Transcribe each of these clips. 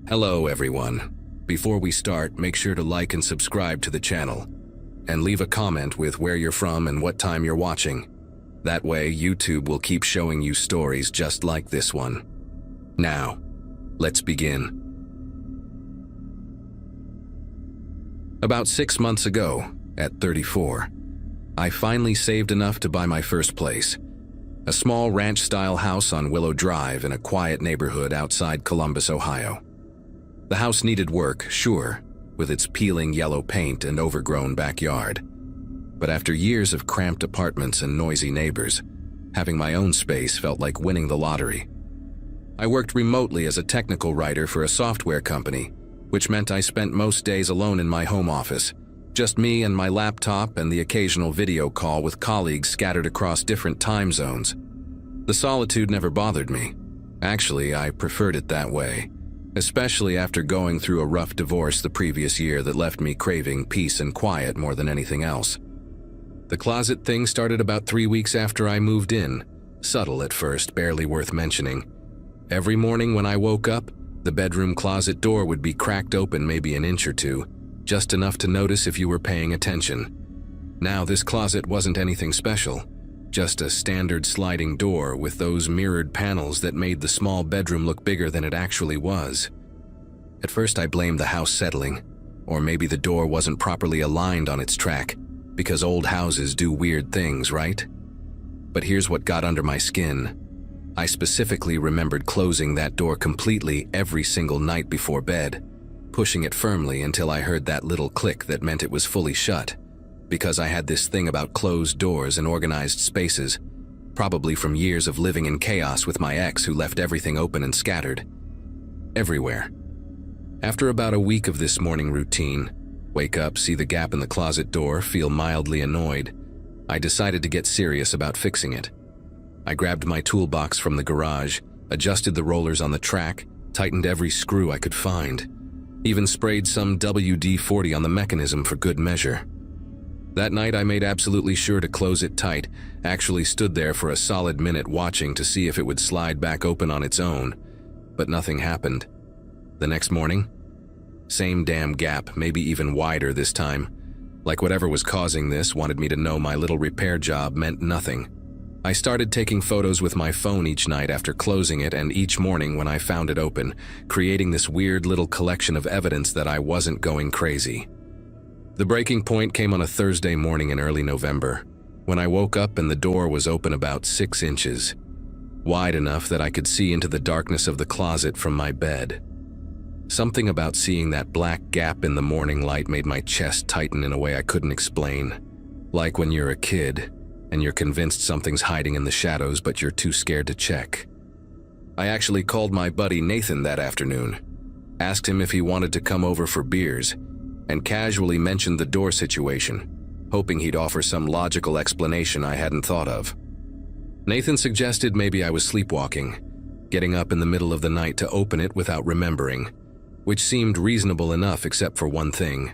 Hello everyone. Before we start, make sure to like and subscribe to the channel. And leave a comment with where you're from and what time you're watching. That way, YouTube will keep showing you stories just like this one. Now, let's begin. About 6 months ago, at 34, I finally saved enough to buy my first place. A small ranch-style house on Willow Drive in a quiet neighborhood outside Columbus, Ohio. The house needed work, sure, with its peeling yellow paint and overgrown backyard. But after years of cramped apartments and noisy neighbors, having my own space felt like winning the lottery. I worked remotely as a technical writer for a software company, which meant I spent most days alone in my home office, just me and my laptop and the occasional video call with colleagues scattered across different time zones. The solitude never bothered me. Actually, I preferred it that way, especially after going through a rough divorce the previous year that left me craving peace and quiet more than anything else. The closet thing started about 3 weeks after I moved in, subtle at first, barely worth mentioning. Every morning when I woke up, the bedroom closet door would be cracked open maybe an inch or two, just enough to notice if you were paying attention. Now this closet wasn't anything special, just a standard sliding door with those mirrored panels that made the small bedroom look bigger than it actually was. At first I blamed the house settling, or maybe the door wasn't properly aligned on its track, because old houses do weird things, right? But here's what got under my skin. I specifically remembered closing that door completely every single night before bed, pushing it firmly until I heard that little click that meant it was fully shut, because I had this thing about closed doors and organized spaces, probably from years of living in chaos with my ex who left everything open and scattered. Everywhere. After about a week of this morning routine, wake up, see the gap in the closet door, feel mildly annoyed, I decided to get serious about fixing it. I grabbed my toolbox from the garage, adjusted the rollers on the track, tightened every screw I could find, even sprayed some WD-40 on the mechanism for good measure. That night I made absolutely sure to close it tight, actually stood there for a solid minute watching to see if it would slide back open on its own, but nothing happened. The next morning, same damn gap, maybe even wider this time. Like whatever was causing this wanted me to know my little repair job meant nothing. I started taking photos with my phone each night after closing it and each morning when I found it open, creating this weird little collection of evidence that I wasn't going crazy. The breaking point came on a Thursday morning in early November, when I woke up and the door was open about 6 inches, wide enough that I could see into the darkness of the closet from my bed. Something about seeing that black gap in the morning light made my chest tighten in a way I couldn't explain, like when you're a kid and you're convinced something's hiding in the shadows but you're too scared to check. I actually called my buddy Nathan that afternoon, asked him if he wanted to come over for beers, and casually mentioned the door situation, hoping he'd offer some logical explanation I hadn't thought of. Nathan suggested maybe I was sleepwalking, getting up in the middle of the night to open it without remembering, which seemed reasonable enough except for one thing.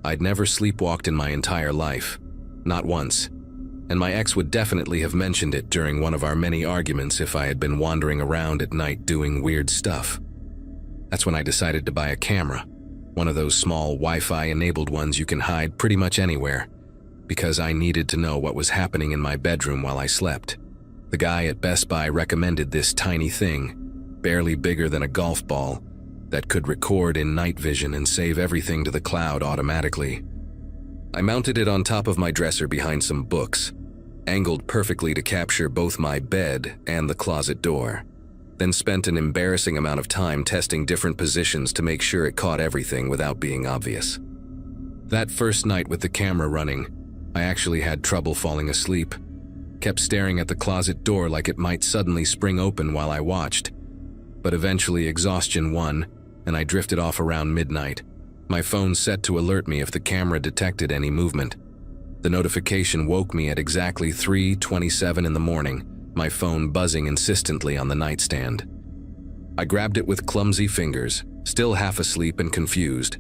I'd never sleepwalked in my entire life, not once. And my ex would definitely have mentioned it during one of our many arguments if I had been wandering around at night doing weird stuff. That's when I decided to buy a camera, one of those small Wi-Fi enabled ones you can hide pretty much anywhere, because I needed to know what was happening in my bedroom while I slept. The guy at Best Buy recommended this tiny thing, barely bigger than a golf ball, that could record in night vision and save everything to the cloud automatically. I mounted it on top of my dresser behind some books, angled perfectly to capture both my bed and the closet door, then spent an embarrassing amount of time testing different positions to make sure it caught everything without being obvious. That first night with the camera running, I actually had trouble falling asleep, kept staring at the closet door like it might suddenly spring open while I watched, but eventually exhaustion won and I drifted off around midnight, my phone set to alert me if the camera detected any movement. The notification woke me at exactly 3:27 in the morning, my phone buzzing insistently on the nightstand. I grabbed it with clumsy fingers, still half asleep and confused,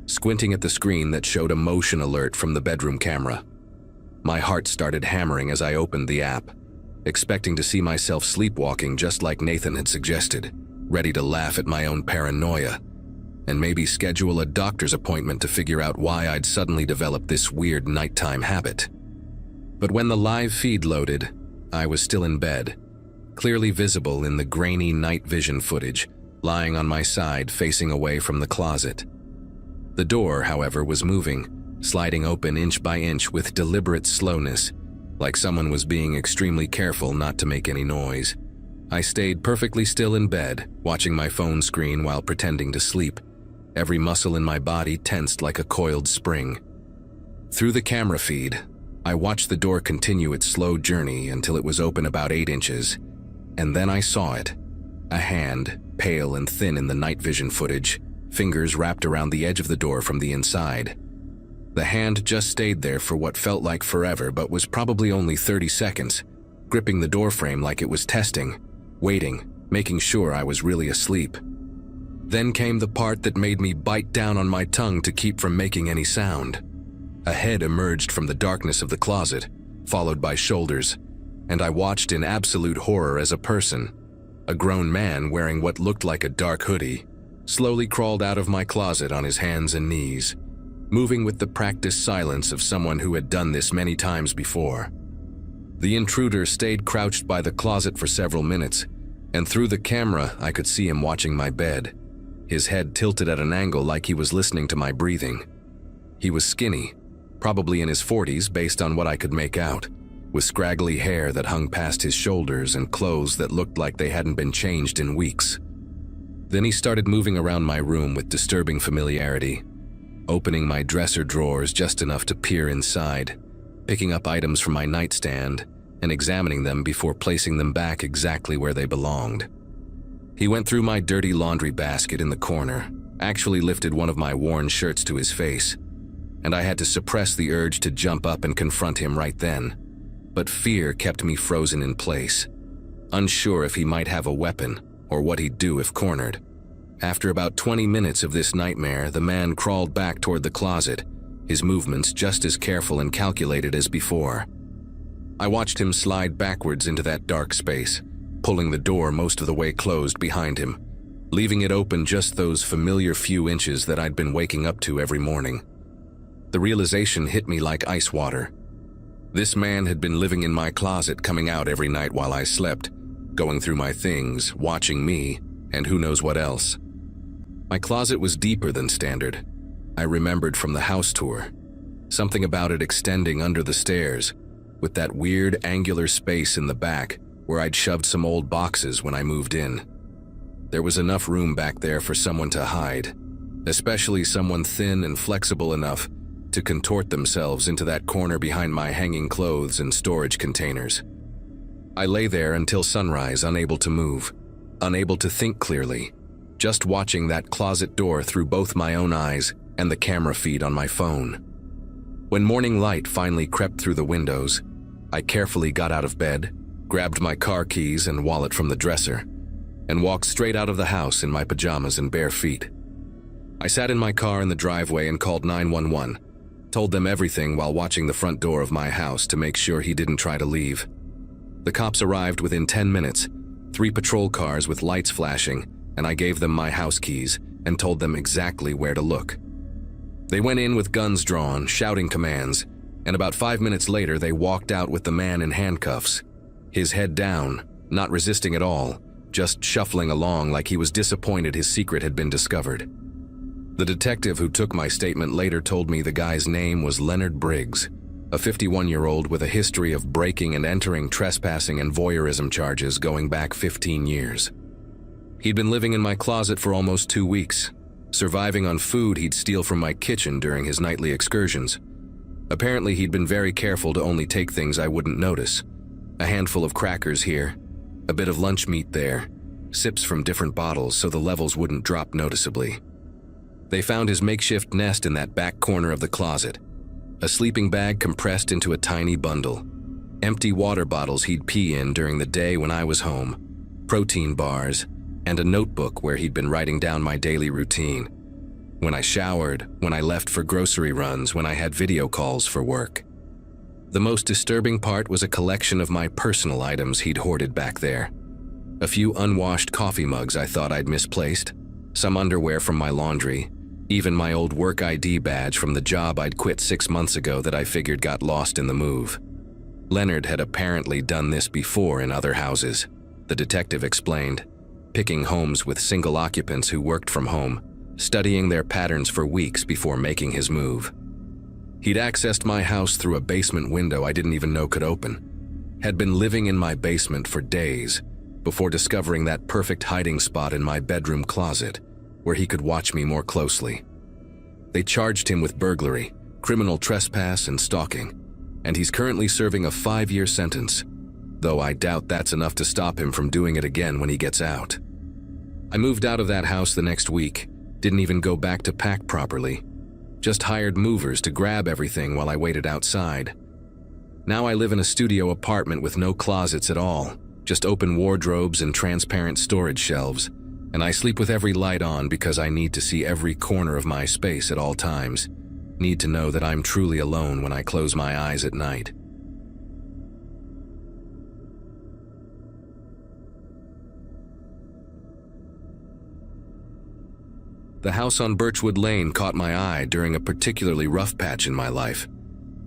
squinting at the screen that showed a motion alert from the bedroom camera. My heart started hammering as I opened the app, expecting to see myself sleepwalking just like Nathan had suggested, ready to laugh at my own paranoia, and maybe schedule a doctor's appointment to figure out why I'd suddenly developed this weird nighttime habit. But when the live feed loaded, I was still in bed, clearly visible in the grainy night vision footage, lying on my side facing away from the closet. The door, however, was moving, sliding open inch by inch with deliberate slowness, like someone was being extremely careful not to make any noise. I stayed perfectly still in bed, watching my phone screen while pretending to sleep, every muscle in my body tensed like a coiled spring. Through the camera feed, I watched the door continue its slow journey until it was open about 8 inches, and then I saw it. A hand, pale and thin in the night vision footage, fingers wrapped around the edge of the door from the inside. The hand just stayed there for what felt like forever but was probably only 30 seconds, gripping the doorframe like it was testing, waiting, making sure I was really asleep. Then came the part that made me bite down on my tongue to keep from making any sound. A head emerged from the darkness of the closet, followed by shoulders, and I watched in absolute horror as a person, a grown man wearing what looked like a dark hoodie, slowly crawled out of my closet on his hands and knees, moving with the practiced silence of someone who had done this many times before. The intruder stayed crouched by the closet for several minutes, and through the camera I could see him watching my bed, his head tilted at an angle like he was listening to my breathing. He was skinny, probably in his 40s based on what I could make out, with scraggly hair that hung past his shoulders and clothes that looked like they hadn't been changed in weeks. Then he started moving around my room with disturbing familiarity, opening my dresser drawers just enough to peer inside, picking up items from my nightstand and examining them before placing them back exactly where they belonged. He went through my dirty laundry basket in the corner, actually lifted one of my worn shirts to his face, and I had to suppress the urge to jump up and confront him right then. But fear kept me frozen in place, unsure if he might have a weapon or what he'd do if cornered. After about 20 minutes of this nightmare, the man crawled back toward the closet, his movements just as careful and calculated as before. I watched him slide backwards into that dark space, pulling the door most of the way closed behind him, leaving it open just those familiar few inches that I'd been waking up to every morning. The realization hit me like ice water. This man had been living in my closet, coming out every night while I slept, going through my things, watching me, and who knows what else. My closet was deeper than standard. I remembered from the house tour. Something about it extending under the stairs, with that weird angular space in the back where I'd shoved some old boxes when I moved in. There was enough room back there for someone to hide, especially someone thin and flexible enough to contort themselves into that corner behind my hanging clothes and storage containers. I lay there until sunrise, unable to move, unable to think clearly, just watching that closet door through both my own eyes and the camera feed on my phone. When morning light finally crept through the windows, I carefully got out of bed, grabbed my car keys and wallet from the dresser, and walked straight out of the house in my pajamas and bare feet. I sat in my car in the driveway and called 911, told them everything while watching the front door of my house to make sure he didn't try to leave. The cops arrived within 10 minutes, 3 patrol cars with lights flashing, and I gave them my house keys and told them exactly where to look. They went in with guns drawn, shouting commands, and about 5 minutes later they walked out with the man in handcuffs, his head down, not resisting at all, just shuffling along like he was disappointed his secret had been discovered. The detective who took my statement later told me the guy's name was Leonard Briggs, a 51-year-old with a history of breaking and entering, trespassing and voyeurism charges going back 15 years. He'd been living in my closet for almost 2 weeks, surviving on food he'd steal from my kitchen during his nightly excursions. Apparently he'd been very careful to only take things I wouldn't notice. A handful of crackers here, a bit of lunch meat there, sips from different bottles so the levels wouldn't drop noticeably. They found his makeshift nest in that back corner of the closet, a sleeping bag compressed into a tiny bundle, empty water bottles he'd pee in during the day when I was home, protein bars, and a notebook where he'd been writing down my daily routine. When I showered, when I left for grocery runs, when I had video calls for work. The most disturbing part was a collection of my personal items he'd hoarded back there. A few unwashed coffee mugs I thought I'd misplaced, some underwear from my laundry, even my old work ID badge from the job I'd quit 6 months ago that I figured got lost in the move. Leonard had apparently done this before in other houses, the detective explained, picking homes with single occupants who worked from home, studying their patterns for weeks before making his move. He'd accessed my house through a basement window I didn't even know could open, had been living in my basement for days before discovering that perfect hiding spot in my bedroom closet where he could watch me more closely. They charged him with burglary, criminal trespass, and stalking, and he's currently serving a 5-year sentence, though I doubt that's enough to stop him from doing it again when he gets out. I moved out of that house the next week, didn't even go back to pack properly, just hired movers to grab everything while I waited outside. Now I live in a studio apartment with no closets at all, just open wardrobes and transparent storage shelves, and I sleep with every light on because I need to see every corner of my space at all times, need to know that I'm truly alone when I close my eyes at night. The house on Birchwood Lane caught my eye during a particularly rough patch in my life.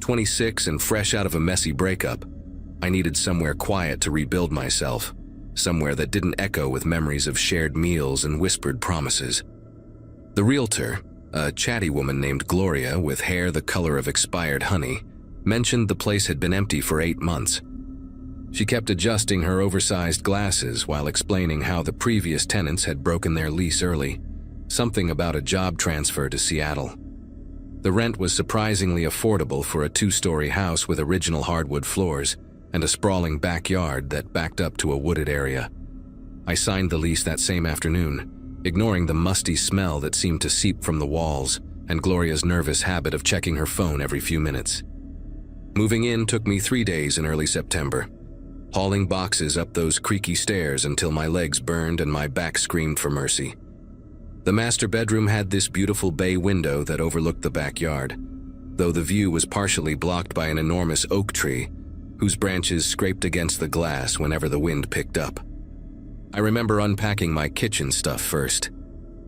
26 and fresh out of a messy breakup, I needed somewhere quiet to rebuild myself, somewhere that didn't echo with memories of shared meals and whispered promises. The realtor, a chatty woman named Gloria with hair the color of expired honey, mentioned the place had been empty for 8 months. She kept adjusting her oversized glasses while explaining how the previous tenants had broken their lease early, something about a job transfer to Seattle. The rent was surprisingly affordable for a 2-story house with original hardwood floors and a sprawling backyard that backed up to a wooded area. I signed the lease that same afternoon, ignoring the musty smell that seemed to seep from the walls and Gloria's nervous habit of checking her phone every few minutes. Moving in took me 3 days in early September, hauling boxes up those creaky stairs until my legs burned and my back screamed for mercy. The master bedroom had this beautiful bay window that overlooked the backyard, though the view was partially blocked by an enormous oak tree whose branches scraped against the glass whenever the wind picked up. I remember unpacking my kitchen stuff first,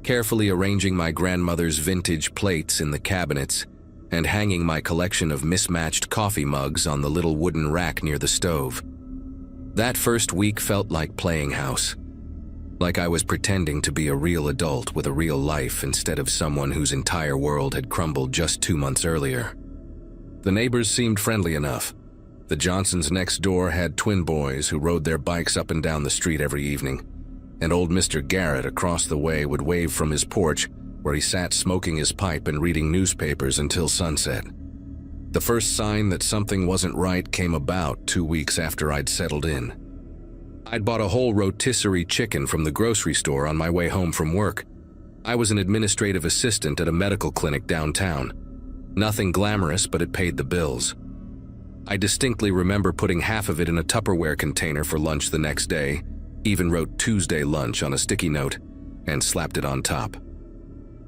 carefully arranging my grandmother's vintage plates in the cabinets and hanging my collection of mismatched coffee mugs on the little wooden rack near the stove. That first week felt like playing house, like I was pretending to be a real adult with a real life instead of someone whose entire world had crumbled just 2 months earlier. The neighbors seemed friendly enough. The Johnsons next door had twin boys who rode their bikes up and down the street every evening, and old Mr. Garrett across the way would wave from his porch where he sat smoking his pipe and reading newspapers until sunset. The first sign that something wasn't right came about 2 weeks after I'd settled in. I'd bought a whole rotisserie chicken from the grocery store on my way home from work. I was an administrative assistant at a medical clinic downtown. Nothing glamorous, but it paid the bills. I distinctly remember putting half of it in a Tupperware container for lunch the next day, even wrote Tuesday lunch on a sticky note, and slapped it on top.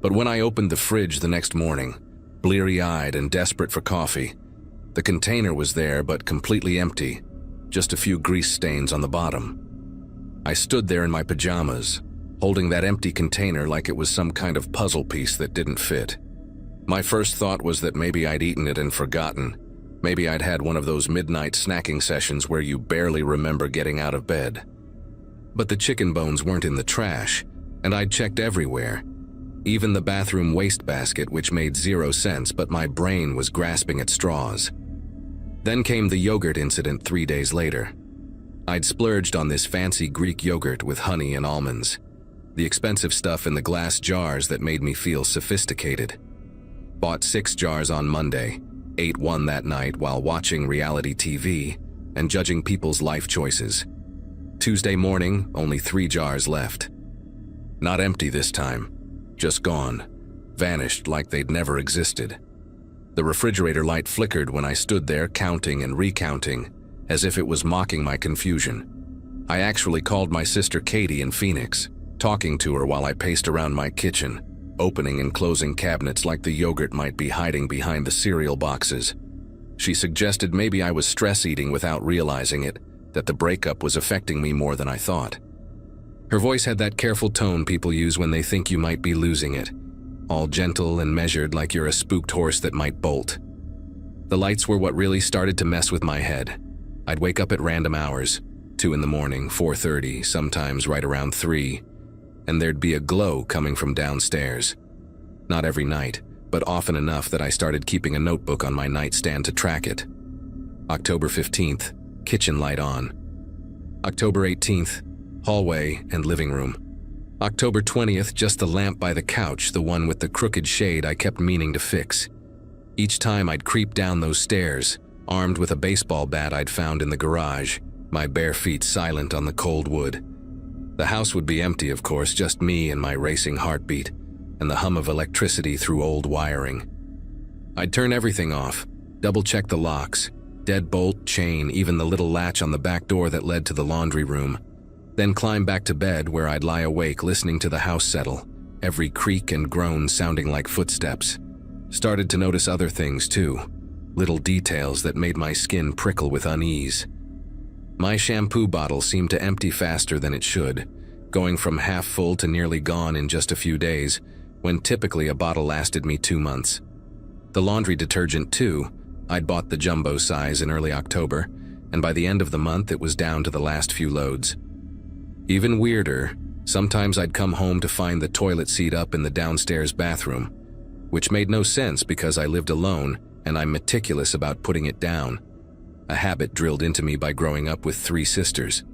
But when I opened the fridge the next morning, bleary-eyed and desperate for coffee, the container was there but completely empty, just a few grease stains on the bottom. I stood there in my pajamas, holding that empty container like it was some kind of puzzle piece that didn't fit. My first thought was that maybe I'd eaten it and forgotten. Maybe I'd had one of those midnight snacking sessions where you barely remember getting out of bed. But the chicken bones weren't in the trash, and I'd checked everywhere. Even the bathroom wastebasket, which made 0 sense, but my brain was grasping at straws. Then came the yogurt incident 3 days later. I'd splurged on this fancy Greek yogurt with honey and almonds, the expensive stuff in the glass jars that made me feel sophisticated. Bought 6 jars on Monday, ate 1 that night while watching reality TV and judging people's life choices. Tuesday morning, only 3 jars left. Not empty this time, just gone, vanished like they'd never existed. The refrigerator light flickered when I stood there counting and recounting, as if it was mocking my confusion. I actually called my sister Katie in Phoenix, talking to her while I paced around my kitchen, opening and closing cabinets like the yogurt might be hiding behind the cereal boxes. She suggested maybe I was stress eating without realizing it, that the breakup was affecting me more than I thought. Her voice had that careful tone people use when they think you might be losing it, all gentle and measured like you're a spooked horse that might bolt. The lights were what really started to mess with my head. I'd wake up at random hours, 2 in the morning, 4:30, sometimes right around 3, and there'd be a glow coming from downstairs. Not every night, but often enough that I started keeping a notebook on my nightstand to track it. October 15th, kitchen light on. October 18th, hallway and living room. October 20th, just the lamp by the couch, the one with the crooked shade I kept meaning to fix. Each time I'd creep down those stairs, armed with a baseball bat I'd found in the garage, my bare feet silent on the cold wood. The house would be empty, of course, just me and my racing heartbeat, and the hum of electricity through old wiring. I'd turn everything off, double-check the locks, deadbolt, chain, even the little latch on the back door that led to the laundry room, then climb back to bed where I'd lie awake listening to the house settle, every creak and groan sounding like footsteps. Started to notice other things too, little details that made my skin prickle with unease. My shampoo bottle seemed to empty faster than it should, going from half full to nearly gone in just a few days, when typically a bottle lasted me 2 months. The laundry detergent too, I'd bought the jumbo size in early October, and by the end of the month it was down to the last few loads. Even weirder, sometimes I'd come home to find the toilet seat up in the downstairs bathroom, which made no sense because I lived alone and I'm meticulous about putting it down, a habit drilled into me by growing up with 3 sisters.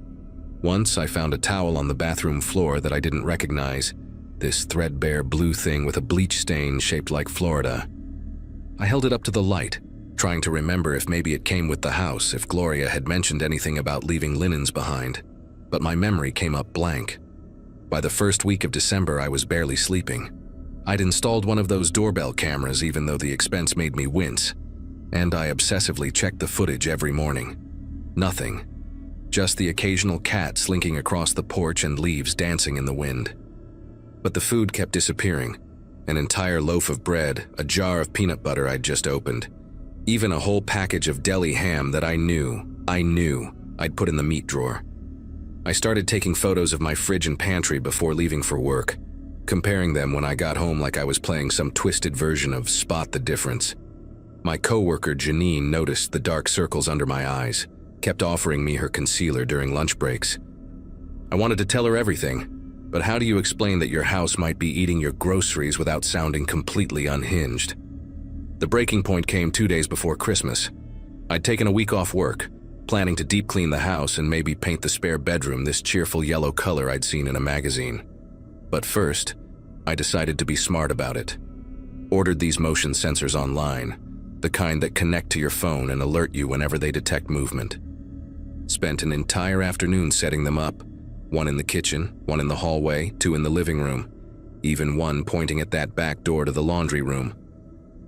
Once I found a towel on the bathroom floor that I didn't recognize, this threadbare blue thing with a bleach stain shaped like Florida. I held it up to the light, trying to remember if maybe it came with the house, if Gloria had mentioned anything about leaving linens behind. But my memory came up blank. By the first week of December, I was barely sleeping. I'd installed one of those doorbell cameras even though the expense made me wince, and I obsessively checked the footage every morning. Nothing. Just the occasional cat slinking across the porch and leaves dancing in the wind. But the food kept disappearing. An entire loaf of bread, a jar of peanut butter I'd just opened, even a whole package of deli ham that I knew I'd put in the meat drawer. I started taking photos of my fridge and pantry before leaving for work, comparing them when I got home like I was playing some twisted version of Spot the Difference. My coworker Janine noticed the dark circles under my eyes, kept offering me her concealer during lunch breaks. I wanted to tell her everything, but how do you explain that your house might be eating your groceries without sounding completely unhinged? The breaking point came 2 days before Christmas. I'd taken a week off work, planning to deep clean the house and maybe paint the spare bedroom this cheerful yellow color I'd seen in a magazine. But first, I decided to be smart about it. Ordered these motion sensors online, the kind that connect to your phone and alert you whenever they detect movement. Spent an entire afternoon setting them up, 1 in the kitchen, 1 in the hallway, 2 in the living room, even 1 pointing at that back door to the laundry room.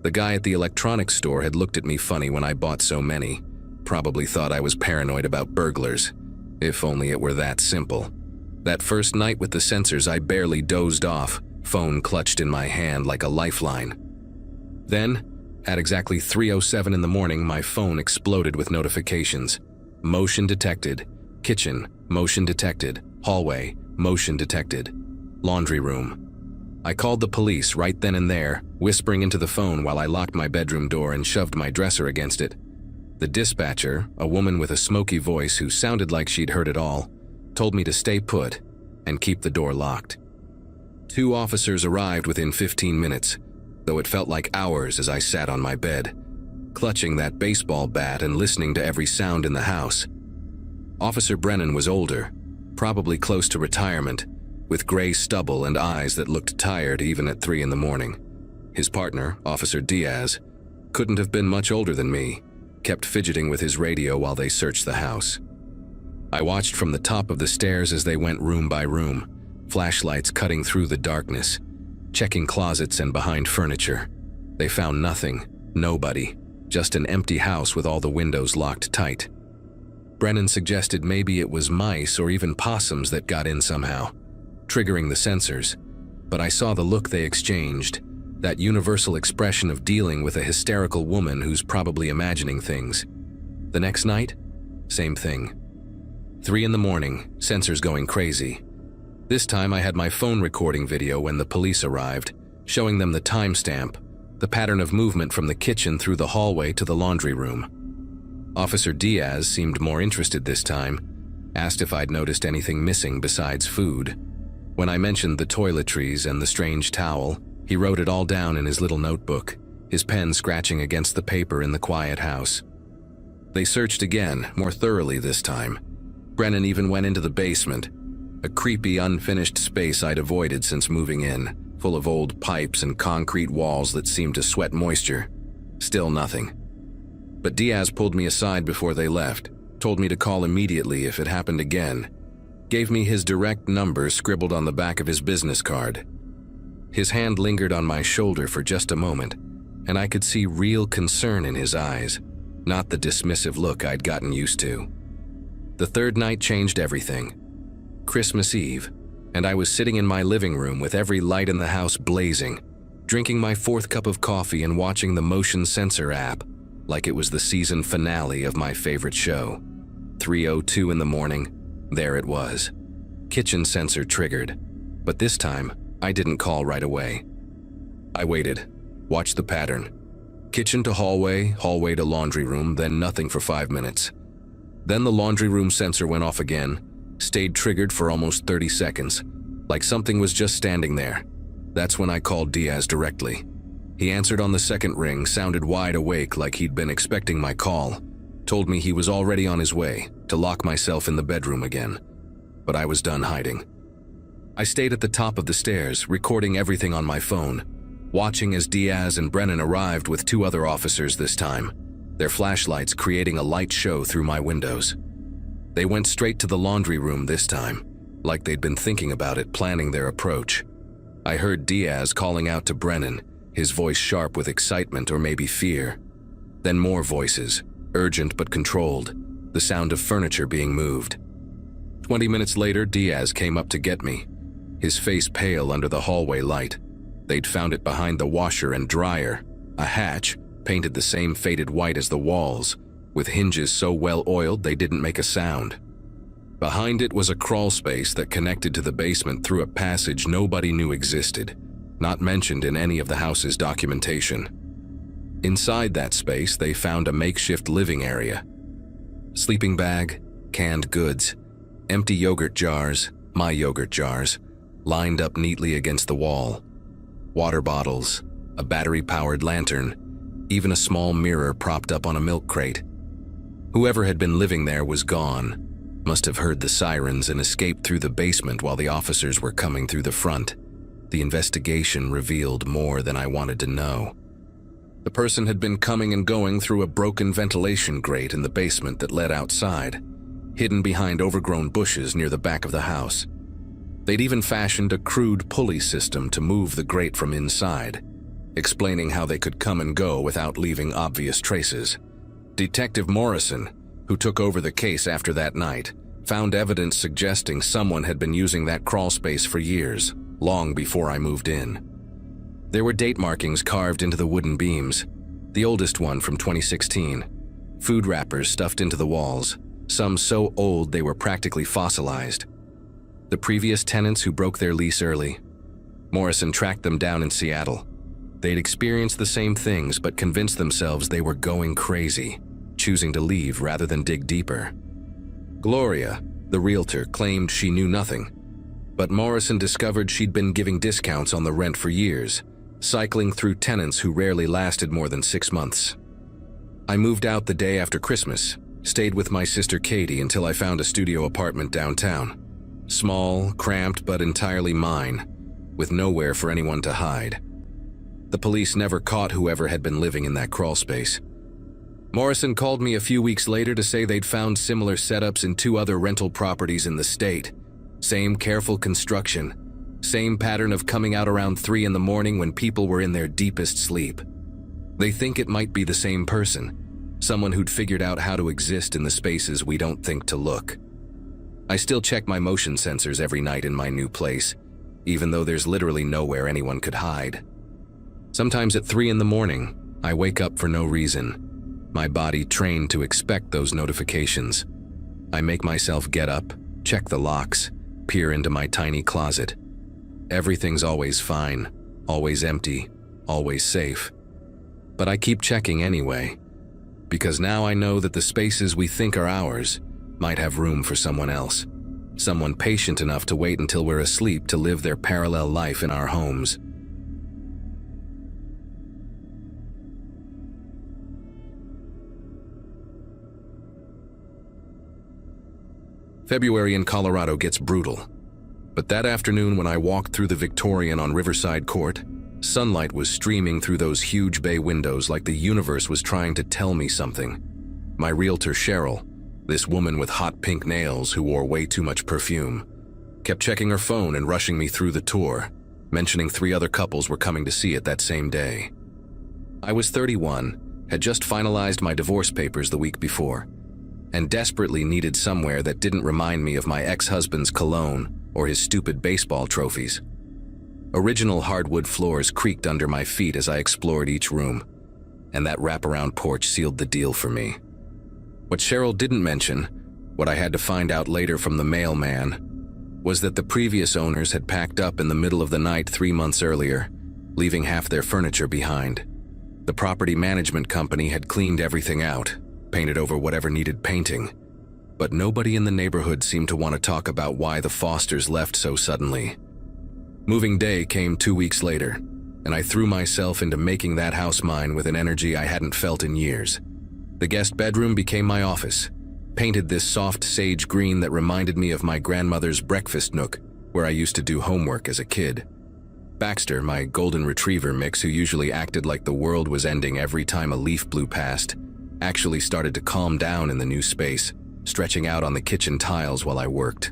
The guy at the electronics store had looked at me funny when I bought so many, probably thought I was paranoid about burglars. If only it were that simple. That first night with the sensors, I barely dozed off, phone clutched in my hand like a lifeline. Then, at exactly 3:07 in the morning, my phone exploded with notifications. Motion detected. Kitchen, motion detected. Hallway, motion detected. Laundry room. I called the police right then and there, whispering into the phone while I locked my bedroom door and shoved my dresser against it. The dispatcher, a woman with a smoky voice who sounded like she'd heard it all, told me to stay put and keep the door locked. 2 officers arrived within 15 minutes, though it felt like hours as I sat on my bed, clutching that baseball bat and listening to every sound in the house. Officer Brennan was older, probably close to retirement, with gray stubble and eyes that looked tired even at 3 in the morning. His partner, Officer Diaz, couldn't have been much older than me, kept fidgeting with his radio while they searched the house. I watched from the top of the stairs as they went room by room, flashlights cutting through the darkness, checking closets and behind furniture. They found nothing, nobody, just an empty house with all the windows locked tight. Brennan suggested maybe it was mice or even possums that got in somehow, triggering the sensors, but I saw the look they exchanged, that universal expression of dealing with a hysterical woman who's probably imagining things. The next night, same thing. 3 in the morning, sensors going crazy. This time I had my phone recording video when the police arrived, showing them the timestamp, the pattern of movement from the kitchen through the hallway to the laundry room. Officer Diaz seemed more interested this time, asked if I'd noticed anything missing besides food. When I mentioned the toiletries and the strange towel, he wrote it all down in his little notebook, his pen scratching against the paper in the quiet house. They searched again, more thoroughly this time. Brennan even went into the basement, a creepy, unfinished space I'd avoided since moving in, full of old pipes and concrete walls that seemed to sweat moisture. Still nothing. But Diaz pulled me aside before they left, told me to call immediately if it happened again, gave me his direct number scribbled on the back of his business card. His hand lingered on my shoulder for just a moment, and I could see real concern in his eyes, not the dismissive look I'd gotten used to. The third night changed everything. Christmas Eve, and I was sitting in my living room with every light in the house blazing, drinking my fourth cup of coffee and watching the motion sensor app like it was the season finale of my favorite show. 3:02 in the morning, there it was. Kitchen sensor triggered, but this time I didn't call right away. I waited, watched the pattern. Kitchen to hallway, hallway to laundry room, then nothing for 5 minutes. Then the laundry room sensor went off again, stayed triggered for almost 30 seconds, like something was just standing there. That's when I called Diaz directly. He answered on the second ring, sounded wide awake like he'd been expecting my call, told me he was already on his way, to lock myself in the bedroom again. But I was done hiding. I stayed at the top of the stairs, recording everything on my phone, watching as Diaz and Brennan arrived with 2 other officers this time, their flashlights creating a light show through my windows. They went straight to the laundry room this time, like they'd been thinking about it, planning their approach. I heard Diaz calling out to Brennan, his voice sharp with excitement or maybe fear. Then more voices, urgent but controlled, the sound of furniture being moved. 20 minutes later, Diaz came up to get me, his face pale under the hallway light. They'd found it behind the washer and dryer, a hatch, painted the same faded white as the walls, with hinges so well oiled they didn't make a sound. Behind it was a crawl space that connected to the basement through a passage nobody knew existed, not mentioned in any of the house's documentation. Inside that space, they found a makeshift living area. Sleeping bag, canned goods, empty yogurt jars, my yogurt jars, lined up neatly against the wall. Water bottles, a battery-powered lantern, even a small mirror propped up on a milk crate. Whoever had been living there was gone, must have heard the sirens and escaped through the basement while the officers were coming through the front. The investigation revealed more than I wanted to know. The person had been coming and going through a broken ventilation grate in the basement that led outside, hidden behind overgrown bushes near the back of the house. They'd even fashioned a crude pulley system to move the grate from inside, explaining how they could come and go without leaving obvious traces. Detective Morrison, who took over the case after that night, found evidence suggesting someone had been using that crawl space for years, long before I moved in. There were date markings carved into the wooden beams, the oldest one from 2016, food wrappers stuffed into the walls, some so old they were practically fossilized. The previous tenants who broke their lease early. Morrison tracked them down in Seattle. They'd experienced the same things but convinced themselves they were going crazy, choosing to leave rather than dig deeper. Gloria, the realtor, claimed she knew nothing, but Morrison discovered she'd been giving discounts on the rent for years, cycling through tenants who rarely lasted more than 6 months. I moved out the day after Christmas, stayed with my sister Katie until I found a studio apartment downtown. Small, cramped, but entirely mine, with nowhere for anyone to hide. The police never caught whoever had been living in that crawl space. Morrison called me a few weeks later to say they'd found similar setups in 2 other rental properties in the state. Same careful construction, same pattern of coming out around 3 in the morning when people were in their deepest sleep. They think it might be the same person, someone who'd figured out how to exist in the spaces we don't think to look. I still check my motion sensors every night in my new place, even though there's literally nowhere anyone could hide. Sometimes at 3 in the morning, I wake up for no reason, my body trained to expect those notifications. I make myself get up, check the locks, peer into my tiny closet. Everything's always fine, always empty, always safe. But I keep checking anyway, because now I know that the spaces we think are ours might have room for someone else. Someone patient enough to wait until we're asleep to live their parallel life in our homes. February in Colorado gets brutal. But that afternoon when I walked through the Victorian on Riverside Court, sunlight was streaming through those huge bay windows like the universe was trying to tell me something. My realtor, Cheryl, this woman with hot pink nails who wore way too much perfume, kept checking her phone and rushing me through the tour, mentioning 3 other couples were coming to see it that same day. I was 31, had just finalized my divorce papers the week before, and desperately needed somewhere that didn't remind me of my ex-husband's cologne or his stupid baseball trophies. Original hardwood floors creaked under my feet as I explored each room, and that wraparound porch sealed the deal for me. What Cheryl didn't mention, what I had to find out later from the mailman, was that the previous owners had packed up in the middle of the night 3 months earlier, leaving half their furniture behind. The property management company had cleaned everything out, painted over whatever needed painting, but nobody in the neighborhood seemed to want to talk about why the Fosters left so suddenly. Moving day came 2 weeks later, and I threw myself into making that house mine with an energy I hadn't felt in years. The guest bedroom became my office, painted this soft sage green that reminded me of my grandmother's breakfast nook, where I used to do homework as a kid. Baxter, my golden retriever mix who usually acted like the world was ending every time a leaf blew past, actually started to calm down in the new space, stretching out on the kitchen tiles while I worked.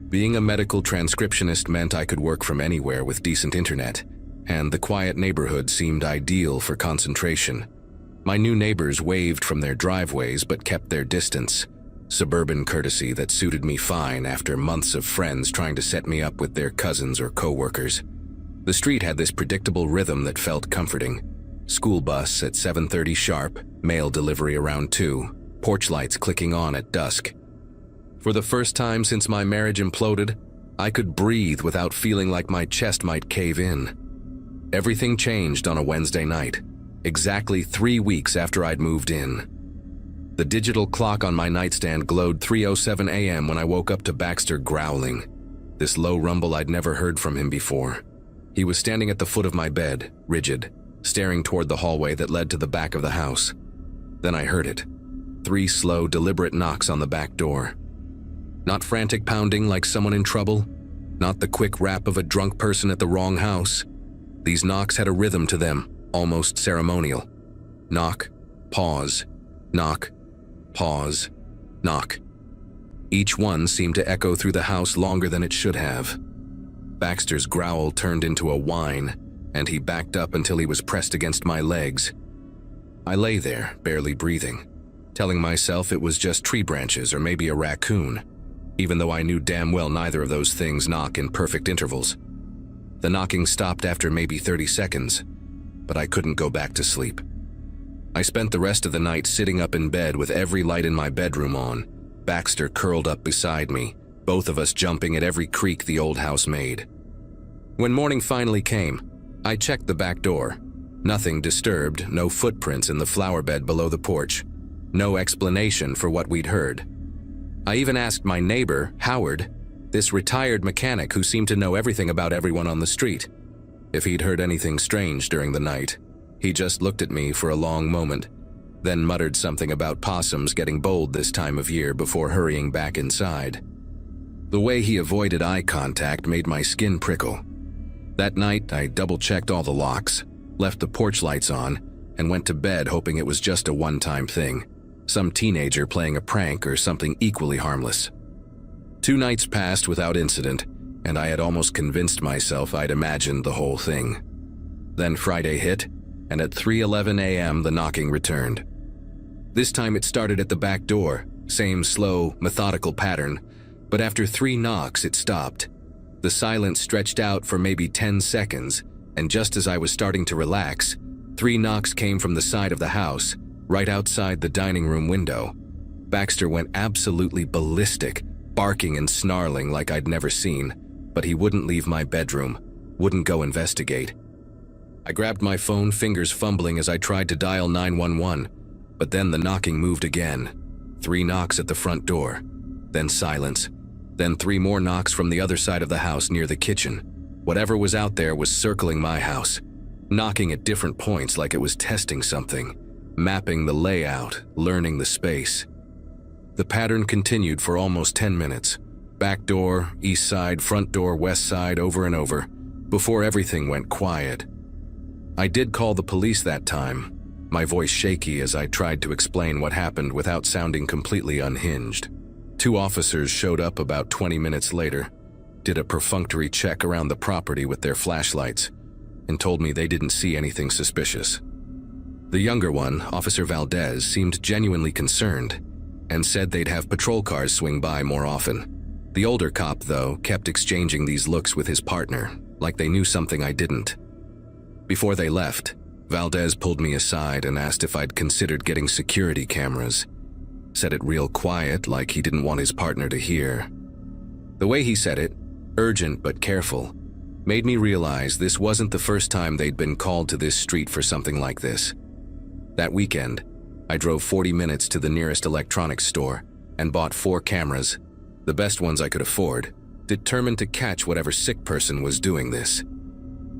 Being a medical transcriptionist meant I could work from anywhere with decent internet, and the quiet neighborhood seemed ideal for concentration. My new neighbors waved from their driveways but kept their distance, suburban courtesy that suited me fine after months of friends trying to set me up with their cousins or co-workers. The street had this predictable rhythm that felt comforting. School bus at 7:30 sharp, mail delivery around 2, porch lights clicking on at dusk. For the first time since my marriage imploded, I could breathe without feeling like my chest might cave in. Everything changed on a Wednesday night, exactly 3 weeks after I'd moved in. The digital clock on my nightstand glowed 3:07 a.m. when I woke up to Baxter growling, this low rumble I'd never heard from him before. He was standing at the foot of my bed, rigid, staring toward the hallway that led to the back of the house. Then I heard it. 3 slow, deliberate knocks on the back door. Not frantic pounding like someone in trouble, not the quick rap of a drunk person at the wrong house. These knocks had a rhythm to them, almost ceremonial. Knock, pause, knock, pause, knock. Each one seemed to echo through the house longer than it should have. Baxter's growl turned into a whine, and he backed up until he was pressed against my legs. I lay there, barely breathing, telling myself it was just tree branches or maybe a raccoon, even though I knew damn well neither of those things knock in perfect intervals. The knocking stopped after maybe 30 seconds, but I couldn't go back to sleep. I spent the rest of the night sitting up in bed with every light in my bedroom on, Baxter curled up beside me, both of us jumping at every creak the old house made. When morning finally came, I checked the back door. Nothing disturbed, no footprints in the flower bed below the porch, no explanation for what we'd heard. I even asked my neighbor, Howard, this retired mechanic who seemed to know everything about everyone on the street, if he'd heard anything strange during the night. He just looked at me for a long moment, then muttered something about possums getting bold this time of year before hurrying back inside. The way he avoided eye contact made my skin prickle. That night, I double-checked all the locks, left the porch lights on, and went to bed hoping it was just a one-time thing, some teenager playing a prank or something equally harmless. 2 nights passed without incident, and I had almost convinced myself I'd imagined the whole thing. Then Friday hit, and at 3:11 a.m. the knocking returned. This time it started at the back door, same slow, methodical pattern, but after 3 knocks it stopped. The silence stretched out for maybe 10 seconds, and just as I was starting to relax, 3 knocks came from the side of the house, right outside the dining room window. Baxter went absolutely ballistic, barking and snarling like I'd never seen, but he wouldn't leave my bedroom, wouldn't go investigate. I grabbed my phone, fingers fumbling as I tried to dial 911, but then the knocking moved again. 3 knocks at the front door, then silence, then 3 more knocks from the other side of the house near the kitchen. Whatever was out there was circling my house, knocking at different points like it was testing something, mapping the layout, learning the space. The pattern continued for almost 10 minutes. Back door, east side, front door, west side, over and over, before everything went quiet. I did call the police that time, my voice shaky as I tried to explain what happened without sounding completely unhinged. 2 officers showed up about 20 minutes later, did a perfunctory check around the property with their flashlights, and told me they didn't see anything suspicious. The younger one, Officer Valdez, seemed genuinely concerned and said they'd have patrol cars swing by more often. The older cop, though, kept exchanging these looks with his partner, like they knew something I didn't. Before they left, Valdez pulled me aside and asked if I'd considered getting security cameras. Said it real quiet, like he didn't want his partner to hear. The way he said it, urgent but careful, made me realize this wasn't the first time they'd been called to this street for something like this. That weekend, I drove 40 minutes to the nearest electronics store and bought 4 cameras, the best ones I could afford, determined to catch whatever sick person was doing this.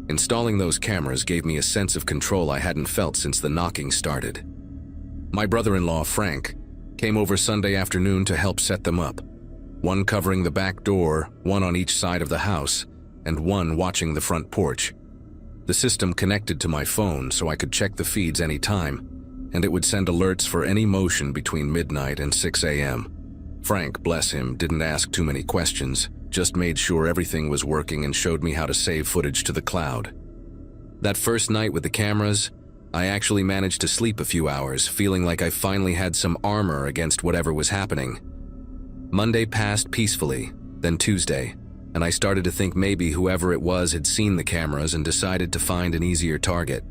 Installing those cameras gave me a sense of control I hadn't felt since the knocking started. My brother-in-law, Frank, came over Sunday afternoon to help set them up, one covering the back door, one on each side of the house, and one watching the front porch. The system connected to my phone so I could check the feeds anytime, and it would send alerts for any motion between midnight and 6 a.m. Frank, bless him, didn't ask too many questions, just made sure everything was working and showed me how to save footage to the cloud. That first night with the cameras, I actually managed to sleep a few hours, feeling like I finally had some armor against whatever was happening. Monday passed peacefully, then Tuesday, and I started to think maybe whoever it was had seen the cameras and decided to find an easier target.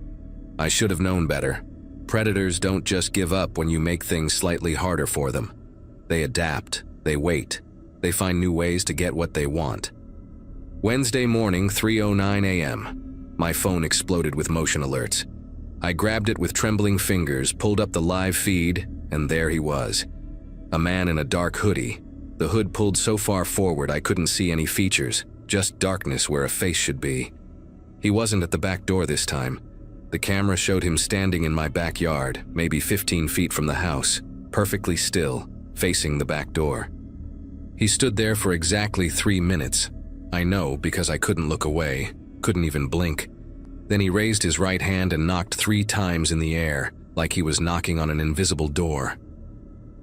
I should have known better. Predators don't just give up when you make things slightly harder for them. They adapt, they wait, they find new ways to get what they want. Wednesday morning, 3:09 a.m. My phone exploded with motion alerts. I grabbed it with trembling fingers, pulled up the live feed, and there he was. A man in a dark hoodie, the hood pulled so far forward I couldn't see any features, just darkness where a face should be. He wasn't at the back door this time. The camera showed him standing in my backyard, maybe 15 feet from the house, perfectly still, facing the back door. He stood there for exactly 3 minutes. I know because I couldn't look away, couldn't even blink. Then he raised his right hand and knocked 3 times in the air, like he was knocking on an invisible door.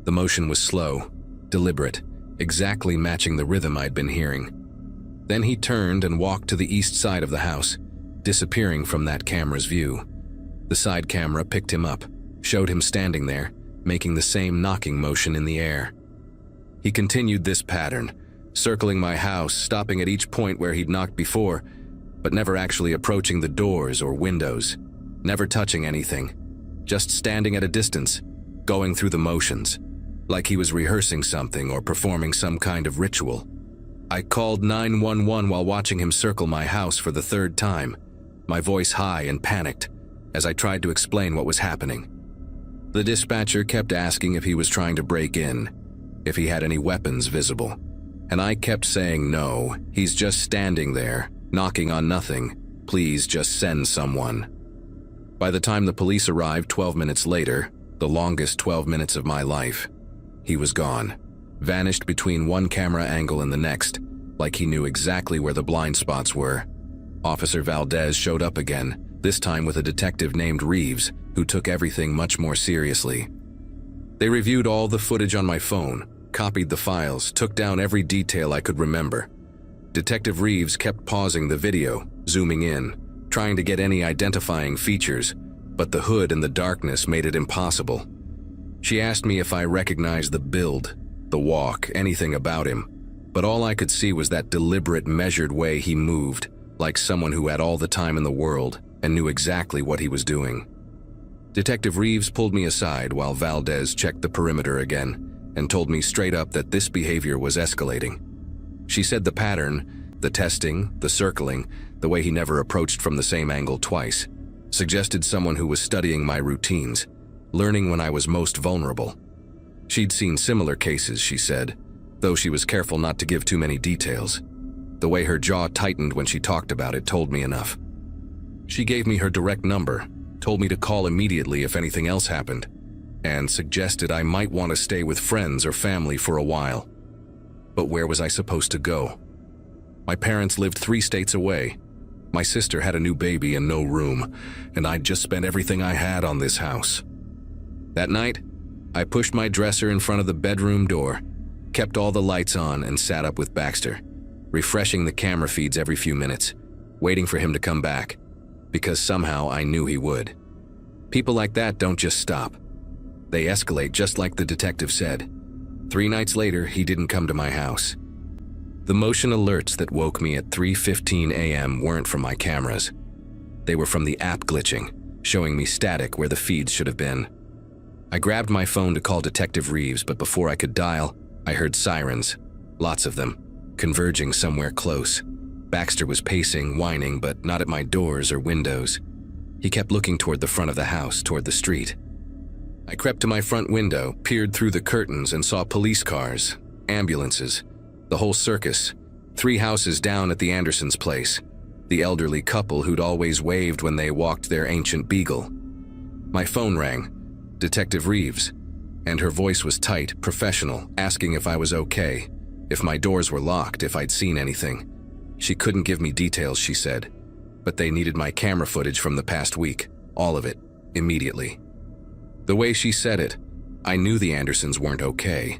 The motion was slow, deliberate, exactly matching the rhythm I'd been hearing. Then he turned and walked to the east side of the house, disappearing from that camera's view. The side camera picked him up, showed him standing there, making the same knocking motion in the air. He continued this pattern, circling my house, stopping at each point where he'd knocked before, but never actually approaching the doors or windows, never touching anything, just standing at a distance, going through the motions, like he was rehearsing something or performing some kind of ritual. I called 911 while watching him circle my house for the 3rd time, my voice high and panicked, as I tried to explain what was happening. The dispatcher kept asking if he was trying to break in, if he had any weapons visible, and I kept saying no, he's just standing there, knocking on nothing, please just send someone. By the time the police arrived 12 minutes later, the longest 12 minutes of my life, he was gone, vanished between one camera angle and the next, like he knew exactly where the blind spots were. Officer Valdez showed up again, this time with a detective named Reeves, who took everything much more seriously. They reviewed all the footage on my phone, copied the files, took down every detail I could remember. Detective Reeves kept pausing the video, zooming in, trying to get any identifying features, but the hood and the darkness made it impossible. She asked me if I recognized the build, the walk, anything about him, but all I could see was that deliberate, measured way he moved, like someone who had all the time in the world and knew exactly what he was doing. Detective Reeves pulled me aside while Valdez checked the perimeter again, and told me straight up that this behavior was escalating. She said the pattern, the testing, the circling, the way he never approached from the same angle twice, suggested someone who was studying my routines, learning when I was most vulnerable. She'd seen similar cases, she said, though she was careful not to give too many details. The way her jaw tightened when she talked about it told me enough. She gave me her direct number, told me to call immediately if anything else happened, and suggested I might want to stay with friends or family for a while. But where was I supposed to go? My parents lived 3 states away. My sister had a new baby and no room, and I'd just spent everything I had on this house. That night, I pushed my dresser in front of the bedroom door, kept all the lights on, and sat up with Baxter, refreshing the camera feeds every few minutes, waiting for him to come back, because somehow I knew he would. People like that don't just stop. They escalate, just like the detective said. 3 nights later, he didn't come to my house. The motion alerts that woke me at 3:15 a.m. weren't from my cameras. They were from the app glitching, showing me static where the feeds should have been. I grabbed my phone to call Detective Reeves, but before I could dial, I heard sirens, lots of them, converging somewhere close. Baxter was pacing, whining, but not at my doors or windows. He kept looking toward the front of the house, toward the street. I crept to my front window, peered through the curtains, and saw police cars, ambulances, the whole circus, 3 houses down at the Andersons' place, the elderly couple who'd always waved when they walked their ancient beagle. My phone rang, Detective Reeves, and her voice was tight, professional, asking if I was okay, if my doors were locked, if I'd seen anything. She couldn't give me details, she said, but they needed my camera footage from the past week, all of it, immediately. The way she said it, I knew the Andersons weren't okay.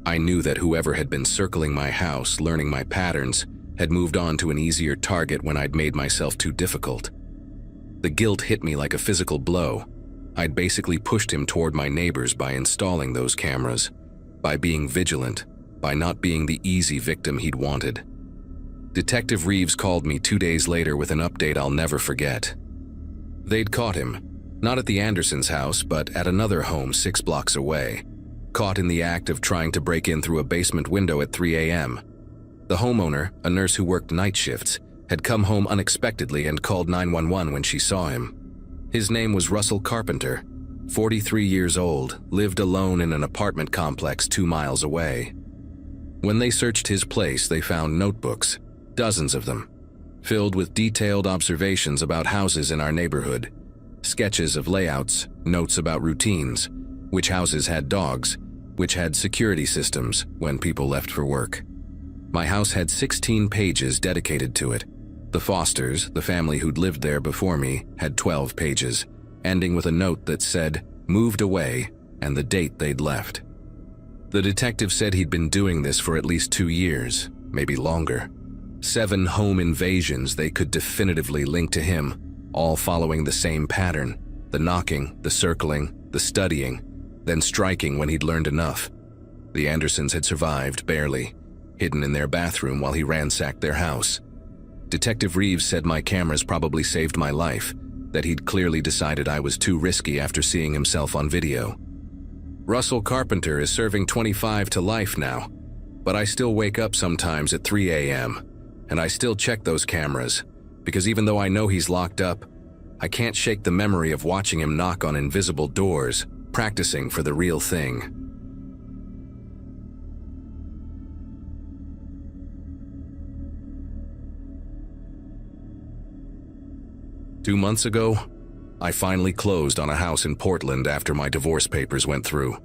I knew that whoever had been circling my house, learning my patterns, had moved on to an easier target when I'd made myself too difficult. The guilt hit me like a physical blow. I'd basically pushed him toward my neighbors by installing those cameras, by being vigilant, by not being the easy victim he'd wanted. Detective Reeves called me 2 days later with an update I'll never forget. They'd caught him, not at the Andersons' house, but at another home 6 blocks away, caught in the act of trying to break in through a basement window at 3 a.m. The homeowner, a nurse who worked night shifts, had come home unexpectedly and called 911 when she saw him. His name was Russell Carpenter, 43 years old, lived alone in an apartment complex 2 miles away. When they searched his place, they found notebooks, dozens of them, filled with detailed observations about houses in our neighborhood, sketches of layouts, notes about routines, which houses had dogs, which had security systems when people left for work. My house had 16 pages dedicated to it. The Fosters, the family who'd lived there before me, had 12 pages, ending with a note that said, "Moved away," and the date they'd left. The detective said he'd been doing this for at least 2 years, maybe longer. 7 home invasions they could definitively link to him, all following the same pattern: the knocking, the circling, the studying, then striking when he'd learned enough. The Andersons had survived, barely, hidden in their bathroom while he ransacked their house. Detective Reeves said my cameras probably saved my life, that he'd clearly decided I was too risky after seeing himself on video. Russell Carpenter is serving 25 to life now, but I still wake up sometimes at 3 a.m., and I still check those cameras, because even though I know he's locked up, I can't shake the memory of watching him knock on invisible doors, practicing for the real thing. Two months ago, I finally closed on a house in Portland after my divorce papers went through.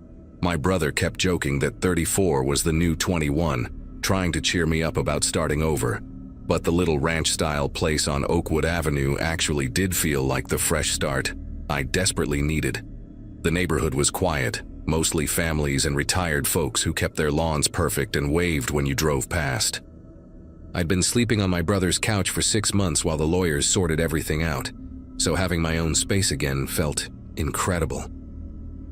My brother kept joking that 34 was the new 21, trying to cheer me up about starting over. But the little ranch-style place on Oakwood Avenue actually did feel like the fresh start I desperately needed. The neighborhood was quiet, mostly families and retired folks who kept their lawns perfect and waved when you drove past. I'd been sleeping on my brother's couch for 6 months while the lawyers sorted everything out, so having my own space again felt incredible.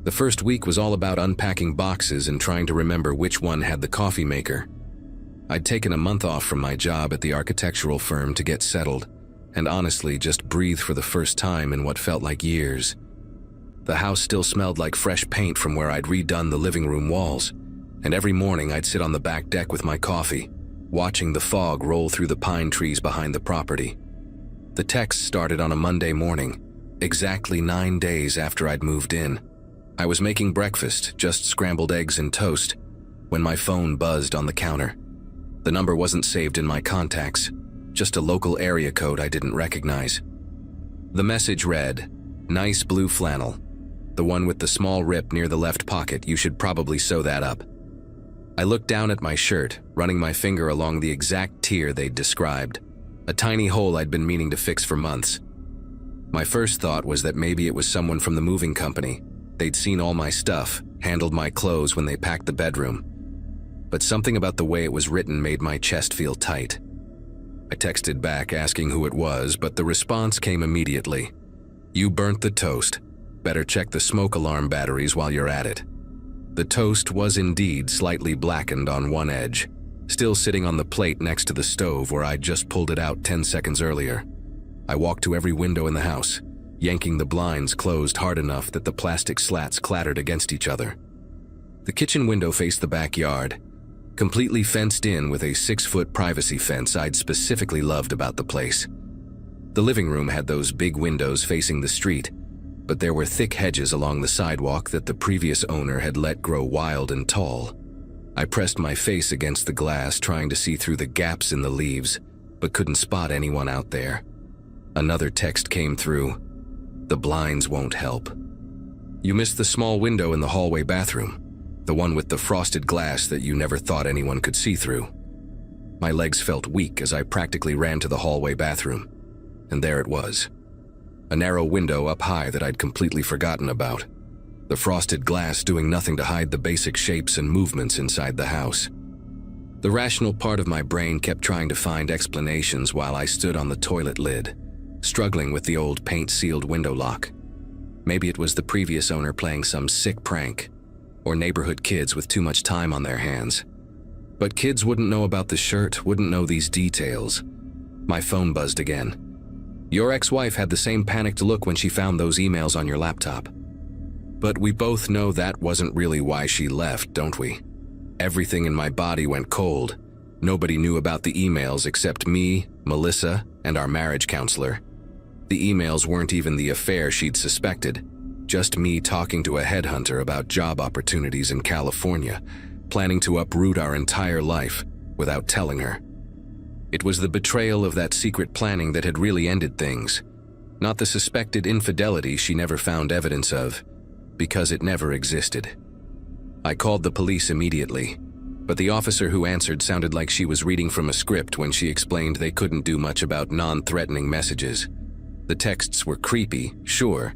The first week was all about unpacking boxes and trying to remember which one had the coffee maker. I'd taken a month off from my job at the architectural firm to get settled, and honestly just breathe for the first time in what felt like years. The house still smelled like fresh paint from where I'd redone the living room walls, and every morning I'd sit on the back deck with my coffee, watching the fog roll through the pine trees behind the property. The text started on a Monday morning, exactly 9 days after I'd moved in. I was making breakfast, just scrambled eggs and toast, when my phone buzzed on the counter. The number wasn't saved in my contacts, just a local area code I didn't recognize. The message read, "Nice blue flannel. The one with the small rip near the left pocket, you should probably sew that up." I looked down at my shirt, running my finger along the exact tear they'd described, a tiny hole I'd been meaning to fix for months. My first thought was that maybe it was someone from the moving company. They'd seen all my stuff, handled my clothes when they packed the bedroom. But something about the way it was written made my chest feel tight. I texted back asking who it was, but the response came immediately. "You burnt the toast. Better check the smoke alarm batteries while you're at it." The toast was indeed slightly blackened on one edge, still sitting on the plate next to the stove where I'd just pulled it out 10 seconds earlier. I walked to every window in the house, yanking the blinds closed hard enough that the plastic slats clattered against each other. The kitchen window faced the backyard, completely fenced in with a 6-foot privacy fence I'd specifically loved about the place. The living room had those big windows facing the street, but there were thick hedges along the sidewalk that the previous owner had let grow wild and tall. I pressed my face against the glass, trying to see through the gaps in the leaves, but couldn't spot anyone out there. Another text came through. "The blinds won't help. You missed the small window in the hallway bathroom, the one with the frosted glass that you never thought anyone could see through." My legs felt weak as I practically ran to the hallway bathroom, and there it was. A narrow window up high that I'd completely forgotten about. The frosted glass doing nothing to hide the basic shapes and movements inside the house. The rational part of my brain kept trying to find explanations while I stood on the toilet lid, struggling with the old paint-sealed window lock. Maybe it was the previous owner playing some sick prank, or neighborhood kids with too much time on their hands. But kids wouldn't know about the shirt, wouldn't know these details. My phone buzzed again. "Your ex-wife had the same panicked look when she found those emails on your laptop." But we both know that wasn't really why she left, don't we? Everything in my body went cold. Nobody knew about the emails except me, Melissa, and our marriage counselor. The emails weren't even the affair she'd suspected, just me talking to a headhunter about job opportunities in California, planning to uproot our entire life without telling her. It was the betrayal of that secret planning that had really ended things, not the suspected infidelity she never found evidence of, because it never existed. I called the police immediately, but the officer who answered sounded like she was reading from a script when she explained they couldn't do much about non-threatening messages. The texts were creepy, sure,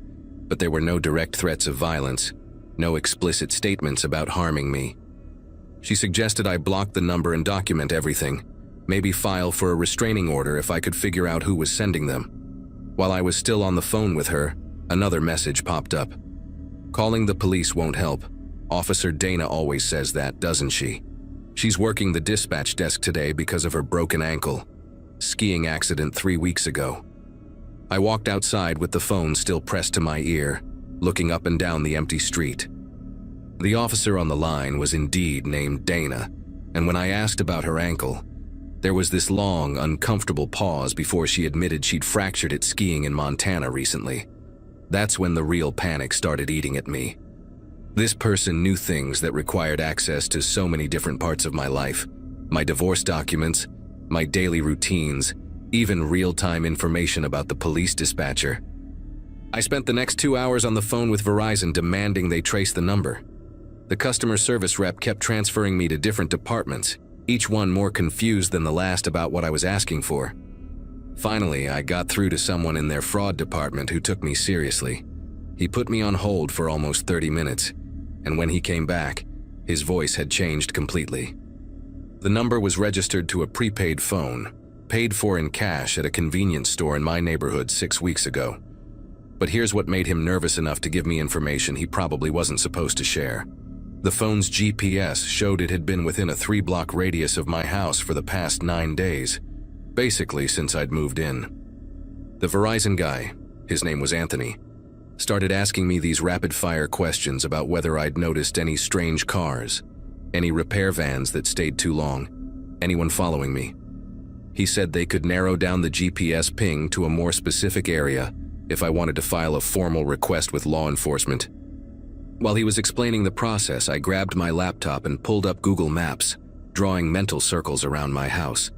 but there were no direct threats of violence, no explicit statements about harming me. She suggested I block the number and document everything, maybe file for a restraining order if I could figure out who was sending them. While I was still on the phone with her, another message popped up. "Calling the police won't help. Officer Dana always says that, doesn't she? She's working the dispatch desk today because of her broken ankle. Skiing accident 3 weeks ago." I walked outside with the phone still pressed to my ear, looking up and down the empty street. The officer on the line was indeed named Dana, and when I asked about her ankle, there was this long, uncomfortable pause before she admitted she'd fractured it skiing in Montana recently. That's when the real panic started eating at me. This person knew things that required access to so many different parts of my life. My divorce documents, my daily routines, even real-time information about the police dispatcher. I spent the next 2 hours on the phone with Verizon demanding they trace the number. The customer service rep kept transferring me to different departments, each one more confused than the last about what I was asking for. Finally, I got through to someone in their fraud department who took me seriously. He put me on hold for almost 30 minutes, and when he came back, his voice had changed completely. The number was registered to a prepaid phone, paid for in cash at a convenience store in my neighborhood 6 weeks ago. But here's what made him nervous enough to give me information he probably wasn't supposed to share. The phone's GPS showed it had been within a 3-block radius of my house for the past 9 days, basically since I'd moved in. The Verizon guy, his name was Anthony, started asking me these rapid-fire questions about whether I'd noticed any strange cars, any repair vans that stayed too long, anyone following me. He said they could narrow down the GPS ping to a more specific area if I wanted to file a formal request with law enforcement. While he was explaining the process, I grabbed my laptop and pulled up Google Maps, drawing mental circles around my house,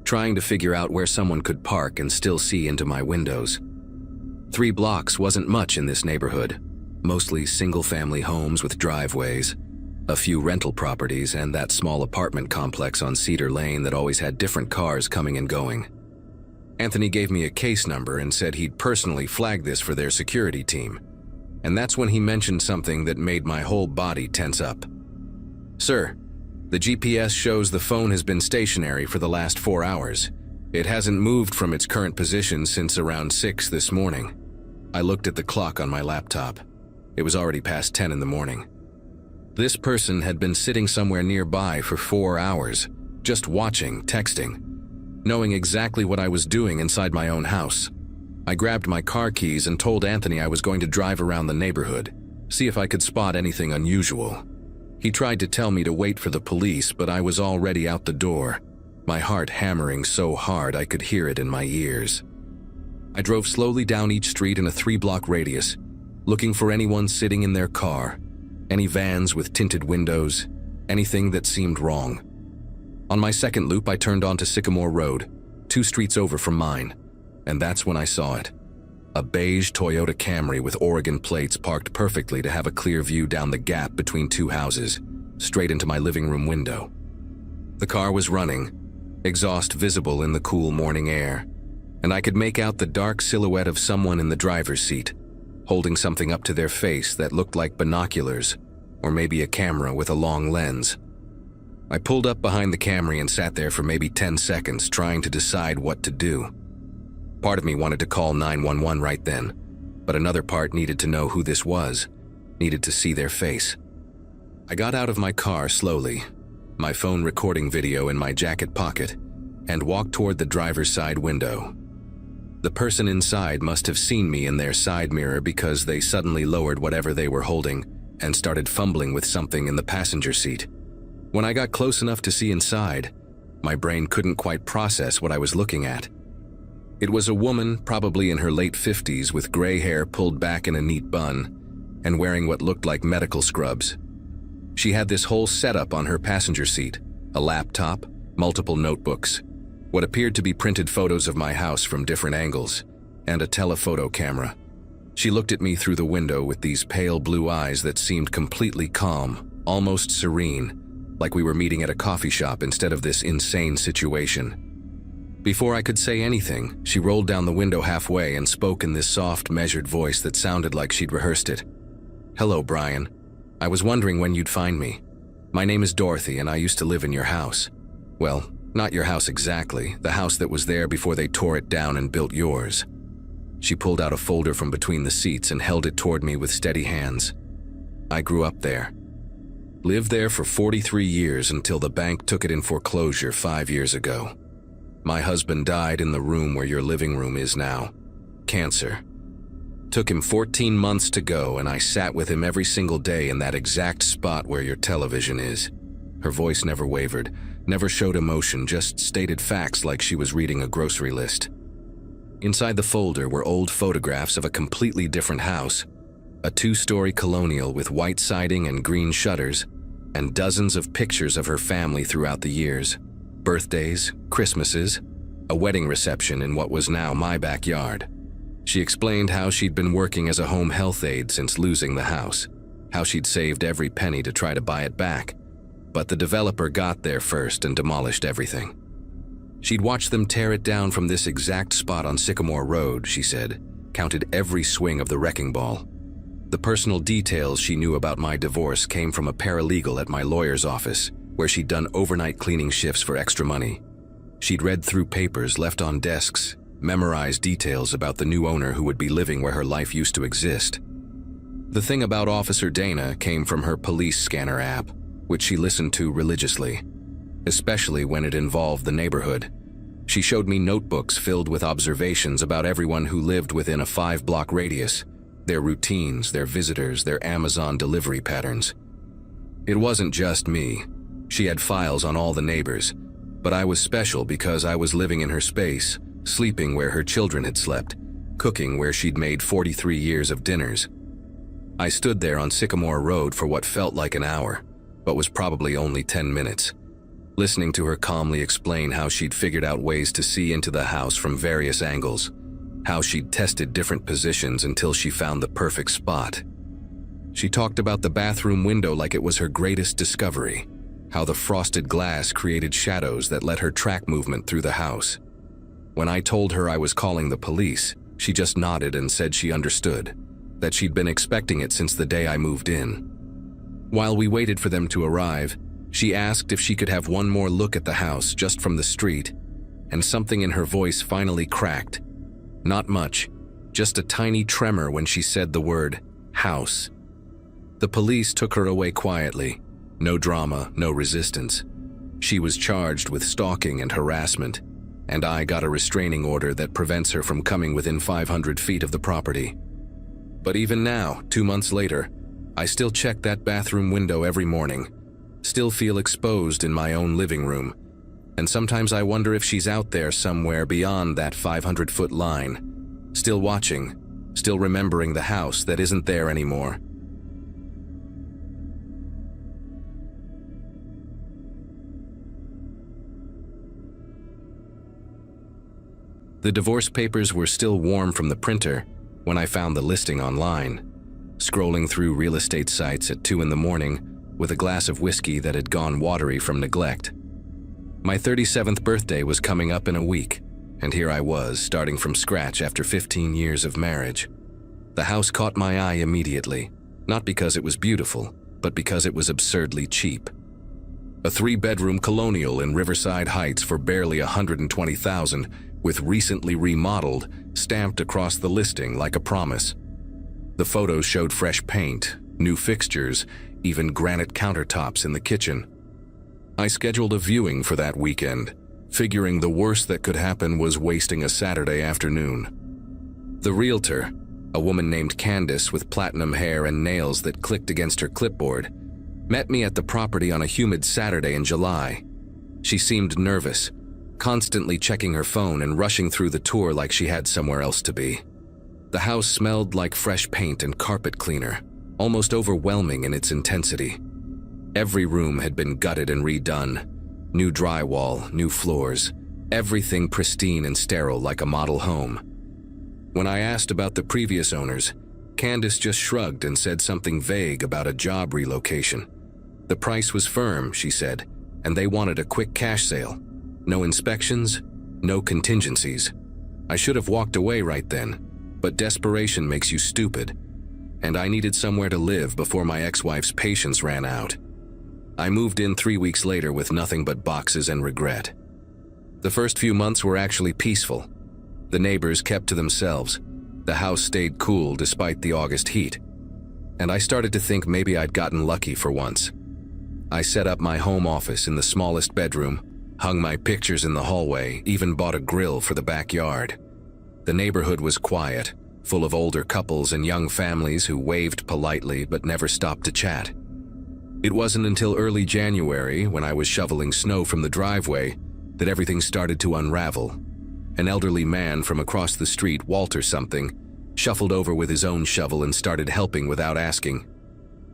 trying to figure out where someone could park and still see into my windows. 3 blocks wasn't much in this neighborhood, mostly single-family homes with driveways, a few rental properties, and that small apartment complex on Cedar Lane that always had different cars coming and going. Anthony gave me a case number and said he'd personally flag this for their security team, and that's when he mentioned something that made my whole body tense up. "Sir, the GPS shows the phone has been stationary for the last 4 hours. It hasn't moved from its current position since around 6 this morning." I looked at the clock on my laptop. It was already past 10 in the morning. This person had been sitting somewhere nearby for 4 hours, just watching, texting, knowing exactly what I was doing inside my own house. I grabbed my car keys and told Anthony I was going to drive around the neighborhood, see if I could spot anything unusual. He tried to tell me to wait for the police, but I was already out the door, my heart hammering so hard I could hear it in my ears. I drove slowly down each street in a 3-block radius, looking for anyone sitting in their car, any vans with tinted windows, anything that seemed wrong. On my second loop, I turned onto Sycamore Road, 2 streets over from mine, and that's when I saw it. A beige Toyota Camry with Oregon plates parked perfectly to have a clear view down the gap between 2 houses, straight into my living room window. The car was running, exhaust visible in the cool morning air, and I could make out the dark silhouette of someone in the driver's seat, holding something up to their face that looked like binoculars, or maybe a camera with a long lens. I pulled up behind the Camry and sat there for maybe 10 seconds trying to decide what to do. Part of me wanted to call 911 right then, but another part needed to know who this was, needed to see their face. I got out of my car slowly, my phone recording video in my jacket pocket, and walked toward the driver's side window. The person inside must have seen me in their side mirror because they suddenly lowered whatever they were holding and started fumbling with something in the passenger seat. When I got close enough to see inside, my brain couldn't quite process what I was looking at. It was a woman, probably in her late 50s, with gray hair pulled back in a neat bun and wearing what looked like medical scrubs. She had this whole setup on her passenger seat, a laptop, multiple notebooks, what appeared to be printed photos of my house from different angles, and a telephoto camera. She looked at me through the window with these pale blue eyes that seemed completely calm, almost serene, like we were meeting at a coffee shop instead of this insane situation. Before I could say anything, she rolled down the window halfway and spoke in this soft, measured voice that sounded like she'd rehearsed it. "Hello, Brian. I was wondering when you'd find me. My name is Dorothy and I used to live in your house. Well, not your house exactly, the house that was there before they tore it down and built yours." She pulled out a folder from between the seats and held it toward me with steady hands. "I grew up there. Lived there for 43 years until the bank took it in foreclosure 5 years ago. My husband died in the room where your living room is now. Cancer. Took him 14 months to go, and I sat with him every single day in that exact spot where your television is." Her voice never wavered, never showed emotion, just stated facts like she was reading a grocery list. Inside the folder were old photographs of a completely different house, a 2-story colonial with white siding and green shutters, and dozens of pictures of her family throughout the years. Birthdays, Christmases, a wedding reception in what was now my backyard. She explained how she'd been working as a home health aide since losing the house, how she'd saved every penny to try to buy it back, but the developer got there first and demolished everything. She'd watched them tear it down from this exact spot on Sycamore Road, she said, counted every swing of the wrecking ball. The personal details she knew about my divorce came from a paralegal at my lawyer's office, where she'd done overnight cleaning shifts for extra money. She'd read through papers left on desks, memorized details about the new owner who would be living where her life used to exist. The thing about Officer Dana came from her police scanner app, which she listened to religiously, especially when it involved the neighborhood. She showed me notebooks filled with observations about everyone who lived within a 5-block radius, their routines, their visitors, their Amazon delivery patterns. It wasn't just me. She had files on all the neighbors, but I was special because I was living in her space, sleeping where her children had slept, cooking where she'd made 43 years of dinners. I stood there on Sycamore Road for what felt like an hour, but was probably only 10 minutes, listening to her calmly explain how she'd figured out ways to see into the house from various angles, how she'd tested different positions until she found the perfect spot. She talked about the bathroom window like it was her greatest discovery, how the frosted glass created shadows that let her track movement through the house. When I told her I was calling the police, she just nodded and said she understood, that she'd been expecting it since the day I moved in. While we waited for them to arrive, she asked if she could have one more look at the house just from the street, and something in her voice finally cracked. Not much, just a tiny tremor when she said the word house. The police took her away quietly. No drama, no resistance. She was charged with stalking and harassment, and I got a restraining order that prevents her from coming within 500 feet of the property. But even now, 2 months later, I still check that bathroom window every morning, still feel exposed in my own living room, and sometimes I wonder if she's out there somewhere beyond that 500-foot line, still watching, still remembering the house that isn't there anymore. The divorce papers were still warm from the printer when I found the listing online, scrolling through real estate sites at 2 in the morning with a glass of whiskey that had gone watery from neglect. My 37th birthday was coming up in a week, and here I was, starting from scratch after 15 years of marriage. The house caught my eye immediately, not because it was beautiful, but because it was absurdly cheap. A 3-bedroom colonial in Riverside Heights for barely $120,000, with recently remodeled, stamped across the listing like a promise. The photos showed fresh paint, new fixtures, even granite countertops in the kitchen. I scheduled a viewing for that weekend, figuring the worst that could happen was wasting a Saturday afternoon. The realtor, a woman named Candace with platinum hair and nails that clicked against her clipboard, met me at the property on a humid Saturday in July. She seemed nervous, constantly checking her phone and rushing through the tour like she had somewhere else to be. The house smelled like fresh paint and carpet cleaner, almost overwhelming in its intensity. Every room had been gutted and redone. New drywall, new floors, everything pristine and sterile like a model home. When I asked about the previous owners, Candace just shrugged and said something vague about a job relocation. The price was firm, she said, and they wanted a quick cash sale. No inspections, no contingencies. I should have walked away right then, but desperation makes you stupid, and I needed somewhere to live before my ex-wife's patience ran out. I moved in 3 weeks later with nothing but boxes and regret. The first few months were actually peaceful. The neighbors kept to themselves. The house stayed cool despite the August heat. And I started to think maybe I'd gotten lucky for once. I set up my home office in the smallest bedroom, hung my pictures in the hallway, even bought a grill for the backyard. The neighborhood was quiet, full of older couples and young families who waved politely but never stopped to chat. It wasn't until early January, when I was shoveling snow from the driveway, that everything started to unravel. An elderly man from across the street, Walter something, shuffled over with his own shovel and started helping without asking.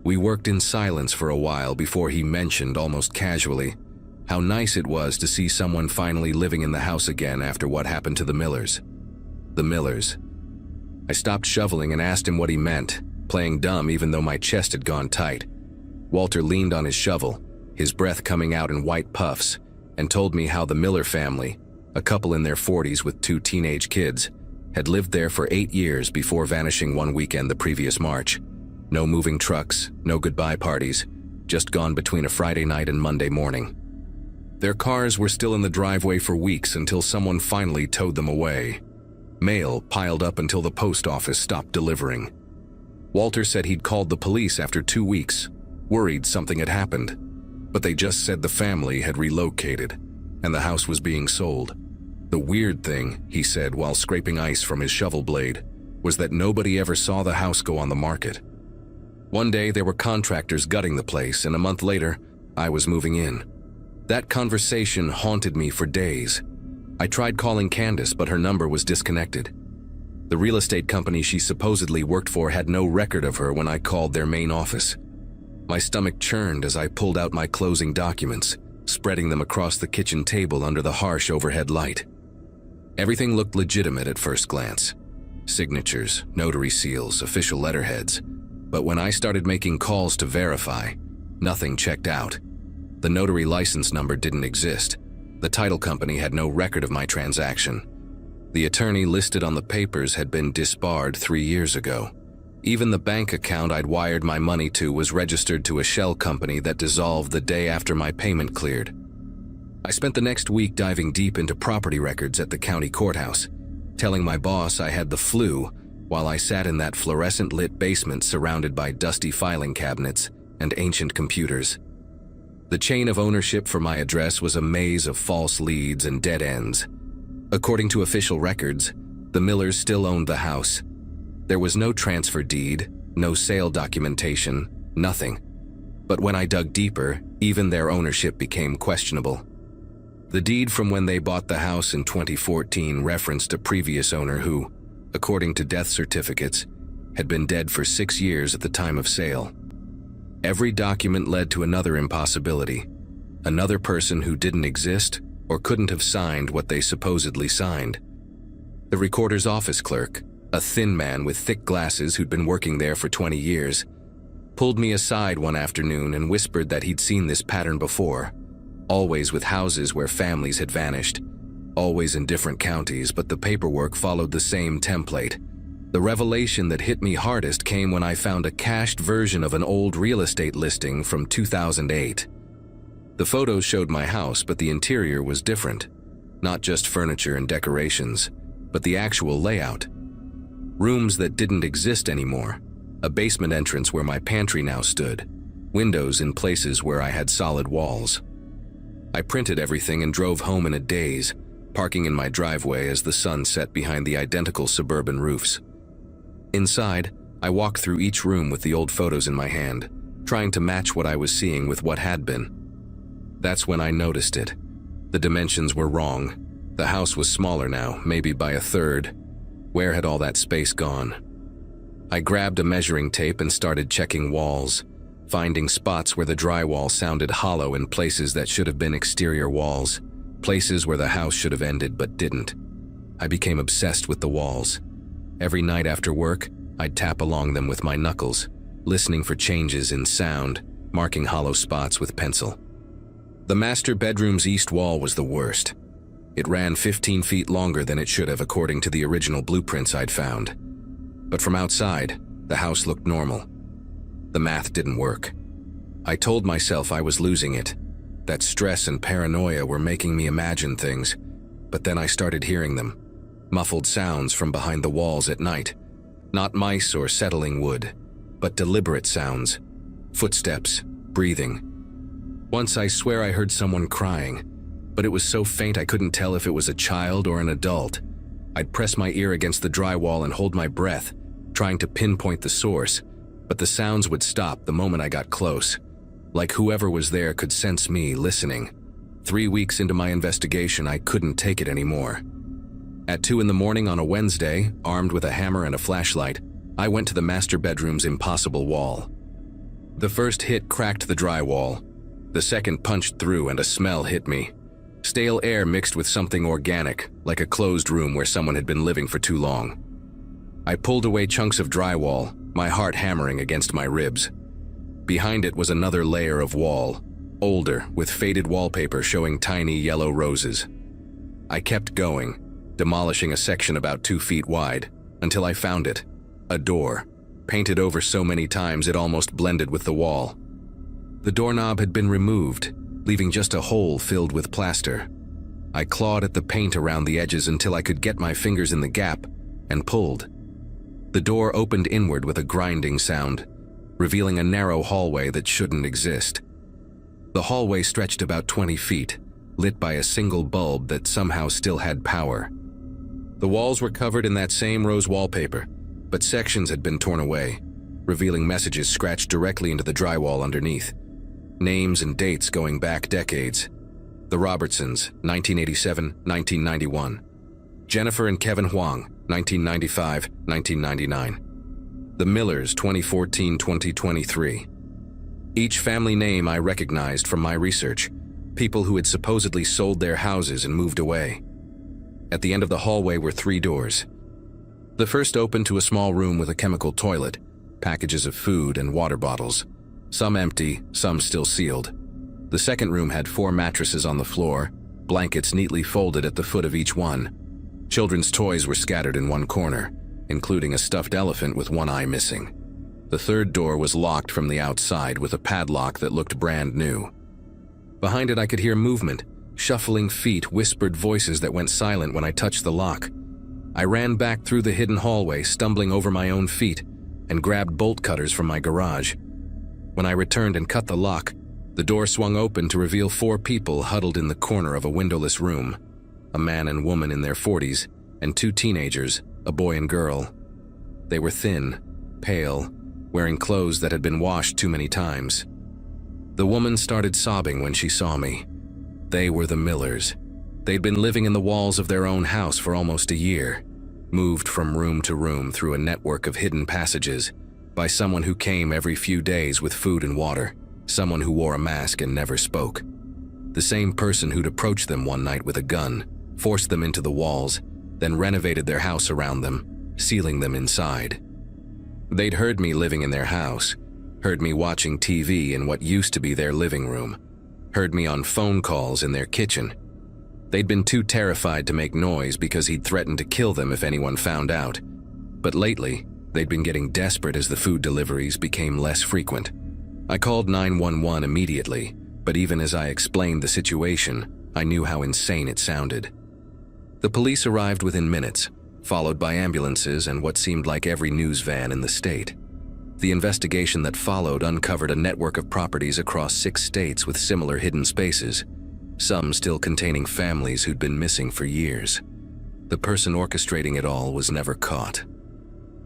We worked in silence for a while before he mentioned, almost casually, how nice it was to see someone finally living in the house again after what happened to the Millers. The Millers. I stopped shoveling and asked him what he meant, playing dumb even though my chest had gone tight. Walter leaned on his shovel, his breath coming out in white puffs, and told me how the Miller family, a couple in their 40s with 2 teenage kids, had lived there for 8 years before vanishing one weekend the previous March. No moving trucks, no goodbye parties, just gone between a Friday night and Monday morning. Their cars were still in the driveway for weeks until someone finally towed them away. Mail piled up until the post office stopped delivering. Walter said he'd called the police after 2 weeks, worried something had happened, but they just said the family had relocated and the house was being sold. The weird thing, he said while scraping ice from his shovel blade, was that nobody ever saw the house go on the market. One day there were contractors gutting the place, and a month later, I was moving in. That conversation haunted me for days. I tried calling Candace, but her number was disconnected. The real estate company she supposedly worked for had no record of her when I called their main office. My stomach churned as I pulled out my closing documents, spreading them across the kitchen table under the harsh overhead light. Everything looked legitimate at first glance. Signatures, notary seals, official letterheads. But when I started making calls to verify, nothing checked out. The notary license number didn't exist. The title company had no record of my transaction. The attorney listed on the papers had been disbarred 3 years ago. Even the bank account I'd wired my money to was registered to a shell company that dissolved the day after my payment cleared. I spent the next week diving deep into property records at the county courthouse, telling my boss I had the flu while I sat in that fluorescent-lit basement surrounded by dusty filing cabinets and ancient computers. The chain of ownership for my address was a maze of false leads and dead ends. According to official records, the Millers still owned the house. There was no transfer deed, no sale documentation, nothing. But when I dug deeper, even their ownership became questionable. The deed from when they bought the house in 2014 referenced a previous owner who, according to death certificates, had been dead for 6 years at the time of sale. Every document led to another impossibility, another person who didn't exist or couldn't have signed what they supposedly signed. The recorder's office clerk, a thin man with thick glasses who'd been working there for 20 years, pulled me aside one afternoon and whispered that he'd seen this pattern before, always with houses where families had vanished, always in different counties, but the paperwork followed the same template. The revelation that hit me hardest came when I found a cached version of an old real estate listing from 2008. The photos showed my house, but the interior was different. Not just furniture and decorations, but the actual layout. Rooms that didn't exist anymore. A basement entrance where my pantry now stood. Windows in places where I had solid walls. I printed everything and drove home in a daze, parking in my driveway as the sun set behind the identical suburban roofs. Inside, I walked through each room with the old photos in my hand, trying to match what I was seeing with what had been. That's when I noticed it. The dimensions were wrong. The house was smaller now, maybe by a third. Where had all that space gone? I grabbed a measuring tape and started checking walls, finding spots where the drywall sounded hollow in places that should have been exterior walls, places where the house should have ended but didn't. I became obsessed with the walls. Every night after work, I'd tap along them with my knuckles, listening for changes in sound, marking hollow spots with pencil. The master bedroom's east wall was the worst. It ran 15 feet longer than it should have according to the original blueprints I'd found. But from outside, the house looked normal. The math didn't work. I told myself I was losing it, that stress and paranoia were making me imagine things, but then I started hearing them. Muffled sounds from behind the walls at night. Not mice or settling wood, but deliberate sounds. Footsteps, breathing. Once I swear I heard someone crying, but it was so faint I couldn't tell if it was a child or an adult. I'd press my ear against the drywall and hold my breath, trying to pinpoint the source, but the sounds would stop the moment I got close, like whoever was there could sense me listening. 3 weeks into my investigation, I couldn't take it anymore. At 2 a.m. on a Wednesday, armed with a hammer and a flashlight, I went to the master bedroom's impossible wall. The first hit cracked the drywall. The second punched through and a smell hit me. Stale air mixed with something organic, like a closed room where someone had been living for too long. I pulled away chunks of drywall, my heart hammering against my ribs. Behind it was another layer of wall, older, with faded wallpaper showing tiny yellow roses. I kept going, demolishing a section about 2 feet wide, until I found it. A door, painted over so many times it almost blended with the wall. The doorknob had been removed, leaving just a hole filled with plaster. I clawed at the paint around the edges until I could get my fingers in the gap, and pulled. The door opened inward with a grinding sound, revealing a narrow hallway that shouldn't exist. The hallway stretched about 20 feet, lit by a single bulb that somehow still had power. The walls were covered in that same rose wallpaper, but sections had been torn away, revealing messages scratched directly into the drywall underneath. names and dates going back decades. The Robertsons, 1987-1991. Jennifer and Kevin Huang, 1995-1999. The Millers, 2014-2023. Each family name I recognized from my research, people who had supposedly sold their houses and moved away. At the end of the hallway were 3 doors. The first opened to a small room with a chemical toilet, packages of food and water bottles, some empty, some still sealed. The second room had 4 mattresses on the floor, blankets neatly folded at the foot of each one. Children's toys were scattered in one corner, including a stuffed elephant with one eye missing. The third door was locked from the outside with a padlock that looked brand new. Behind it I could hear movement, shuffling feet, whispered voices that went silent when I touched the lock. I ran back through the hidden hallway, stumbling over my own feet, and grabbed bolt cutters from my garage. When I returned and cut the lock, the door swung open to reveal 4 people huddled in the corner of a windowless room. A man and woman in their 40s, and 2 teenagers, a boy and girl. They were thin, pale, wearing clothes that had been washed too many times. The woman started sobbing when she saw me. They were the Millers. They'd been living in the walls of their own house for almost a year, moved from room to room through a network of hidden passages, by someone who came every few days with food and water, someone who wore a mask and never spoke. The same person who'd approached them one night with a gun, forced them into the walls, then renovated their house around them, sealing them inside. They'd heard me living in their house, heard me watching TV in what used to be their living room, heard me on phone calls in their kitchen. They'd been too terrified to make noise because he'd threatened to kill them if anyone found out. But lately, they'd been getting desperate as the food deliveries became less frequent. I called 911 immediately, but even as I explained the situation, I knew how insane it sounded. The police arrived within minutes, followed by ambulances and what seemed like every news van in the state. The investigation that followed uncovered a network of properties across 6 states with similar hidden spaces, some still containing families who'd been missing for years. The person orchestrating it all was never caught.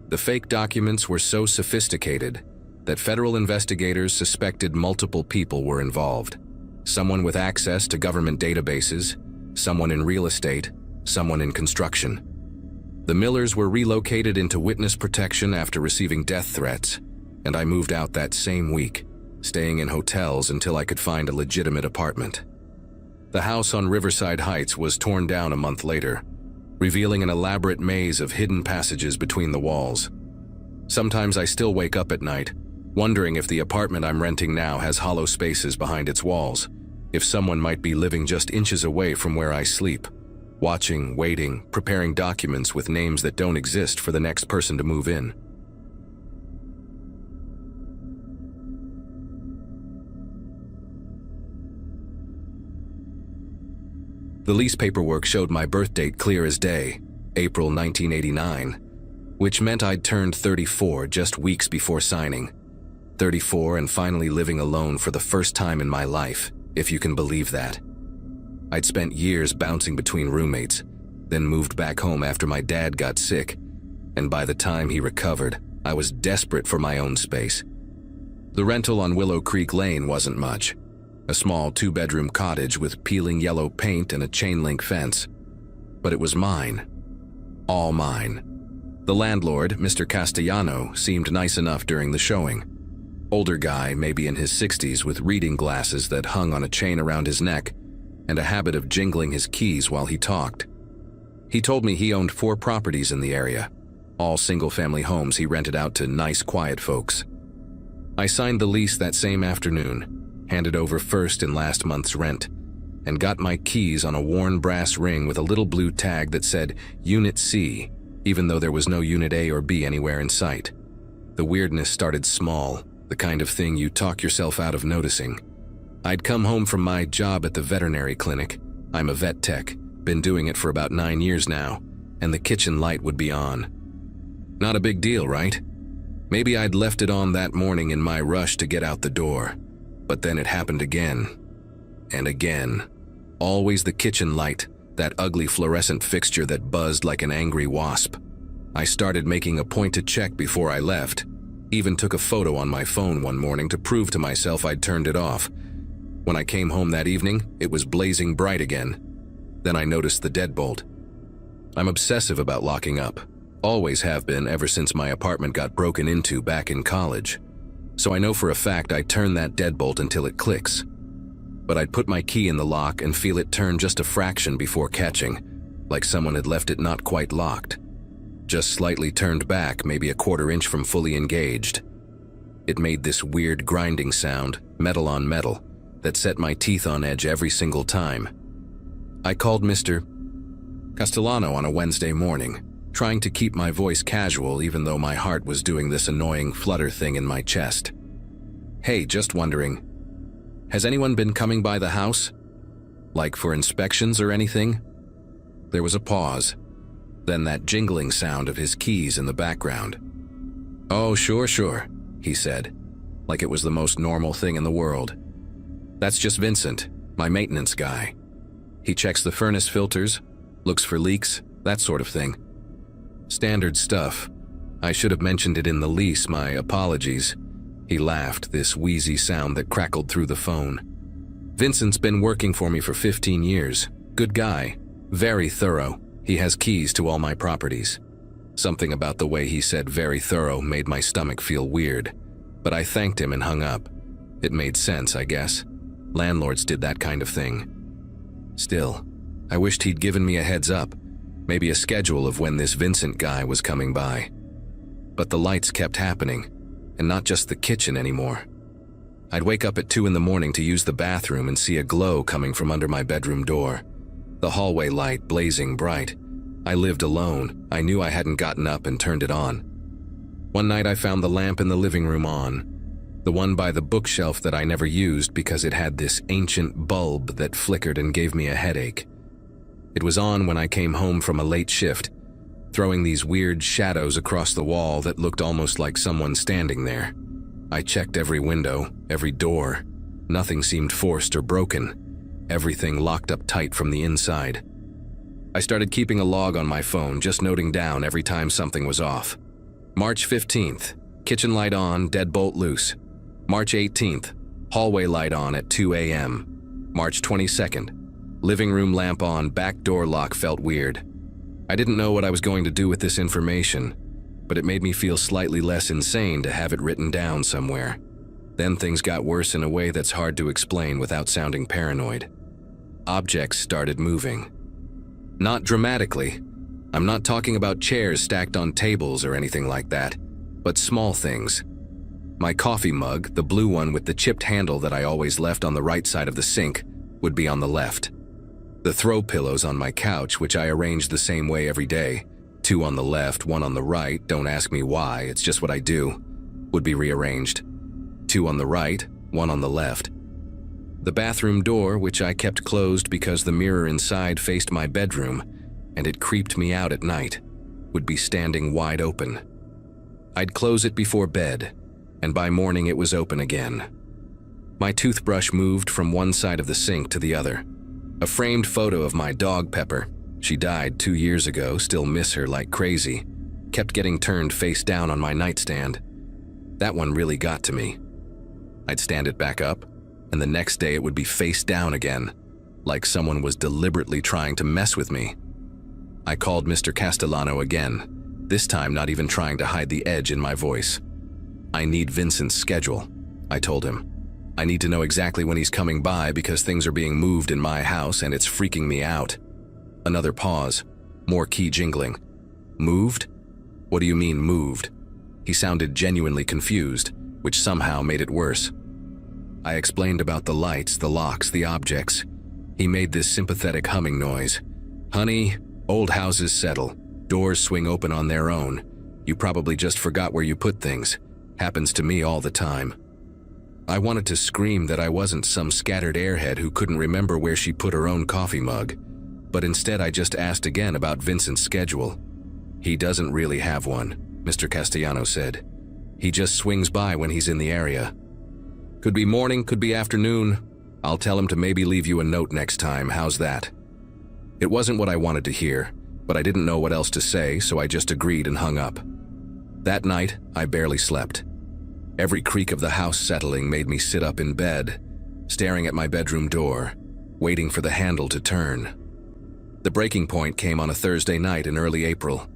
The fake documents were so sophisticated that federal investigators suspected multiple people were involved. Someone with access to government databases, someone in real estate, someone in construction. The Millers were relocated into witness protection after receiving death threats, and I moved out that same week, staying in hotels until I could find a legitimate apartment. The house on Riverside Heights was torn down a month later, revealing an elaborate maze of hidden passages between the walls. Sometimes I still wake up at night, wondering if the apartment I'm renting now has hollow spaces behind its walls, if someone might be living just inches away from where I sleep, watching, waiting, preparing documents with names that don't exist for the next person to move in. The lease paperwork showed my birth date clear as day, April 1989, which meant I'd turned 34 just weeks before signing. 34 and finally living alone for the first time in my life, if you can believe that. I'd spent years bouncing between roommates, then moved back home after my dad got sick, and by the time he recovered, I was desperate for my own space. The rental on Willow Creek Lane wasn't much, a small 2-bedroom cottage with peeling yellow paint and a chain-link fence. But it was mine. All mine. The landlord, Mr. Castellano, seemed nice enough during the showing. Older guy, maybe in his 60s, with reading glasses that hung on a chain around his neck, and a habit of jingling his keys while he talked. He told me he owned 4 properties in the area, all single-family homes he rented out to nice, quiet folks. I signed the lease that same afternoon, handed over first and last month's rent, and got my keys on a worn brass ring with a little blue tag that said Unit C, even though there was no Unit A or B anywhere in sight. The weirdness started small, the kind of thing you talk yourself out of noticing. I'd come home from my job at the veterinary clinic. I'm a vet tech, been doing it for about 9 years now, and the kitchen light would be on. Not a big deal, right? Maybe I'd left it on that morning in my rush to get out the door, but then it happened again, and again. Always the kitchen light, that ugly fluorescent fixture that buzzed like an angry wasp. I started making a point to check before I left, Even took a photo on my phone one morning to prove to myself I'd turned it off. When I came home that evening, it was blazing bright again. Then I noticed the deadbolt. I'm obsessive about locking up. Always have been ever since my apartment got broken into back in college. So I know for a fact I turn that deadbolt until it clicks. But I'd put my key in the lock and feel it turn just a fraction before catching, like someone had left it not quite locked. Just slightly turned back, maybe a quarter inch from fully engaged. It made this weird grinding sound, metal on metal, that set my teeth on edge every single time. I called Mr. Castellano on a Wednesday morning, trying to keep my voice casual even though my heart was doing this annoying flutter thing in my chest. Hey, just wondering, has anyone been coming by the house? Like for inspections or anything? There was a pause, then that jingling sound of his keys in the background. Oh, sure, he said, like it was the most normal thing in the world. That's just Vincent, my maintenance guy. He checks the furnace filters, looks for leaks, that sort of thing. Standard stuff. I should have mentioned it in the lease, my apologies. He laughed, this wheezy sound that crackled through the phone. Vincent's been working for me for 15 years. Good guy. Very thorough. He has keys to all my properties. Something about the way he said very thorough made my stomach feel weird, but I thanked him and hung up. It made sense, I guess. Landlords did that kind of thing. Still, I wished he'd given me a heads up, maybe a schedule of when this Vincent guy was coming by. But the lights kept happening, and not just the kitchen anymore. I'd wake up at 2 in the morning to use the bathroom and see a glow coming from under my bedroom door. The hallway light blazing bright. I lived alone. I knew I hadn't gotten up and turned it on. One night I found the lamp in the living room on, the one by the bookshelf that I never used because it had this ancient bulb that flickered and gave me a headache. It was on when I came home from a late shift, throwing these weird shadows across the wall that looked almost like someone standing there. I checked every window, every door. Nothing seemed forced or broken. Everything locked up tight from the inside. I started keeping a log on my phone, just noting down every time something was off. March 15th, kitchen light on, deadbolt loose. March 18th, hallway light on at 2 a.m. March 22nd, living room lamp on, back door lock felt weird. I didn't know what I was going to do with this information, but it made me feel slightly less insane to have it written down somewhere. Then things got worse in a way that's hard to explain without sounding paranoid. Objects started moving. Not dramatically. I'm not talking about chairs stacked on tables or anything like that, but small things. My coffee mug, the blue one with the chipped handle that I always left on the right side of the sink, would be on the left. The throw pillows on my couch, which I arranged the same way every day, 2 on the left, 1 on the right, don't ask me why, it's just what I do, would be rearranged. 2 on the right, 1 on the left. The bathroom door, which I kept closed because the mirror inside faced my bedroom, and it creeped me out at night, would be standing wide open. I'd close it before bed, and by morning it was open again. My toothbrush moved from one side of the sink to the other. A framed photo of my dog Pepper, she died 2 years ago, still miss her like crazy, kept getting turned face down on my nightstand. That one really got to me. I'd stand it back up, and the next day it would be face down again, like someone was deliberately trying to mess with me. I called Mr. Castellano again, this time not even trying to hide the edge in my voice. I need Vincent's schedule, I told him. I need to know exactly when he's coming by because things are being moved in my house and it's freaking me out. Another pause, more key jingling. Moved? What do you mean moved? He sounded genuinely confused, which somehow made it worse. I explained about the lights, the locks, the objects. He made this sympathetic humming noise. Honey, old houses settle. Doors swing open on their own. You probably just forgot where you put things. Happens to me all the time. I wanted to scream that I wasn't some scattered airhead who couldn't remember where she put her own coffee mug, but instead I just asked again about Vincent's schedule. He doesn't really have one, Mr. Castellano said. He just swings by when he's in the area. Could be morning, could be afternoon. I'll tell him to maybe leave you a note next time, how's that? It wasn't what I wanted to hear, but I didn't know what else to say, so I just agreed and hung up. That night, I barely slept. Every creak of the house settling made me sit up in bed, staring at my bedroom door, waiting for the handle to turn. The breaking point came on a Thursday night in early April.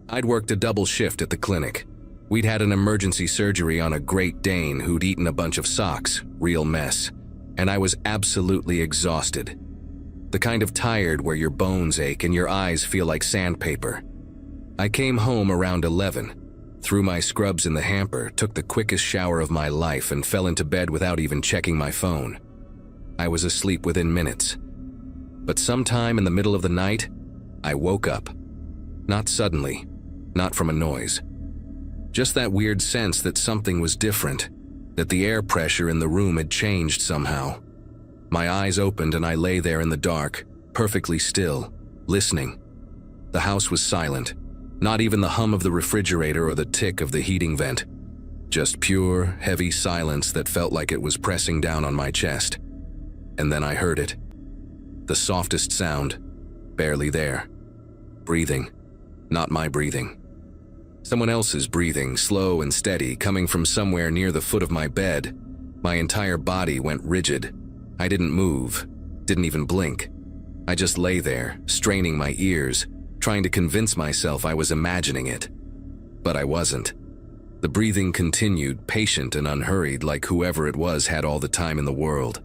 I'd worked a double shift at the clinic. We'd had an emergency surgery on a Great Dane who'd eaten a bunch of socks, real mess, and I was absolutely exhausted. The kind of tired where your bones ache and your eyes feel like sandpaper. I came home around 11, threw my scrubs in the hamper, took the quickest shower of my life, and fell into bed without even checking my phone. I was asleep within minutes. But sometime in the middle of the night, I woke up. Not suddenly, not from a noise. Just that weird sense that something was different, that the air pressure in the room had changed somehow. My eyes opened and I lay there in the dark, perfectly still, listening. The house was silent, not even the hum of the refrigerator or the tick of the heating vent. Just pure, heavy silence that felt like it was pressing down on my chest. And then I heard it. The softest sound, barely there. Breathing, not my breathing. Someone else's breathing, slow and steady, coming from somewhere near the foot of my bed. My entire body went rigid. I didn't move, didn't even blink. I just lay there, straining my ears, trying to convince myself I was imagining it. But I wasn't. The breathing continued, patient and unhurried, like whoever it was had all the time in the world.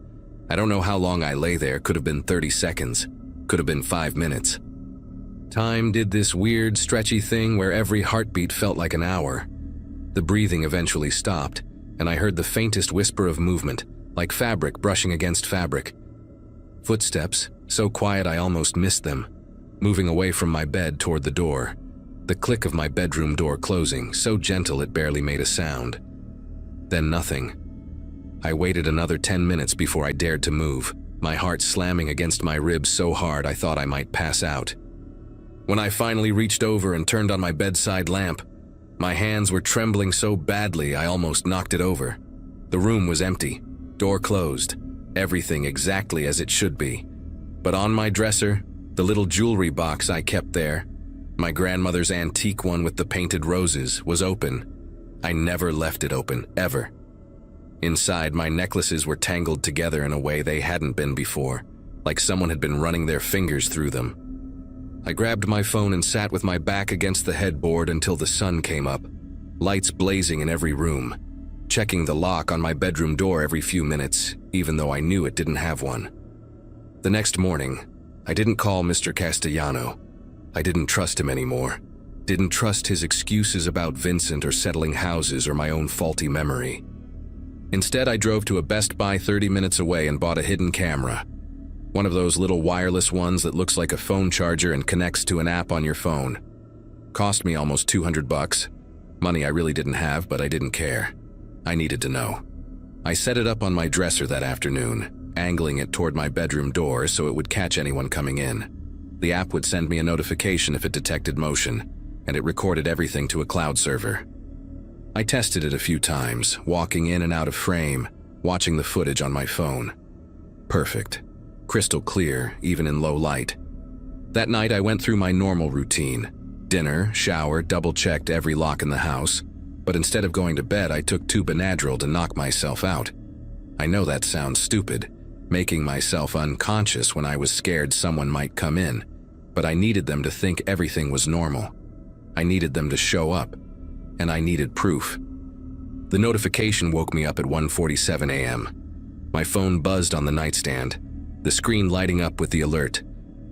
I don't know how long I lay there, could have been 30 seconds, could have been 5 minutes. Time did this weird, stretchy thing where every heartbeat felt like an hour. The breathing eventually stopped, and I heard the faintest whisper of movement, like fabric brushing against fabric. Footsteps, so quiet I almost missed them, moving away from my bed toward the door. The click of my bedroom door closing, so gentle it barely made a sound. Then nothing. I waited another 10 minutes before I dared to move, my heart slamming against my ribs so hard I thought I might pass out. When I finally reached over and turned on my bedside lamp, my hands were trembling so badly I almost knocked it over. The room was empty, door closed, everything exactly as it should be. But on my dresser, the little jewelry box I kept there, my grandmother's antique one with the painted roses, was open. I never left it open, ever. Inside, my necklaces were tangled together in a way they hadn't been before, like someone had been running their fingers through them. I grabbed my phone and sat with my back against the headboard until the sun came up, lights blazing in every room, checking the lock on my bedroom door every few minutes, even though I knew it didn't have one. The next morning, I didn't call Mr. Castellano. I didn't trust him anymore. Didn't trust his excuses about Vincent or settling houses or my own faulty memory. Instead, I drove to a Best Buy 30 minutes away and bought a hidden camera. One of those little wireless ones that looks like a phone charger and connects to an app on your phone. Cost me almost $200. Money I really didn't have, but I didn't care. I needed to know. I set it up on my dresser that afternoon, angling it toward my bedroom door so it would catch anyone coming in. The app would send me a notification if it detected motion, and it recorded everything to a cloud server. I tested it a few times, walking in and out of frame, watching the footage on my phone. Perfect. Crystal clear, even in low light. That night I went through my normal routine. Dinner, shower, double-checked every lock in the house. But instead of going to bed, I took 2 Benadryl to knock myself out. I know that sounds stupid, making myself unconscious when I was scared someone might come in, but I needed them to think everything was normal. I needed them to show up, and I needed proof. The notification woke me up at 1:47 a.m. My phone buzzed on the nightstand, the screen lighting up with the alert,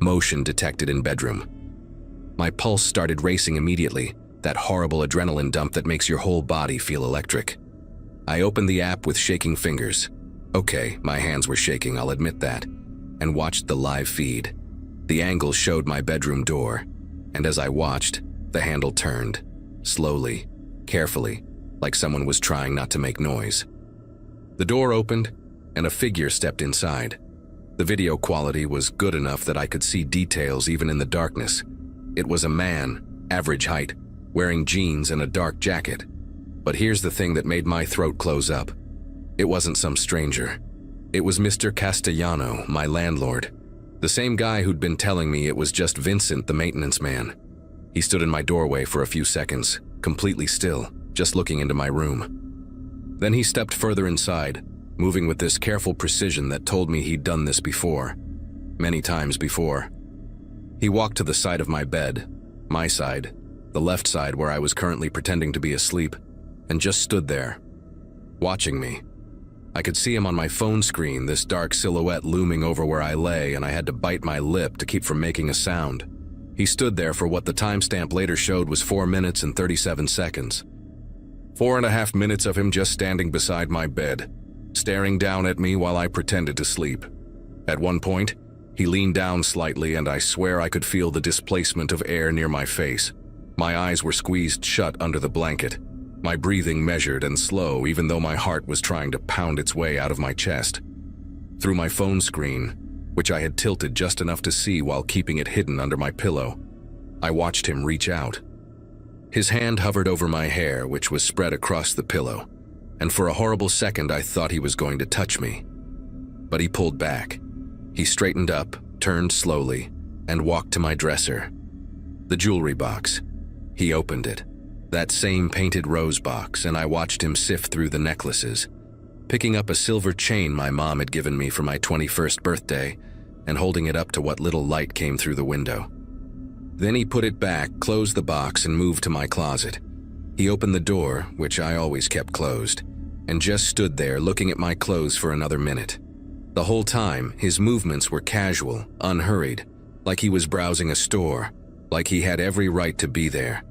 motion detected in bedroom. My pulse started racing immediately, that horrible adrenaline dump that makes your whole body feel electric. I opened the app with shaking fingers. Okay, my hands were shaking, I'll admit that, and watched the live feed. The angle showed my bedroom door, and as I watched, the handle turned, slowly, carefully, like someone was trying not to make noise. The door opened, and a figure stepped inside. The video quality was good enough that I could see details even in the darkness. It was a man, average height, wearing jeans and a dark jacket. But here's the thing that made my throat close up. It wasn't some stranger. It was Mr. Castellano, my landlord. The same guy who'd been telling me it was just Vincent, the maintenance man. He stood in my doorway for a few seconds, completely still, just looking into my room. Then he stepped further inside, moving with this careful precision that told me he'd done this before. Many times before. He walked to the side of my bed, my side, the left side where I was currently pretending to be asleep, and just stood there, watching me. I could see him on my phone screen, this dark silhouette looming over where I lay, and I had to bite my lip to keep from making a sound. He stood there for what the timestamp later showed was 4 minutes and 37 seconds. 4.5 minutes of him just standing beside my bed, staring down at me while I pretended to sleep. At one point, he leaned down slightly, and I swear I could feel the displacement of air near my face. My eyes were squeezed shut under the blanket, my breathing measured and slow, even though my heart was trying to pound its way out of my chest. Through my phone screen, which I had tilted just enough to see while keeping it hidden under my pillow, I watched him reach out. His hand hovered over my hair, which was spread across the pillow, and for a horrible second I thought he was going to touch me. But he pulled back. He straightened up, turned slowly, and walked to my dresser. The jewelry box. He opened it. That same painted rose box, and I watched him sift through the necklaces, picking up a silver chain my mom had given me for my 21st birthday and holding it up to what little light came through the window. Then he put it back, closed the box, and moved to my closet. He opened the door, which I always kept closed, and just stood there looking at my clothes for another minute. The whole time, his movements were casual, unhurried, like he was browsing a store, like he had every right to be there.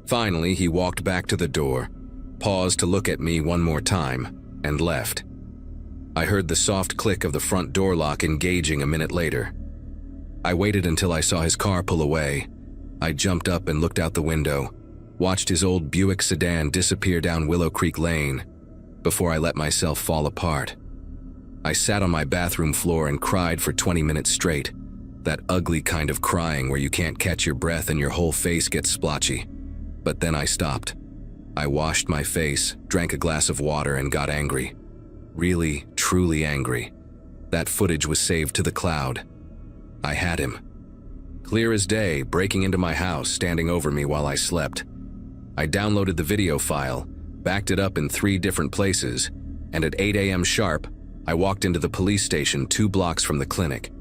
Finally, he walked back to the door, paused to look at me one more time, and left. I heard the soft click of the front door lock engaging a minute later. I waited until I saw his car pull away. I jumped up and looked out the window, watched his old Buick sedan disappear down Willow Creek Lane, before I let myself fall apart. I sat on my bathroom floor and cried for 20 minutes straight, that ugly kind of crying where you can't catch your breath and your whole face gets splotchy. But then I stopped. I washed my face, drank a glass of water, and got angry. Really, truly angry. That footage was saved to the cloud. I had him. Clear as day, breaking into my house, standing over me while I slept. I downloaded the video file, backed it up in 3 different places, and at 8 a.m. sharp, I walked into the police station 2 blocks from the clinic.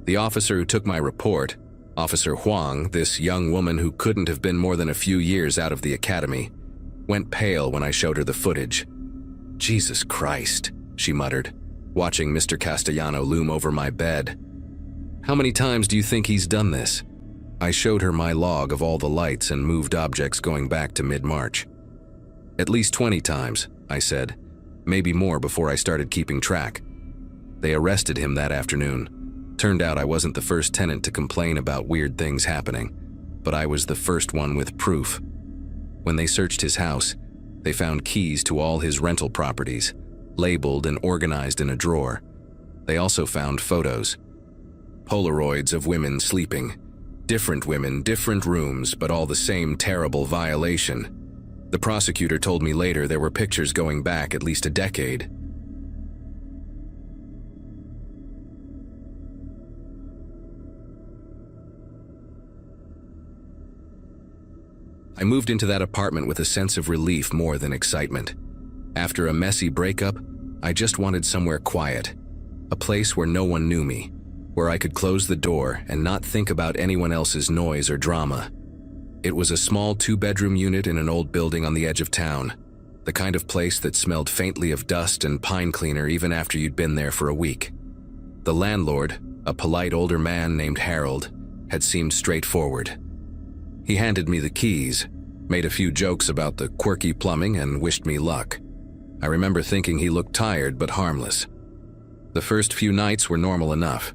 The officer who took my report, Officer Huang, this young woman who couldn't have been more than a few years out of the academy, went pale when I showed her the footage. "Jesus Christ," she muttered, watching Mr. Castellano loom over my bed. "How many times do you think he's done this?" I showed her my log of all the lights and moved objects going back to mid-March. "At least 20 times," I said, maybe more before I started keeping track. They arrested him that afternoon. Turned out I wasn't the first tenant to complain about weird things happening, but I was the first one with proof. When they searched his house, they found keys to all his rental properties, labeled and organized in a drawer. They also found photos. Polaroids of women sleeping. Different women, different rooms, but all the same terrible violation. The prosecutor told me later there were pictures going back at least a decade. I moved into that apartment with a sense of relief more than excitement. After a messy breakup, I just wanted somewhere quiet, a place where no one knew me, where I could close the door and not think about anyone else's noise or drama. It was a small 2-bedroom unit in an old building on the edge of town, the kind of place that smelled faintly of dust and pine cleaner even after you'd been there for a week. The landlord, a polite older man named Harold, had seemed straightforward. He handed me the keys, made a few jokes about the quirky plumbing, and wished me luck. I remember thinking he looked tired but harmless. The first few nights were normal enough.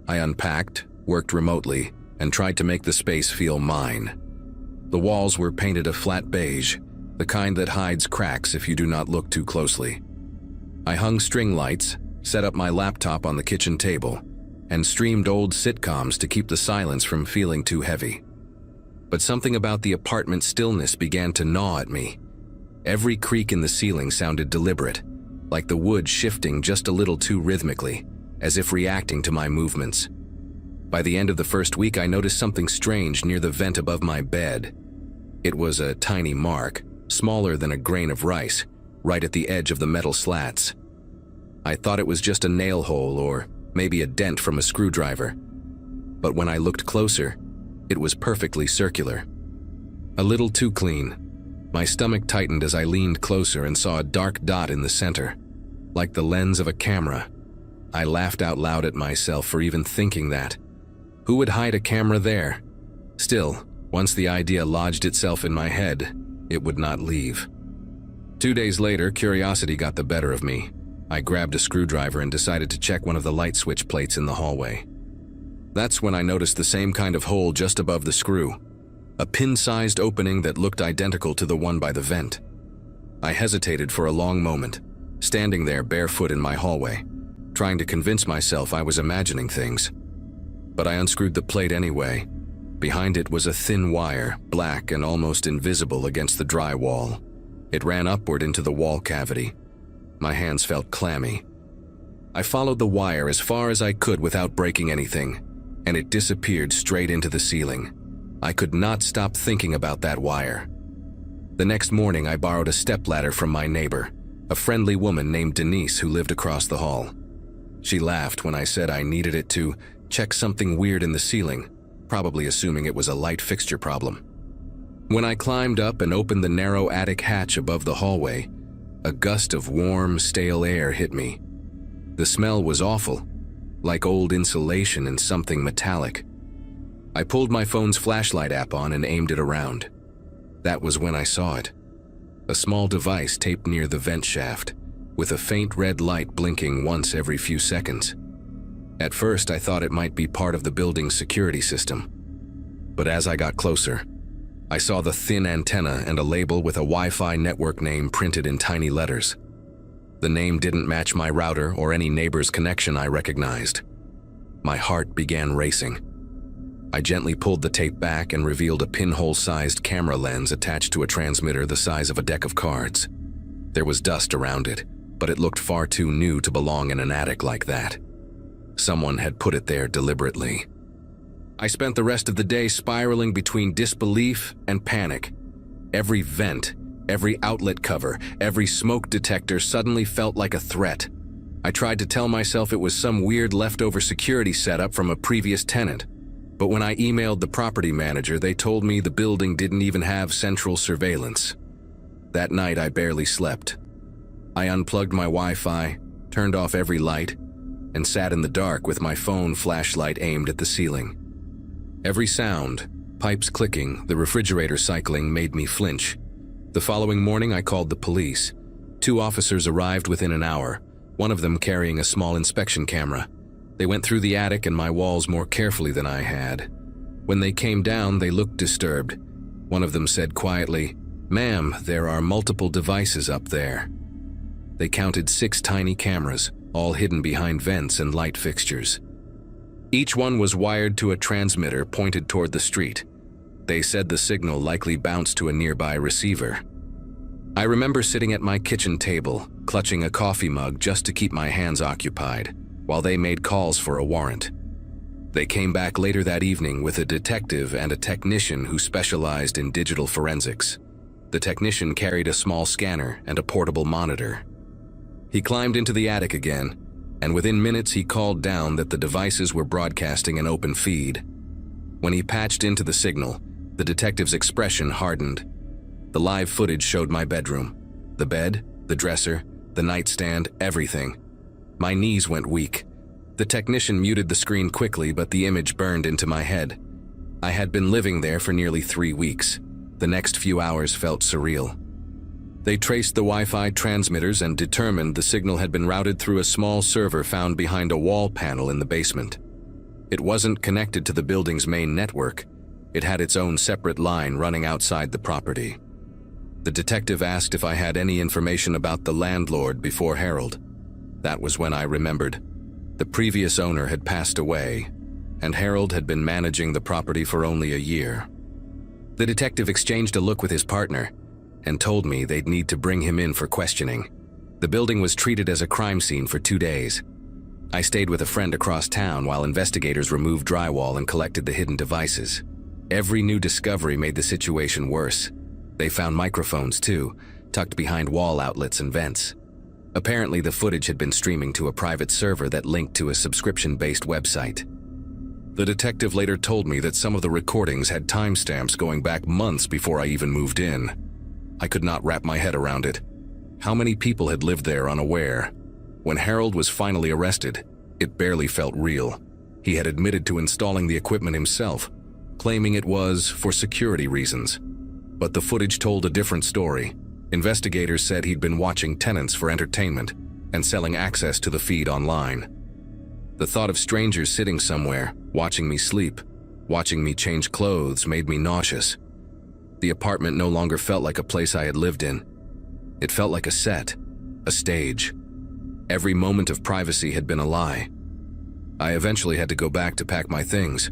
I unpacked, worked remotely, and tried to make the space feel mine. The walls were painted a flat beige, the kind that hides cracks if you do not look too closely. I hung string lights, set up my laptop on the kitchen table, and streamed old sitcoms to keep the silence from feeling too heavy. But something about the apartment stillness began to gnaw at me. Every creak in the ceiling sounded deliberate, like the wood shifting just a little too rhythmically, as if reacting to my movements. By the end of the first week, I noticed something strange near the vent above my bed. It was a tiny mark, smaller than a grain of rice, right at the edge of the metal slats. I thought it was just a nail hole or maybe a dent from a screwdriver. But when I looked closer, it was perfectly circular. A little too clean. My stomach tightened as I leaned closer and saw a dark dot in the center, like the lens of a camera. I laughed out loud at myself for even thinking that. Who would hide a camera there? Still, once the idea lodged itself in my head, it would not leave. 2 days later, curiosity got the better of me. I grabbed a screwdriver and decided to check one of the light switch plates in the hallway. That's when I noticed the same kind of hole just above the screw, a pin-sized opening that looked identical to the one by the vent. I hesitated for a long moment, standing there barefoot in my hallway, trying to convince myself I was imagining things. But I unscrewed the plate anyway. Behind it was a thin wire, black and almost invisible against the dry wall. It ran upward into the wall cavity. My hands felt clammy. I followed the wire as far as I could without breaking anything, and it disappeared straight into the ceiling. I could not stop thinking about that wire. The next morning, I borrowed a stepladder from my neighbor, a friendly woman named Denise who lived across the hall. She laughed when I said I needed it to check something weird in the ceiling, probably assuming it was a light fixture problem. When I climbed up and opened the narrow attic hatch above the hallway, a gust of warm, stale air hit me. The smell was awful, like old insulation and something metallic. I pulled my phone's flashlight app on and aimed it around. That was when I saw it. A small device taped near the vent shaft, with a faint red light blinking once every few seconds. At first, I thought it might be part of the building's security system. But as I got closer, I saw the thin antenna and a label with a Wi-Fi network name printed in tiny letters. The name didn't match my router or any neighbor's connection I recognized. My heart began racing. I gently pulled the tape back and revealed a pinhole-sized camera lens attached to a transmitter the size of a deck of cards. There was dust around it, but it looked far too new to belong in an attic like that. Someone had put it there deliberately. I spent the rest of the day spiraling between disbelief and panic. Every vent, every outlet cover, every smoke detector suddenly felt like a threat. I tried to tell myself it was some weird leftover security setup from a previous tenant. But when I emailed the property manager, they told me the building didn't even have central surveillance. That night, I barely slept. I unplugged my Wi-Fi, turned off every light, and sat in the dark with my phone flashlight aimed at the ceiling. Every sound, pipes clicking, the refrigerator cycling, made me flinch. The following morning, I called the police. 2 officers arrived within an hour, one of them carrying a small inspection camera. They went through the attic and my walls more carefully than I had. When they came down, they looked disturbed. One of them said quietly, "Ma'am, there are multiple devices up there." They counted 6 tiny cameras, all hidden behind vents and light fixtures. Each one was wired to a transmitter pointed toward the street. They said the signal likely bounced to a nearby receiver. I remember sitting at my kitchen table, clutching a coffee mug just to keep my hands occupied, while they made calls for a warrant. They came back later that evening with a detective and a technician who specialized in digital forensics. The technician carried a small scanner and a portable monitor. He climbed into the attic again, and within minutes he called down that the devices were broadcasting an open feed. When he patched into the signal, the detective's expression hardened. The live footage showed my bedroom. The bed, the dresser, the nightstand, everything. My knees went weak. The technician muted the screen quickly, but the image burned into my head. I had been living there for nearly 3 weeks. The next few hours felt surreal. They traced the Wi-Fi transmitters and determined the signal had been routed through a small server found behind a wall panel in the basement. It wasn't connected to the building's main network. It had its own separate line running outside the property. The detective asked if I had any information about the landlord before Harold. That was when I remembered. The previous owner had passed away, and Harold had been managing the property for only a year. The detective exchanged a look with his partner and told me they'd need to bring him in for questioning. The building was treated as a crime scene for 2 days. I stayed with a friend across town while investigators removed drywall and collected the hidden devices. Every new discovery made the situation worse. They found microphones too, tucked behind wall outlets and vents. Apparently, the footage had been streaming to a private server that linked to a subscription-based website. The detective later told me that some of the recordings had timestamps going back months before I even moved in. I could not wrap my head around it. How many people had lived there unaware? When Harold was finally arrested, it barely felt real. He had admitted to installing the equipment himself, claiming it was for security reasons. But the footage told a different story. Investigators said he'd been watching tenants for entertainment and selling access to the feed online. The thought of strangers sitting somewhere, watching me sleep, watching me change clothes made me nauseous. The apartment no longer felt like a place I had lived in. It felt like a set, a stage. Every moment of privacy had been a lie. I eventually had to go back to pack my things.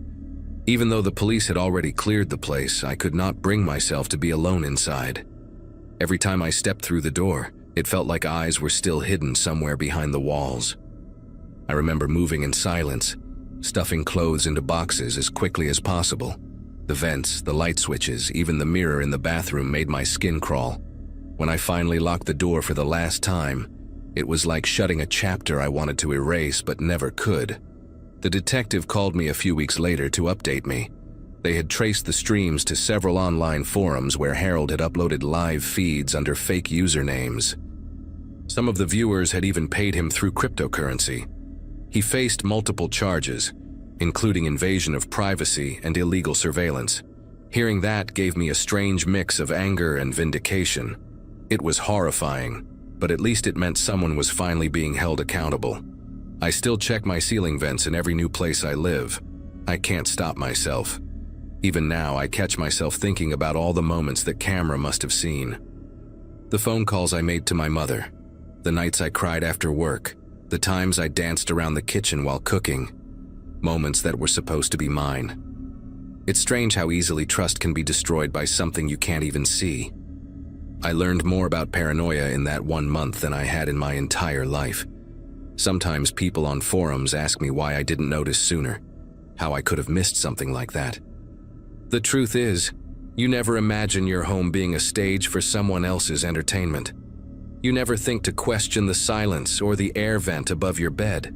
Even though the police had already cleared the place, I could not bring myself to be alone inside. Every time I stepped through the door, it felt like eyes were still hidden somewhere behind the walls. I remember moving in silence, stuffing clothes into boxes as quickly as possible. The vents, the light switches, even the mirror in the bathroom made my skin crawl. When I finally locked the door for the last time, it was like shutting a chapter I wanted to erase but never could. The detective called me a few weeks later to update me. They had traced the streams to several online forums where Harold had uploaded live feeds under fake usernames. Some of the viewers had even paid him through cryptocurrency. He faced multiple charges, including invasion of privacy and illegal surveillance. Hearing that gave me a strange mix of anger and vindication. It was horrifying, but at least it meant someone was finally being held accountable. I still check my ceiling vents in every new place I live. I can't stop myself. Even now, I catch myself thinking about all the moments that camera must have seen. The phone calls I made to my mother, the nights I cried after work, the times I danced around the kitchen while cooking, moments that were supposed to be mine. It's strange how easily trust can be destroyed by something you can't even see. I learned more about paranoia in that 1 month than I had in my entire life. Sometimes people on forums ask me why I didn't notice sooner, how I could have missed something like that. The truth is, you never imagine your home being a stage for someone else's entertainment. You never think to question the silence or the air vent above your bed.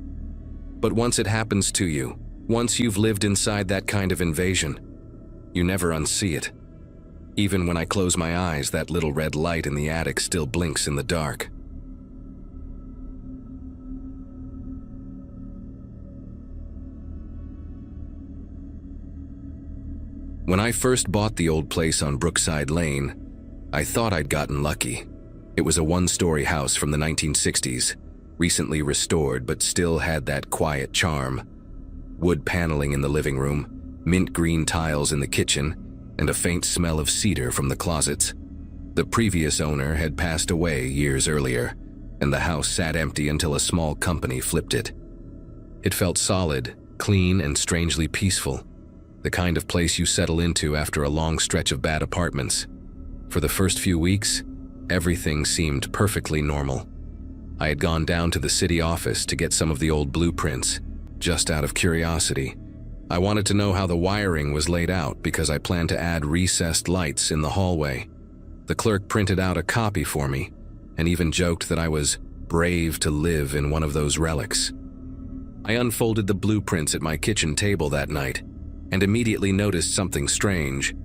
But once it happens to you, once you've lived inside that kind of invasion, you never unsee it. Even when I close my eyes, that little red light in the attic still blinks in the dark. When I first bought the old place on Brookside Lane, I thought I'd gotten lucky. It was a one-story house from the 1960s, recently restored but still had that quiet charm. Wood paneling in the living room, mint green tiles in the kitchen, and a faint smell of cedar from the closets. The previous owner had passed away years earlier, and the house sat empty until a small company flipped it. It felt solid, clean, and strangely peaceful. The kind of place you settle into after a long stretch of bad apartments. For the first few weeks, everything seemed perfectly normal. I had gone down to the city office to get some of the old blueprints, just out of curiosity. I wanted to know how the wiring was laid out because I planned to add recessed lights in the hallway. The clerk printed out a copy for me and even joked that I was brave to live in one of those relics. I unfolded the blueprints at my kitchen table that night and immediately noticed something strange.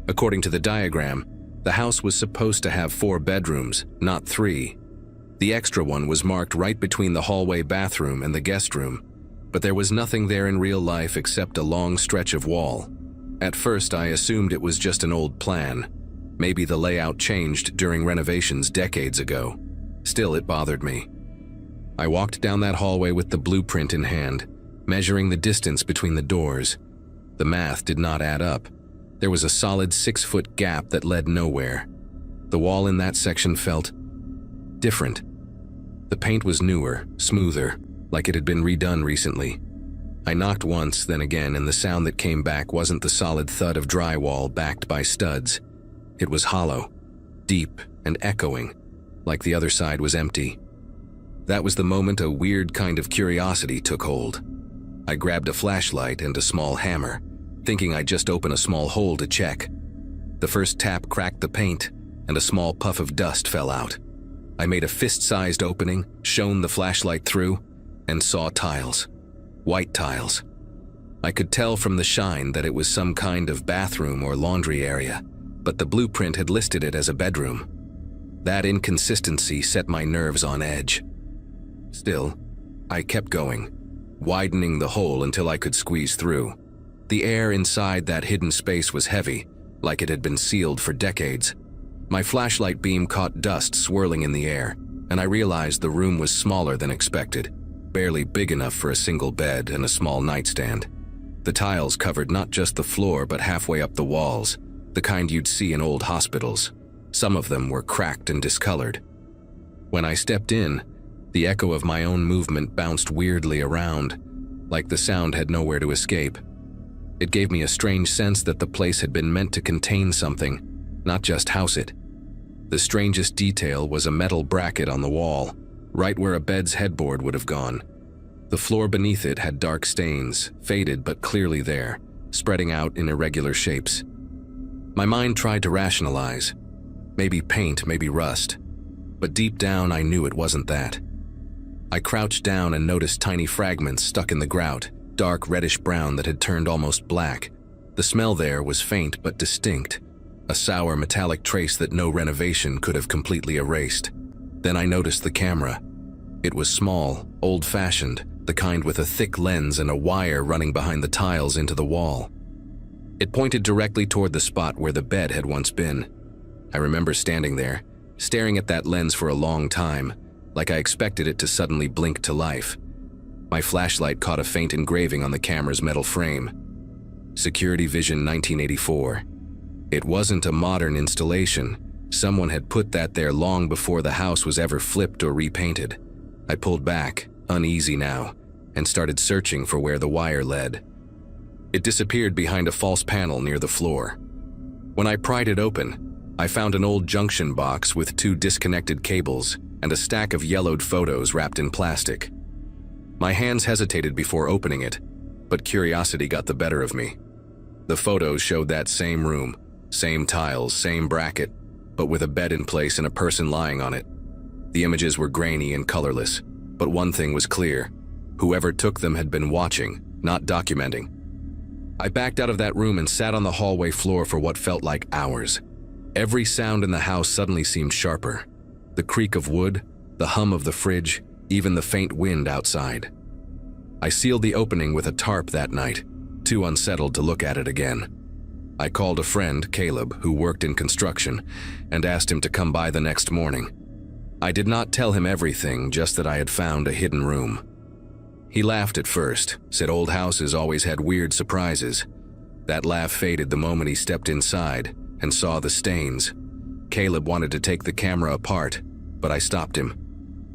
According to the diagram, the house was supposed to have 4 bedrooms, not 3. The extra one was marked right between the hallway bathroom and the guest room, but there was nothing there in real life except a long stretch of wall. At first, I assumed it was just an old plan. Maybe the layout changed during renovations decades ago. Still, it bothered me. I walked down that hallway with the blueprint in hand, measuring the distance between the doors. The math did not add up. There was a solid 6-foot gap that led nowhere. The wall in that section felt different. The paint was newer, smoother, like it had been redone recently. I knocked once, then again, and the sound that came back wasn't the solid thud of drywall backed by studs. It was hollow, deep, and echoing, like the other side was empty. That was the moment a weird kind of curiosity took hold. I grabbed a flashlight and a small hammer, thinking I'd just open a small hole to check. The first tap cracked the paint, and a small puff of dust fell out. I made a fist-sized opening, shone the flashlight through, and saw tiles. White tiles. I could tell from the shine that it was some kind of bathroom or laundry area, but the blueprint had listed it as a bedroom. That inconsistency set my nerves on edge. Still, I kept going, widening the hole until I could squeeze through. The air inside that hidden space was heavy, like it had been sealed for decades. My flashlight beam caught dust swirling in the air, and I realized the room was smaller than expected, barely big enough for a single bed and a small nightstand. The tiles covered not just the floor but halfway up the walls, the kind you'd see in old hospitals. Some of them were cracked and discolored. When I stepped in, the echo of my own movement bounced weirdly around, like the sound had nowhere to escape. It gave me a strange sense that the place had been meant to contain something, not just house it. The strangest detail was a metal bracket on the wall, right where a bed's headboard would have gone. The floor beneath it had dark stains, faded but clearly there, spreading out in irregular shapes. My mind tried to rationalize. Maybe paint, maybe rust. But deep down I knew it wasn't that. I crouched down and noticed tiny fragments stuck in the grout, dark reddish-brown that had turned almost black. The smell there was faint but distinct, a sour metallic trace that no renovation could have completely erased. Then I noticed the camera. It was small, old-fashioned, the kind with a thick lens and a wire running behind the tiles into the wall. It pointed directly toward the spot where the bed had once been. I remember standing there, staring at that lens for a long time, like I expected it to suddenly blink to life. My flashlight caught a faint engraving on the camera's metal frame. Security Vision 1984. It wasn't a modern installation. Someone had put that there long before the house was ever flipped or repainted. I pulled back, uneasy now, and started searching for where the wire led. It disappeared behind a false panel near the floor. When I pried it open, I found an old junction box with 2 disconnected cables and a stack of yellowed photos wrapped in plastic. My hands hesitated before opening it, but curiosity got the better of me. The photos showed that same room, same tiles, same bracket, but with a bed in place and a person lying on it. The images were grainy and colorless, but one thing was clear. Whoever took them had been watching, not documenting. I backed out of that room and sat on the hallway floor for what felt like hours. Every sound in the house suddenly seemed sharper. The creak of wood, the hum of the fridge, even the faint wind outside. I sealed the opening with a tarp that night, too unsettled to look at it again. I called a friend, Caleb, who worked in construction, and asked him to come by the next morning. I did not tell him everything, just that I had found a hidden room. He laughed at first, said old houses always had weird surprises. That laugh faded the moment he stepped inside and saw the stains. Caleb wanted to take the camera apart, but I stopped him.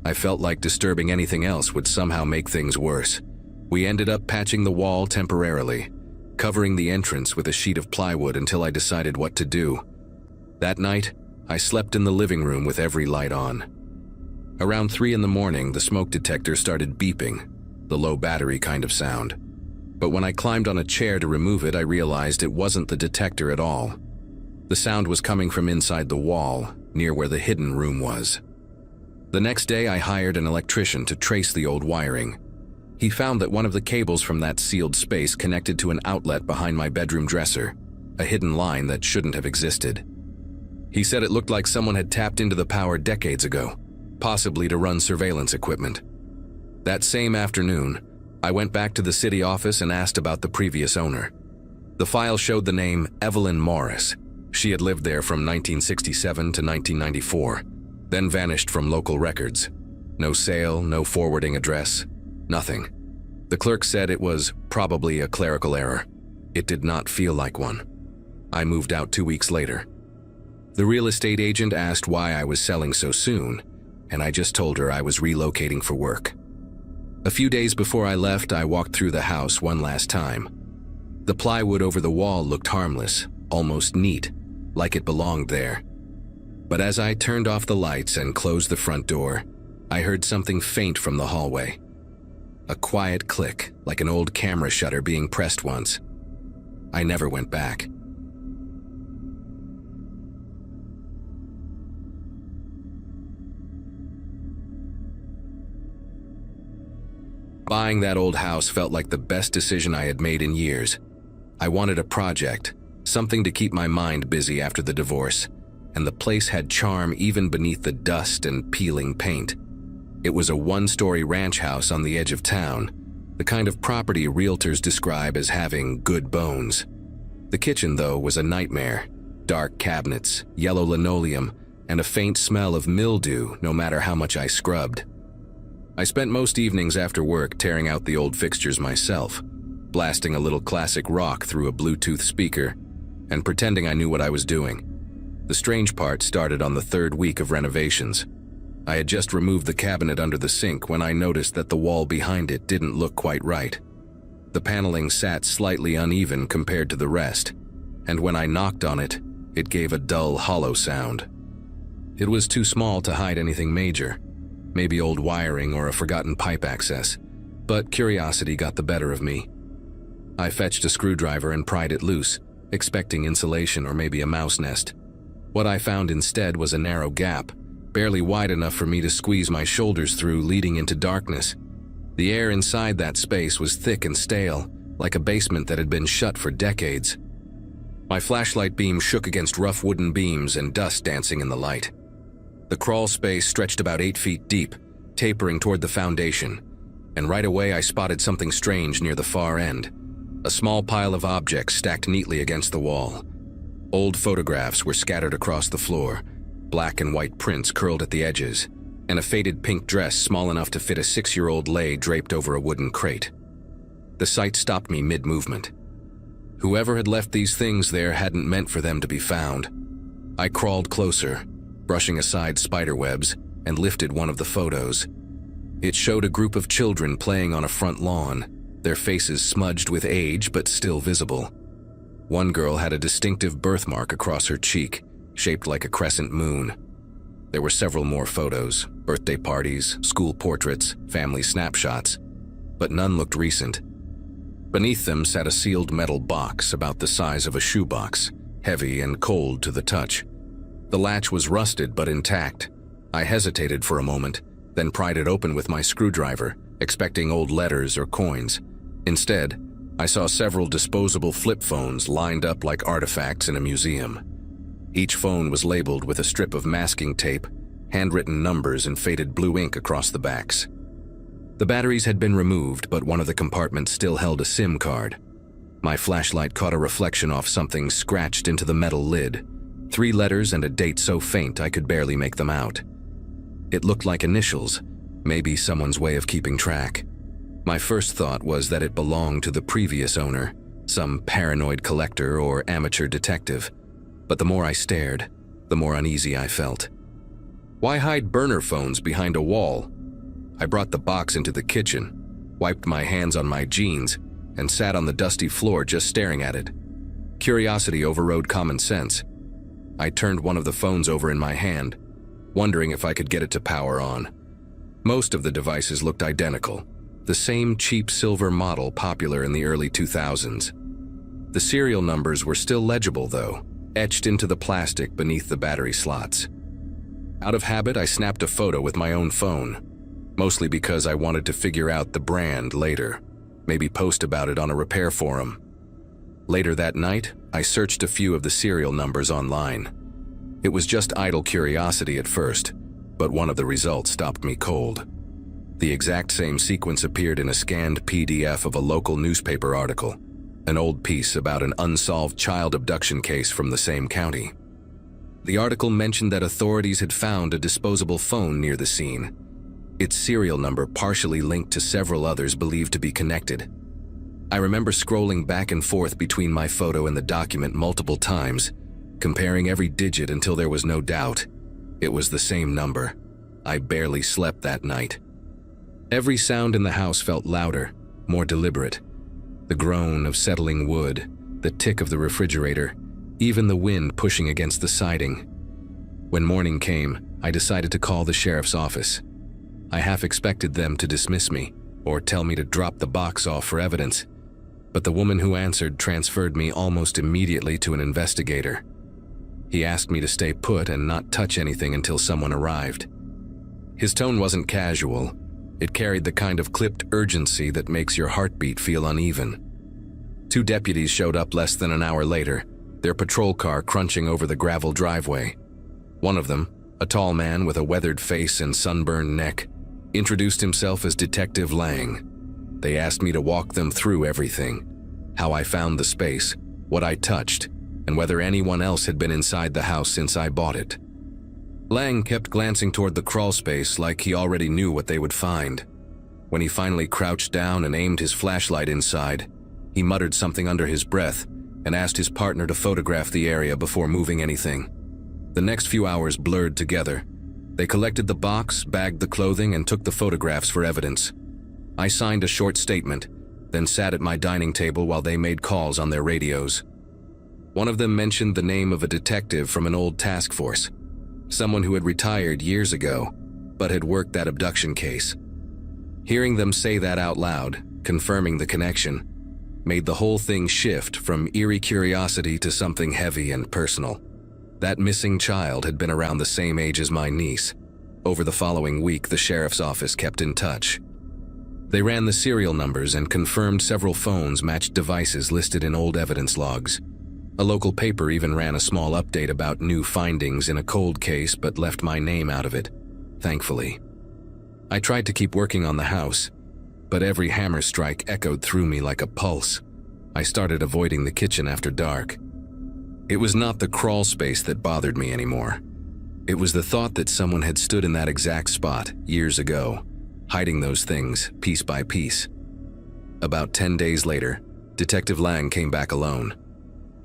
I felt like disturbing anything else would somehow make things worse. We ended up patching the wall temporarily, covering the entrance with a sheet of plywood until I decided what to do. That night, I slept in the living room with every light on. Around 3 in the morning, the smoke detector started beeping, the low battery kind of sound. But when I climbed on a chair to remove it, I realized it wasn't the detector at all. The sound was coming from inside the wall, near where the hidden room was. The next day, I hired an electrician to trace the old wiring. He found that one of the cables from that sealed space connected to an outlet behind my bedroom dresser, a hidden line that shouldn't have existed. He said it looked like someone had tapped into the power decades ago, possibly to run surveillance equipment. That same afternoon, I went back to the city office and asked about the previous owner. The file showed the name Evelyn Morris. She had lived there from 1967 to 1994, then vanished from local records. No sale, no forwarding address, nothing. The clerk said it was probably a clerical error. It did not feel like one. I moved out 2 weeks later. The real estate agent asked why I was selling so soon, and I just told her I was relocating for work. A few days before I left, I walked through the house one last time. The plywood over the wall looked harmless, almost neat, like it belonged there. But as I turned off the lights and closed the front door, I heard something faint from the hallway. A quiet click, like an old camera shutter being pressed once. I never went back. Buying that old house felt like the best decision I had made in years. I wanted a project, something to keep my mind busy after the divorce, and the place had charm even beneath the dust and peeling paint. It was a one-story ranch house on the edge of town, the kind of property realtors describe as having good bones. The kitchen, though, was a nightmare. Dark cabinets, yellow linoleum, and a faint smell of mildew no matter how much I scrubbed. I spent most evenings after work tearing out the old fixtures myself, blasting a little classic rock through a Bluetooth speaker, and pretending I knew what I was doing. The strange part started on the third week of renovations. I had just removed the cabinet under the sink when I noticed that the wall behind it didn't look quite right. The paneling sat slightly uneven compared to the rest, and when I knocked on it, it gave a dull, hollow sound. It was too small to hide anything major, maybe old wiring or a forgotten pipe access, but curiosity got the better of me. I fetched a screwdriver and pried it loose, expecting insulation or maybe a mouse nest. What I found instead was a narrow gap, barely wide enough for me to squeeze my shoulders through, leading into darkness. The air inside that space was thick and stale, like a basement that had been shut for decades. My flashlight beam shook against rough wooden beams and dust dancing in the light. The crawl space stretched about 8 feet deep, tapering toward the foundation, and right away I spotted something strange near the far end. A small pile of objects stacked neatly against the wall. Old photographs were scattered across the floor, black and white prints curled at the edges, and a faded pink dress small enough to fit a 6-year-old lay draped over a wooden crate. The sight stopped me mid-movement. Whoever had left these things there hadn't meant for them to be found. I crawled closer, brushing aside spider webs, and lifted one of the photos. It showed a group of children playing on a front lawn, their faces smudged with age but still visible. One girl had a distinctive birthmark across her cheek, shaped like a crescent moon. There were several more photos, birthday parties, school portraits, family snapshots, but none looked recent. Beneath them sat a sealed metal box about the size of a shoebox, heavy and cold to the touch. The latch was rusted but intact. I hesitated for a moment, then pried it open with my screwdriver, expecting old letters or coins. Instead, I saw several disposable flip phones lined up like artifacts in a museum. Each phone was labeled with a strip of masking tape, handwritten numbers, and faded blue ink across the backs. The batteries had been removed, but one of the compartments still held a SIM card. My flashlight caught a reflection off something scratched into the metal lid. 3 letters and a date so faint I could barely make them out. It looked like initials, maybe someone's way of keeping track. My first thought was that it belonged to the previous owner, some paranoid collector or amateur detective. But the more I stared, the more uneasy I felt. Why hide burner phones behind a wall? I brought the box into the kitchen, wiped my hands on my jeans, and sat on the dusty floor just staring at it. Curiosity overrode common sense. I turned one of the phones over in my hand, wondering if I could get it to power on. Most of the devices looked identical, the same cheap silver model popular in the early 2000s. The serial numbers were still legible, though, etched into the plastic beneath the battery slots. Out of habit, I snapped a photo with my own phone, mostly because I wanted to figure out the brand later, maybe post about it on a repair forum. Later that night, I searched a few of the serial numbers online. It was just idle curiosity at first, but one of the results stopped me cold. The exact same sequence appeared in a scanned PDF of a local newspaper article, an old piece about an unsolved child abduction case from the same county. The article mentioned that authorities had found a disposable phone near the scene, its serial number partially linked to several others believed to be connected. I remember scrolling back and forth between my photo and the document multiple times, comparing every digit until there was no doubt. It was the same number. I barely slept that night. Every sound in the house felt louder, more deliberate. The groan of settling wood, the tick of the refrigerator, even the wind pushing against the siding. When morning came, I decided to call the sheriff's office. I half expected them to dismiss me or tell me to drop the box off for evidence, but the woman who answered transferred me almost immediately to an investigator. He asked me to stay put and not touch anything until someone arrived. His tone wasn't casual. It carried the kind of clipped urgency that makes your heartbeat feel uneven. 2 deputies showed up less than an hour later, their patrol car crunching over the gravel driveway. One of them, a tall man with a weathered face and sunburned neck, introduced himself as Detective Lang. They asked me to walk them through everything: how I found the space, what I touched, and whether anyone else had been inside the house since I bought it. Lang kept glancing toward the crawl space like he already knew what they would find. When he finally crouched down and aimed his flashlight inside, he muttered something under his breath and asked his partner to photograph the area before moving anything. The next few hours blurred together. They collected the box, bagged the clothing, and took the photographs for evidence. I signed a short statement, then sat at my dining table while they made calls on their radios. One of them mentioned the name of a detective from an old task force, someone who had retired years ago, but had worked that abduction case. Hearing them say that out loud, confirming the connection, made the whole thing shift from eerie curiosity to something heavy and personal. That missing child had been around the same age as my niece. Over the following week, the sheriff's office kept in touch. They ran the serial numbers and confirmed several phones matched devices listed in old evidence logs. A local paper even ran a small update about new findings in a cold case but left my name out of it, thankfully. I tried to keep working on the house, but every hammer strike echoed through me like a pulse. I started avoiding the kitchen after dark. It was not the crawl space that bothered me anymore. It was the thought that someone had stood in that exact spot years ago, hiding those things piece by piece. About 10 days later, Detective Lang came back alone.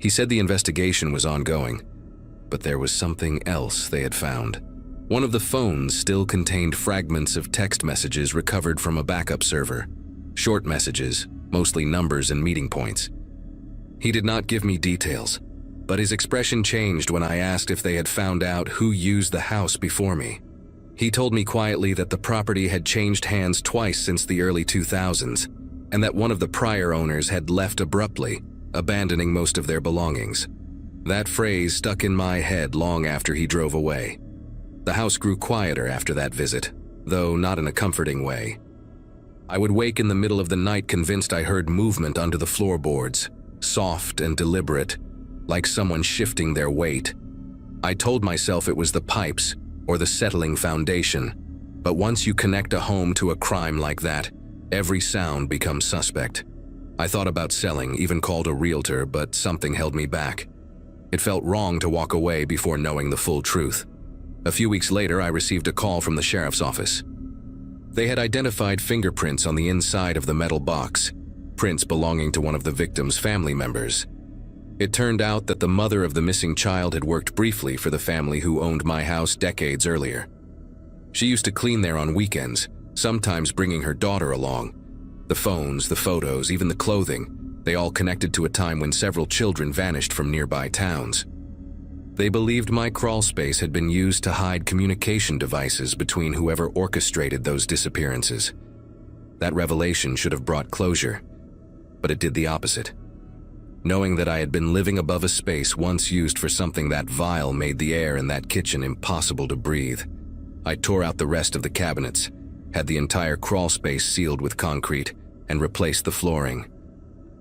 He said the investigation was ongoing, but there was something else they had found. One of the phones still contained fragments of text messages recovered from a backup server. Short messages, mostly numbers and meeting points. He did not give me details, but his expression changed when I asked if they had found out who used the house before me. He told me quietly that the property had changed hands twice since the early 2000s, and that one of the prior owners had left abruptly, abandoning most of their belongings. That phrase stuck in my head long after he drove away. The house grew quieter after that visit, though not in a comforting way. I would wake in the middle of the night convinced I heard movement under the floorboards, soft and deliberate, like someone shifting their weight. I told myself it was the pipes or the settling foundation, but once you connect a home to a crime like that, every sound becomes suspect. I thought about selling, even called a realtor, but something held me back. It felt wrong to walk away before knowing the full truth. A few weeks later, I received a call from the sheriff's office. They had identified fingerprints on the inside of the metal box, prints belonging to one of the victim's family members. It turned out that the mother of the missing child had worked briefly for the family who owned my house decades earlier. She used to clean there on weekends, sometimes bringing her daughter along. The phones, the photos, even the clothing, they all connected to a time when several children vanished from nearby towns. They believed my crawl space had been used to hide communication devices between whoever orchestrated those disappearances. That revelation should have brought closure, but it did the opposite. Knowing that I had been living above a space once used for something that vile made the air in that kitchen impossible to breathe. I tore out the rest of the cabinets, had the entire crawl space sealed with concrete, and replaced the flooring.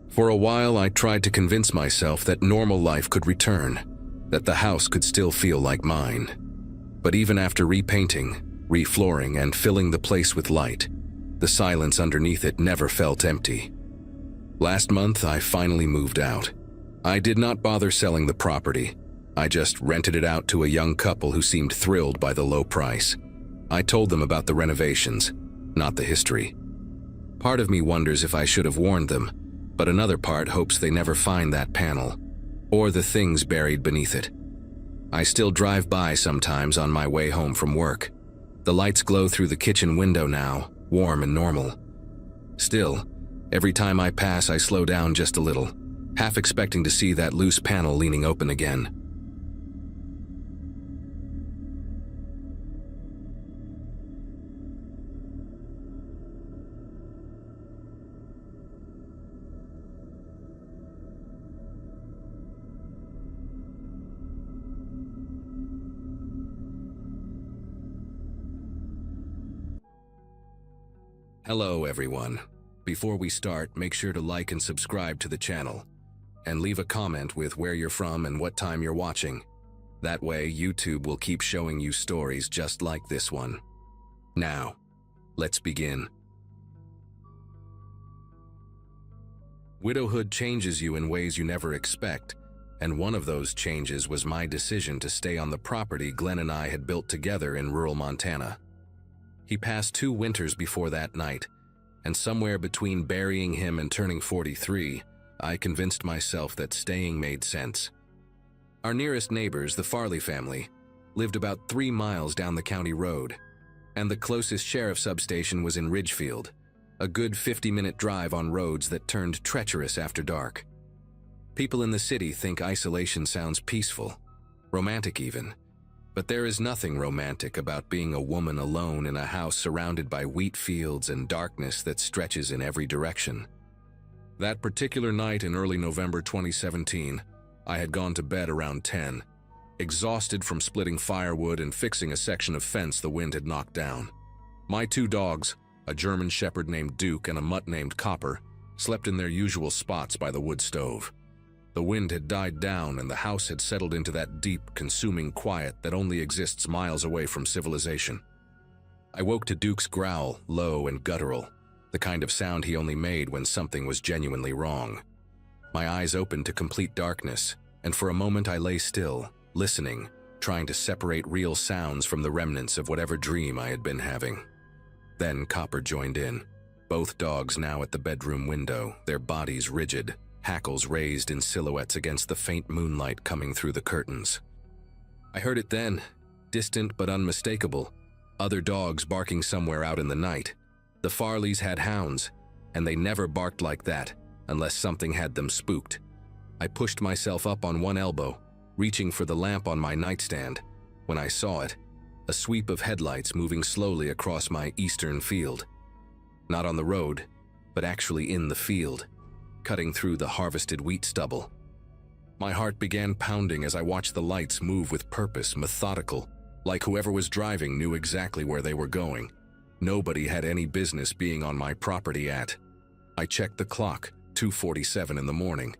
For a while, I tried to convince myself that normal life could return, that the house could still feel like mine. But even after repainting, reflooring, and filling the place with light, the silence underneath it never felt empty. Last month, I finally moved out. I did not bother selling the property. I just rented it out to a young couple who seemed thrilled by the low price. I told them about the renovations, not the history. Part of me wonders if I should have warned them, but another part hopes they never find that panel, or the things buried beneath it. I still drive by sometimes on my way home from work. The lights glow through the kitchen window now, warm and normal. Still, every time I pass, I slow down just a little, half expecting to see that loose panel leaning open again. Hello everyone. Before we start, make sure to like and subscribe to the channel, and leave a comment with where you're from and what time you're watching. That way, YouTube will keep showing you stories just like this one. Now, let's begin. Widowhood changes you in ways you never expect, and one of those changes was my decision to stay on the property Glenn and I had built together in rural Montana. He passed 2 winters before that night, and somewhere between burying him and turning 43, I convinced myself that staying made sense. Our nearest neighbors, the Farley family, lived about 3 miles down the county road, and the closest sheriff's substation was in Ridgefield, a good 50-minute drive on roads that turned treacherous after dark. People in the city think isolation sounds peaceful, romantic even, but there is nothing romantic about being a woman alone in a house surrounded by wheat fields and darkness that stretches in every direction. That particular night in early November 2017, I had gone to bed around 10, exhausted from splitting firewood and fixing a section of fence the wind had knocked down. My 2 dogs, a German shepherd named Duke and a mutt named Copper, slept in their usual spots by the wood stove. The wind had died down and the house had settled into that deep, consuming quiet that only exists miles away from civilization. I woke to Duke's growl, low and guttural, the kind of sound he only made when something was genuinely wrong. My eyes opened to complete darkness, and for a moment I lay still, listening, trying to separate real sounds from the remnants of whatever dream I had been having. Then Copper joined in, both dogs now at the bedroom window, their bodies rigid, hackles raised in silhouettes against the faint moonlight coming through the curtains. I heard it then, distant but unmistakable, other dogs barking somewhere out in the night. The Farleys had hounds, and they never barked like that unless something had them spooked. I pushed myself up on one elbow, reaching for the lamp on my nightstand, when I saw it, a sweep of headlights moving slowly across my eastern field. Not on the road, but actually in the field, cutting through the harvested wheat stubble. My heart began pounding as I watched the lights move with purpose, methodical, like whoever was driving knew exactly where they were going. Nobody had any business being on my property at. I checked the clock, 2:47 in the morning.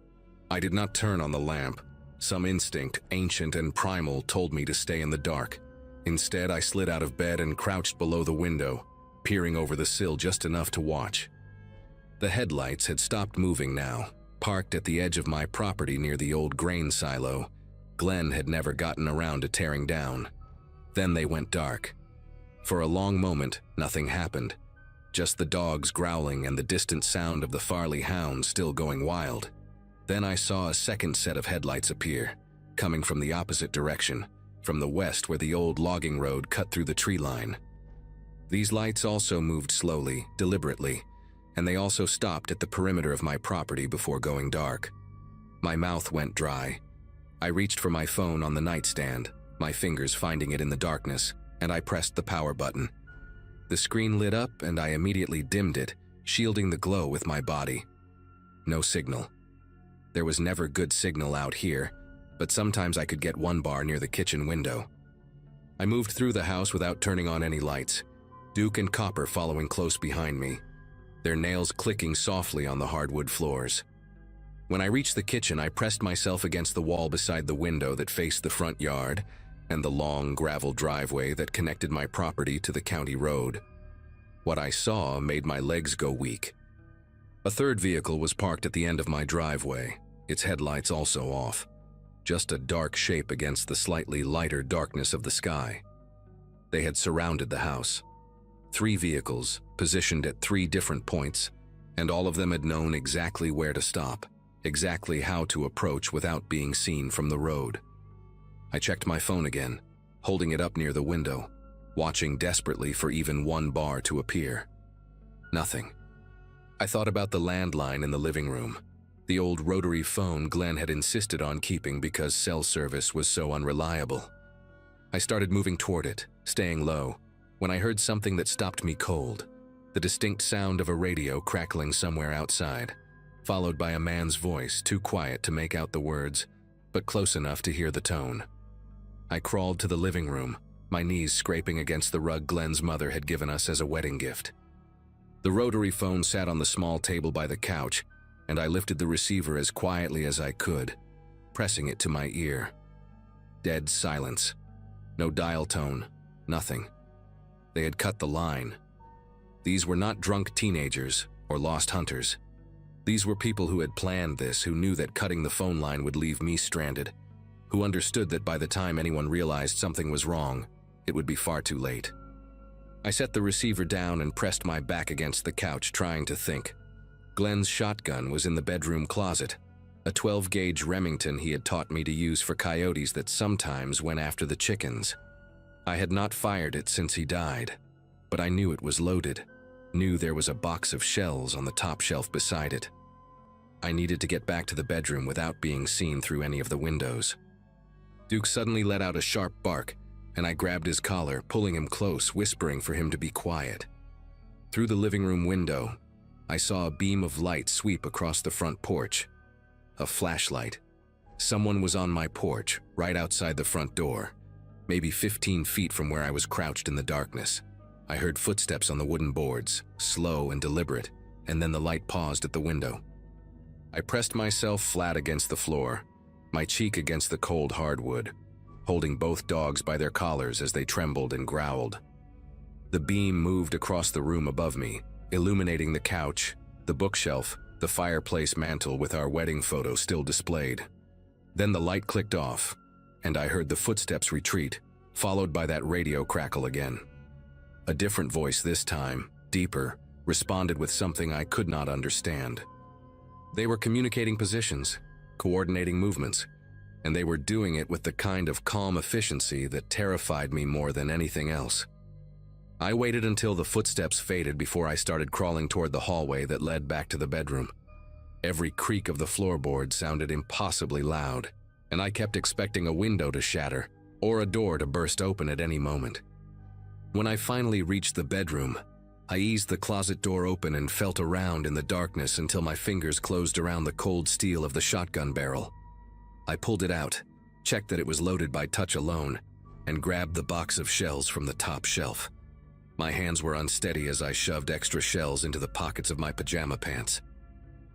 I did not turn on the lamp. Some instinct, ancient and primal, told me to stay in the dark. Instead, I slid out of bed and crouched below the window, peering over the sill just enough to watch. The headlights had stopped moving now, parked at the edge of my property near the old grain silo Glenn had never gotten around to tearing down. Then they went dark. For a long moment, nothing happened, just the dogs growling and the distant sound of the Farley hounds still going wild. Then I saw a second set of headlights appear, coming from the opposite direction, from the west where the old logging road cut through the tree line. These lights also moved slowly, deliberately, and they also stopped at the perimeter of my property before going dark. My mouth went dry. I reached for my phone on the nightstand, my fingers finding it in the darkness, and I pressed the power button. The screen lit up and I immediately dimmed it, shielding the glow with my body. No signal. There was never good signal out here, but sometimes I could get 1 bar near the kitchen window. I moved through the house without turning on any lights, Duke and Copper following close behind me, their nails clicking softly on the hardwood floors. When I reached the kitchen, I pressed myself against the wall beside the window that faced the front yard and the long gravel driveway that connected my property to the county road. What I saw made my legs go weak. A third vehicle was parked at the end of my driveway, its headlights also off, just a dark shape against the slightly lighter darkness of the sky. They had surrounded the house. 3 vehicles, positioned at 3 different points, and all of them had known exactly where to stop, exactly how to approach without being seen from the road. I checked my phone again, holding it up near the window, watching desperately for even 1 bar to appear. Nothing. I thought about the landline in the living room, the old rotary phone Glenn had insisted on keeping because cell service was so unreliable. I started moving toward it, staying low, when I heard something that stopped me cold, the distinct sound of a radio crackling somewhere outside, followed by a man's voice too quiet to make out the words, but close enough to hear the tone. I crawled to the living room, my knees scraping against the rug Glenn's mother had given us as a wedding gift. The rotary phone sat on the small table by the couch, and I lifted the receiver as quietly as I could, pressing it to my ear. Dead silence. No dial tone, nothing. They had cut the line. These were not drunk teenagers or lost hunters. These were people who had planned this, who knew that cutting the phone line would leave me stranded, who understood that by the time anyone realized something was wrong, it would be far too late. I set the receiver down and pressed my back against the couch, trying to think. Glenn's shotgun was in the bedroom closet, a 12-gauge Remington he had taught me to use for coyotes that sometimes went after the chickens. I had not fired it since he died, but I knew it was loaded, knew there was a box of shells on the top shelf beside it. I needed to get back to the bedroom without being seen through any of the windows. Duke suddenly let out a sharp bark, and I grabbed his collar, pulling him close, whispering for him to be quiet. Through the living room window, I saw a beam of light sweep across the front porch. A flashlight. Someone was on my porch, right outside the front door, maybe 15 feet from where I was crouched in the darkness. I heard footsteps on the wooden boards, slow and deliberate, and then the light paused at the window. I pressed myself flat against the floor, my cheek against the cold hardwood, holding both dogs by their collars as they trembled and growled. The beam moved across the room above me, illuminating the couch, the bookshelf, the fireplace mantel with our wedding photo still displayed. Then the light clicked off, and I heard the footsteps retreat, followed by that radio crackle again. A different voice this time, deeper, responded with something I could not understand. They were communicating positions, coordinating movements, and they were doing it with the kind of calm efficiency that terrified me more than anything else. I waited until the footsteps faded before I started crawling toward the hallway that led back to the bedroom. Every creak of the floorboard sounded impossibly loud, and I kept expecting a window to shatter or a door to burst open at any moment. When I finally reached the bedroom, I eased the closet door open and felt around in the darkness until my fingers closed around the cold steel of the shotgun barrel. I pulled it out, checked that it was loaded by touch alone, and grabbed the box of shells from the top shelf. My hands were unsteady as I shoved extra shells into the pockets of my pajama pants.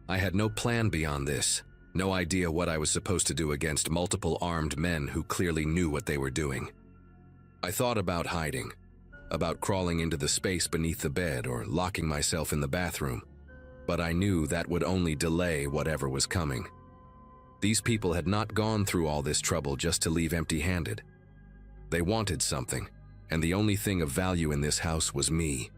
I had no plan beyond this, no idea what I was supposed to do against multiple armed men who clearly knew what they were doing. I thought about hiding, about crawling into the space beneath the bed or locking myself in the bathroom, but I knew that would only delay whatever was coming. These people had not gone through all this trouble just to leave empty-handed. They wanted something, and the only thing of value in this house was me.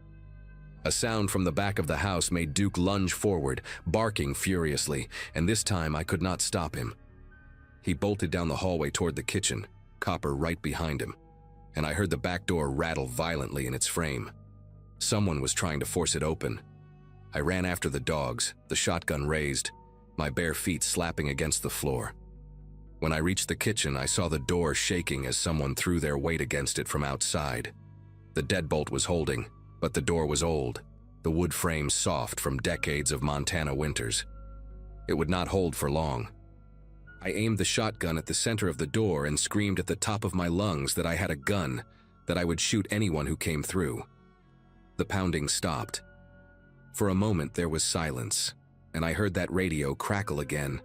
A sound from the back of the house made Duke lunge forward, barking furiously, and this time I could not stop him. He bolted down the hallway toward the kitchen, Copper right behind him, and I heard the back door rattle violently in its frame. Someone was trying to force it open. I ran after the dogs, the shotgun raised, my bare feet slapping against the floor. When I reached the kitchen, I saw the door shaking as someone threw their weight against it from outside. The deadbolt was holding, but the door was old, the wood frame soft from decades of Montana winters. It would not hold for long. I aimed the shotgun at the center of the door and screamed at the top of my lungs that I had a gun, that I would shoot anyone who came through. The pounding stopped. For a moment there was silence, and I heard that radio crackle again,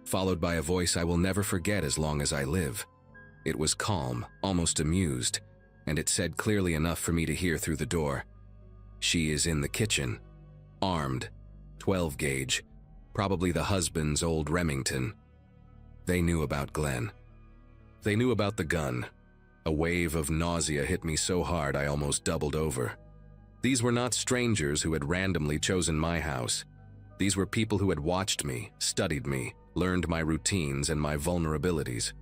followed by a voice I will never forget as long as I live. It was calm, almost amused, and it said clearly enough for me to hear through the door, "She is in the kitchen, armed, 12-gauge, probably the husband's old Remington." They knew about Glenn. They knew about the gun. A wave of nausea hit me so hard I almost doubled over. These were not strangers who had randomly chosen my house. These were people who had watched me, studied me, learned my routines and my vulnerabilities.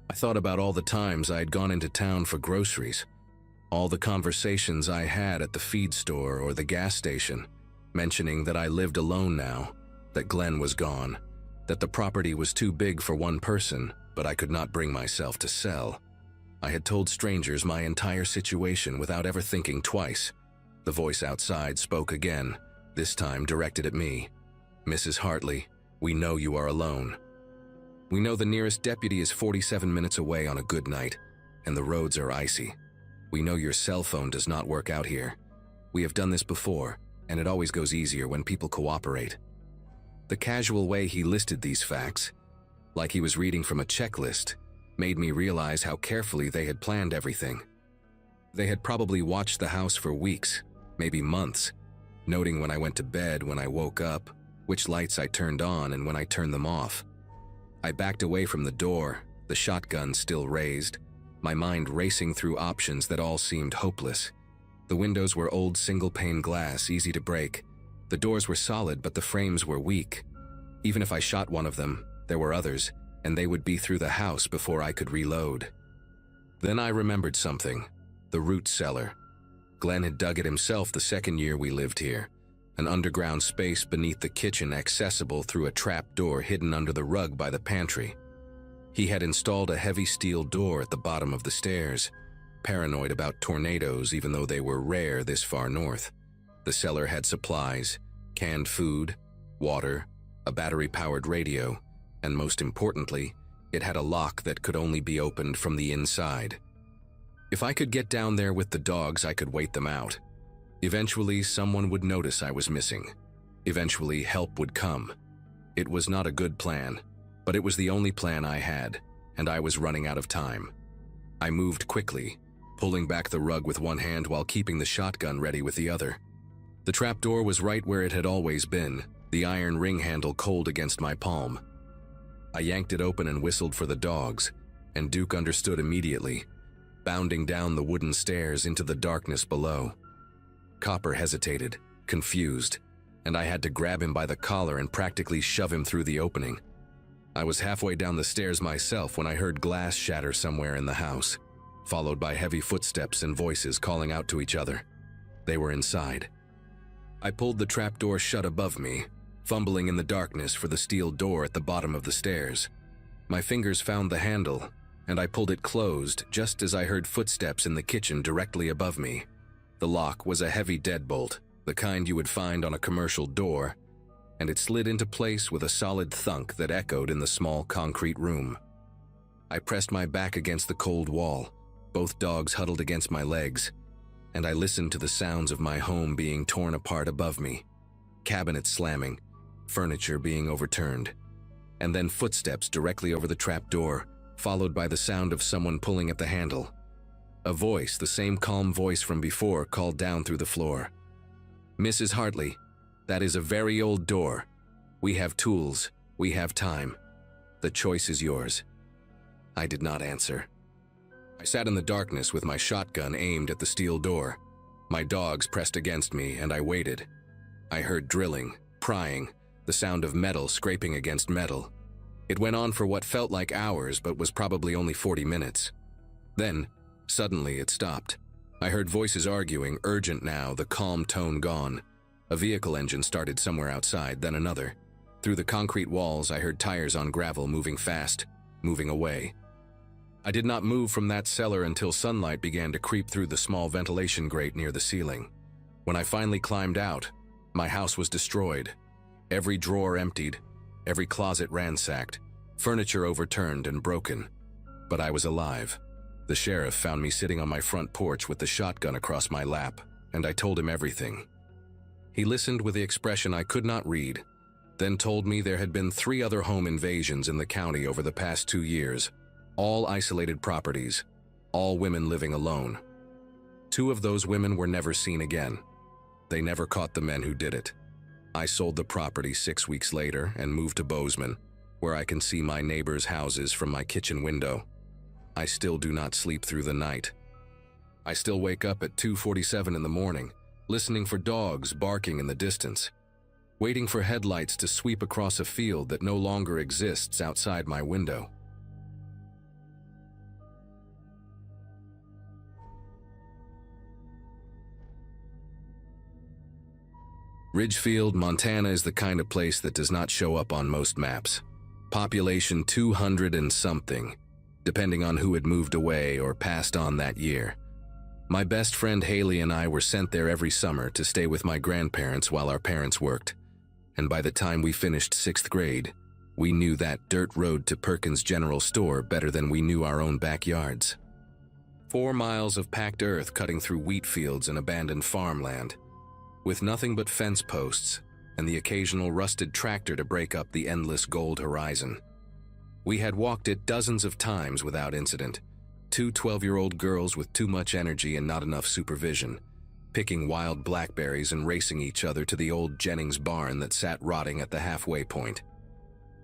I thought about all the times I had gone into town for groceries, all the conversations I had at the feed store or the gas station, mentioning that I lived alone now, that Glenn was gone, that the property was too big for one person, but I could not bring myself to sell. I had told strangers my entire situation without ever thinking twice. The voice outside spoke again, this time directed at me. "Mrs. Hartley, we know you are alone. We know the nearest deputy is 47 minutes away on a good night, and the roads are icy. We know your cell phone does not work out here. We have done this before, and it always goes easier when people cooperate. The casual way he listed these facts, like he was reading from a checklist, made me realize how carefully they had planned everything. They had probably watched the house for weeks, maybe months, noting when I went to bed, when I woke up, which lights I turned on and when I turned them off. I backed away from the door, the shotgun still raised, my mind racing through options that all seemed hopeless. The windows were old single-pane glass, easy to break. The doors were solid, but the frames were weak. Even if I shot one of them, there were others, and they would be through the house before I could reload. Then I remembered something: the root cellar. Glenn had dug it himself the second year we lived here, an underground space beneath the kitchen accessible through a trap door hidden under the rug by the pantry. He had installed a heavy steel door at the bottom of the stairs, paranoid about tornadoes even though they were rare this far north. The cellar had supplies, canned food, water, a battery-powered radio, and most importantly, it had a lock that could only be opened from the inside. If I could get down there with the dogs, I could wait them out. Eventually, someone would notice I was missing. Eventually, help would come. It was not a good plan, but it was the only plan I had, and I was running out of time. I moved quickly, pulling back the rug with one hand while keeping the shotgun ready with the other. The trapdoor was right where it had always been, the iron ring handle cold against my palm. I yanked it open and whistled for the dogs, and Duke understood immediately, bounding down the wooden stairs into the darkness below. Copper hesitated, confused, and I had to grab him by the collar and practically shove him through the opening. I was halfway down the stairs myself when I heard glass shatter somewhere in the house, followed by heavy footsteps and voices calling out to each other. They were inside. I pulled the trapdoor shut above me, fumbling in the darkness for the steel door at the bottom of the stairs. My fingers found the handle, and I pulled it closed just as I heard footsteps in the kitchen directly above me. The lock was a heavy deadbolt, the kind you would find on a commercial door, and it slid into place with a solid thunk that echoed in the small concrete room. I pressed my back against the cold wall, both dogs huddled against my legs, and I listened to the sounds of my home being torn apart above me, cabinets slamming, furniture being overturned, and then footsteps directly over the trapdoor, followed by the sound of someone pulling at the handle. A voice, the same calm voice from before, called down through the floor. "Mrs. Hartley, that is a very old door. We have tools, we have time. The choice is yours." I did not answer. I sat in the darkness with my shotgun aimed at the steel door. My dogs pressed against me, and I waited. I heard drilling, prying, the sound of metal scraping against metal. It went on for what felt like hours, but was probably only 40 minutes. Then, suddenly, it stopped. I heard voices arguing, urgent now, the calm tone gone. A vehicle engine started somewhere outside, then another. Through the concrete walls, I heard tires on gravel moving fast, moving away. I did not move from that cellar until sunlight began to creep through the small ventilation grate near the ceiling. When I finally climbed out, my house was destroyed. Every drawer emptied, every closet ransacked, furniture overturned and broken. But I was alive. The sheriff found me sitting on my front porch with the shotgun across my lap, and I told him everything. He listened with the expression I could not read, then told me there had been 3 other home invasions in the county over the past 2 years, all isolated properties, all women living alone. 2 of those women were never seen again. They never caught the men who did it. I sold the property 6 weeks later and moved to Bozeman, where I can see my neighbors' houses from my kitchen window. I still do not sleep through the night. I still wake up at 2:47 in the morning, listening for dogs barking in the distance, waiting for headlights to sweep across a field that no longer exists outside my window. Ridgefield, Montana is the kind of place that does not show up on most maps. Population 200 and something, depending on who had moved away or passed on that year. My best friend Haley and I were sent there every summer to stay with my grandparents while our parents worked. And by the time we finished 6th grade, we knew that dirt road to Perkins General Store better than we knew our own backyards. 4 miles of packed earth cutting through wheat fields and abandoned farmland. with nothing but fence posts and the occasional rusted tractor to break up the endless gold horizon. We had walked it dozens of times without incident, two 12-year-old girls with too much energy and not enough supervision, picking wild blackberries and racing each other to the old Jennings barn that sat rotting at the halfway point.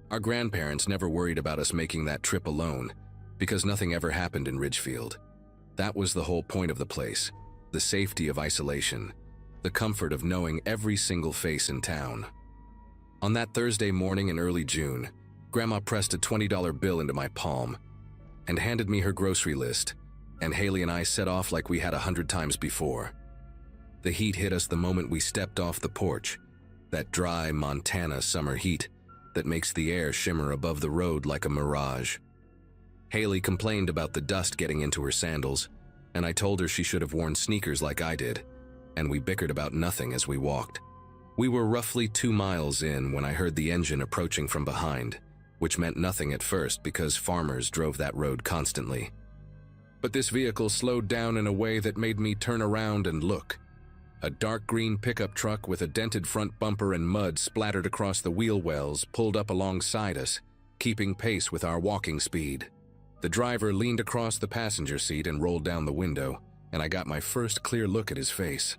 Our grandparents never worried about us making that trip alone, because nothing ever happened in Ridgefield. That was the whole point of the place, the safety of isolation, the comfort of knowing every single face in town. On that Thursday morning in early June, Grandma pressed a $20 bill into my palm and handed me her grocery list, and Haley and I set off like we had 100 times before. The heat hit us the moment we stepped off the porch, that dry Montana summer heat that makes the air shimmer above the road like a mirage. Haley complained about the dust getting into her sandals, and I told her she should have worn sneakers like I did, and we bickered about nothing as we walked. We were roughly 2 miles in when I heard the engine approaching from behind, which meant nothing at first because farmers drove that road constantly. But this vehicle slowed down in a way that made me turn around and look. A dark green pickup truck with a dented front bumper and mud splattered across the wheel wells pulled up alongside us, keeping pace with our walking speed. The driver leaned across the passenger seat and rolled down the window, and I got my first clear look at his face.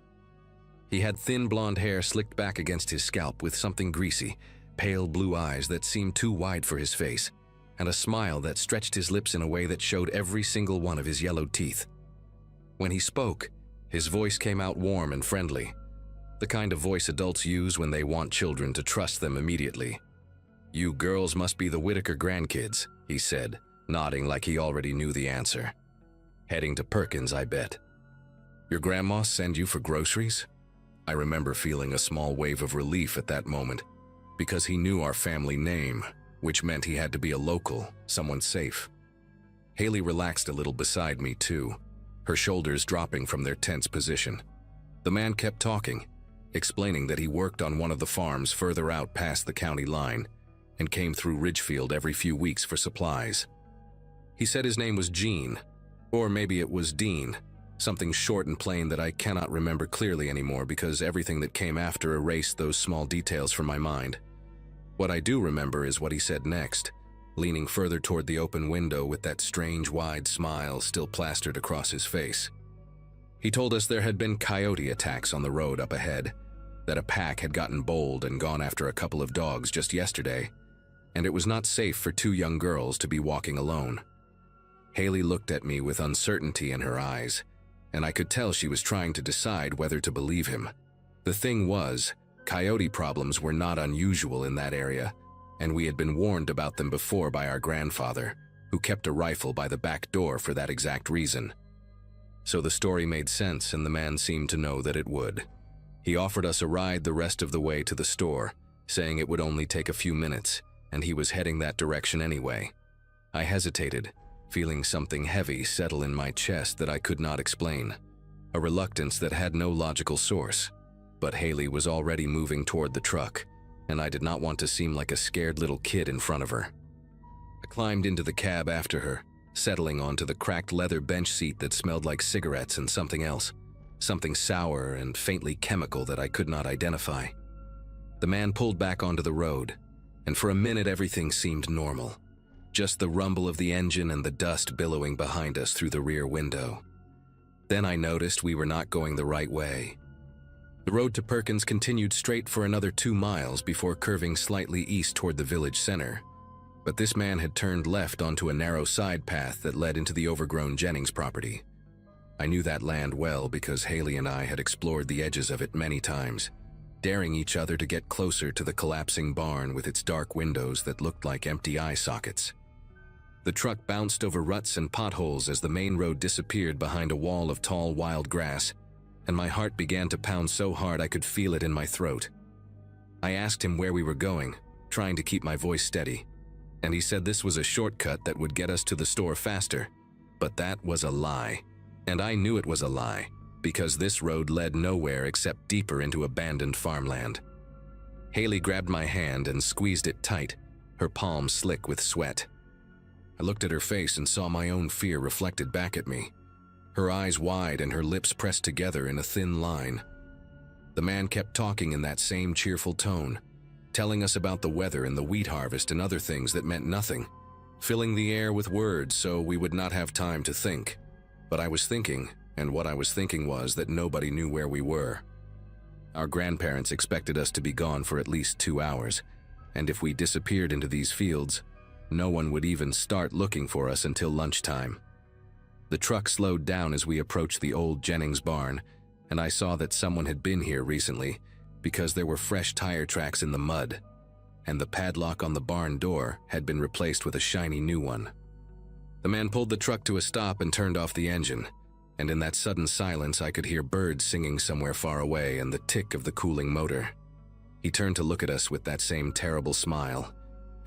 He had thin blonde hair slicked back against his scalp with something greasy, pale blue eyes that seemed too wide for his face, and a smile that stretched his lips in a way that showed every single one of his yellowed teeth. When he spoke, his voice came out warm and friendly, the kind of voice adults use when they want children to trust them immediately. "You girls must be the Whitaker grandkids," he said, nodding like he already knew the answer. "Heading to Perkins, I bet. Your grandma send you for groceries?" I remember feeling a small wave of relief at that moment, because he knew our family name, which meant he had to be a local, someone safe. Haley relaxed a little beside me too, her shoulders dropping from their tense position. The man kept talking, explaining that he worked on one of the farms further out past the county line and came through Ridgefield every few weeks for supplies. He said his name was Gene, or maybe it was Dean, something short and plain that I cannot remember clearly anymore because everything that came after erased those small details from my mind. What I do remember is what he said next, leaning further toward the open window with that strange wide smile still plastered across his face. He told us there had been coyote attacks on the road up ahead, that a pack had gotten bold and gone after a couple of dogs just yesterday, and it was not safe for 2 young girls to be walking alone. Haley looked at me with uncertainty in her eyes, and I could tell she was trying to decide whether to believe him. The thing was, coyote problems were not unusual in that area, and we had been warned about them before by our grandfather, who kept a rifle by the back door for that exact reason. So the story made sense, and the man seemed to know that it would. He offered us a ride the rest of the way to the store, saying it would only take a few minutes, and he was heading that direction anyway. I hesitated, feeling something heavy settle in my chest that I could not explain, a reluctance that had no logical source. But Haley was already moving toward the truck, and I did not want to seem like a scared little kid in front of her. I climbed into the cab after her, settling onto the cracked leather bench seat that smelled like cigarettes and something else, something sour and faintly chemical that I could not identify. The man pulled back onto the road, and for a minute everything seemed normal. Just the rumble of the engine and the dust billowing behind us through the rear window. Then I noticed we were not going the right way. The road to Perkins continued straight for another 2 miles before curving slightly east toward the village center. But this man had turned left onto a narrow side path that led into the overgrown Jennings property. I knew that land well because Haley and I had explored the edges of it many times, daring each other to get closer to the collapsing barn with its dark windows that looked like empty eye sockets. The truck bounced over ruts and potholes as the main road disappeared behind a wall of tall wild grass, and my heart began to pound so hard I could feel it in my throat. I asked him where we were going, trying to keep my voice steady, and he said this was a shortcut that would get us to the store faster. But that was a lie, and I knew it was a lie, because this road led nowhere except deeper into abandoned farmland. Haley grabbed my hand and squeezed it tight, her palm slick with sweat. I looked at her face and saw my own fear reflected back at me, her eyes wide and her lips pressed together in a thin line. The man kept talking in that same cheerful tone, telling us about the weather and the wheat harvest and other things that meant nothing, filling the air with words so we would not have time to think. But I was thinking, and what I was thinking was that nobody knew where we were. Our grandparents expected us to be gone for at least 2 hours, and if we disappeared into these fields, no one would even start looking for us until lunchtime. The truck slowed down as we approached the old Jennings barn, and I saw that someone had been here recently because there were fresh tire tracks in the mud, and the padlock on the barn door had been replaced with a shiny new one. The man pulled the truck to a stop and turned off the engine, and in that sudden silence I could hear birds singing somewhere far away and the tick of the cooling motor. He turned to look at us with that same terrible smile,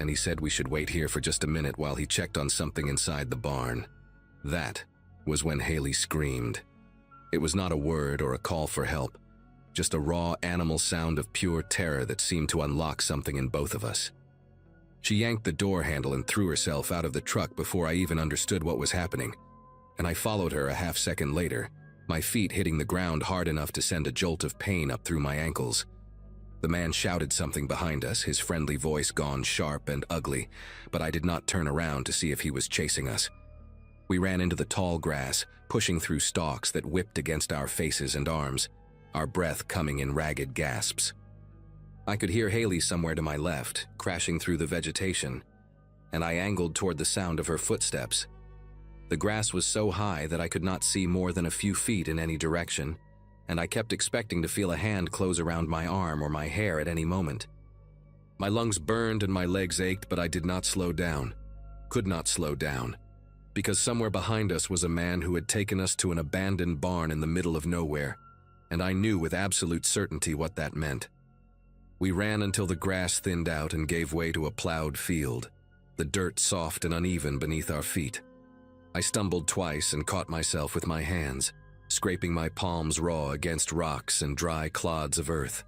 and he said we should wait here for just a minute while he checked on something inside the barn. That was when Haley screamed. It was not a word or a call for help, just a raw animal sound of pure terror that seemed to unlock something in both of us. She yanked the door handle and threw herself out of the truck before I even understood what was happening, and I followed her a half-second later, my feet hitting the ground hard enough to send a jolt of pain up through my ankles. The man shouted something behind us, his friendly voice gone sharp and ugly, but I did not turn around to see if he was chasing us. We ran into the tall grass, pushing through stalks that whipped against our faces and arms, our breath coming in ragged gasps. I could hear Haley somewhere to my left, crashing through the vegetation, and I angled toward the sound of her footsteps. The grass was so high that I could not see more than a few feet in any direction, and I kept expecting to feel a hand close around my arm or my hair at any moment. My lungs burned and my legs ached, but I did not slow down, could not slow down, because somewhere behind us was a man who had taken us to an abandoned barn in the middle of nowhere, and I knew with absolute certainty what that meant. We ran until the grass thinned out and gave way to a plowed field, the dirt soft and uneven beneath our feet. I stumbled twice and caught myself with my hands, scraping my palms raw against rocks and dry clods of earth.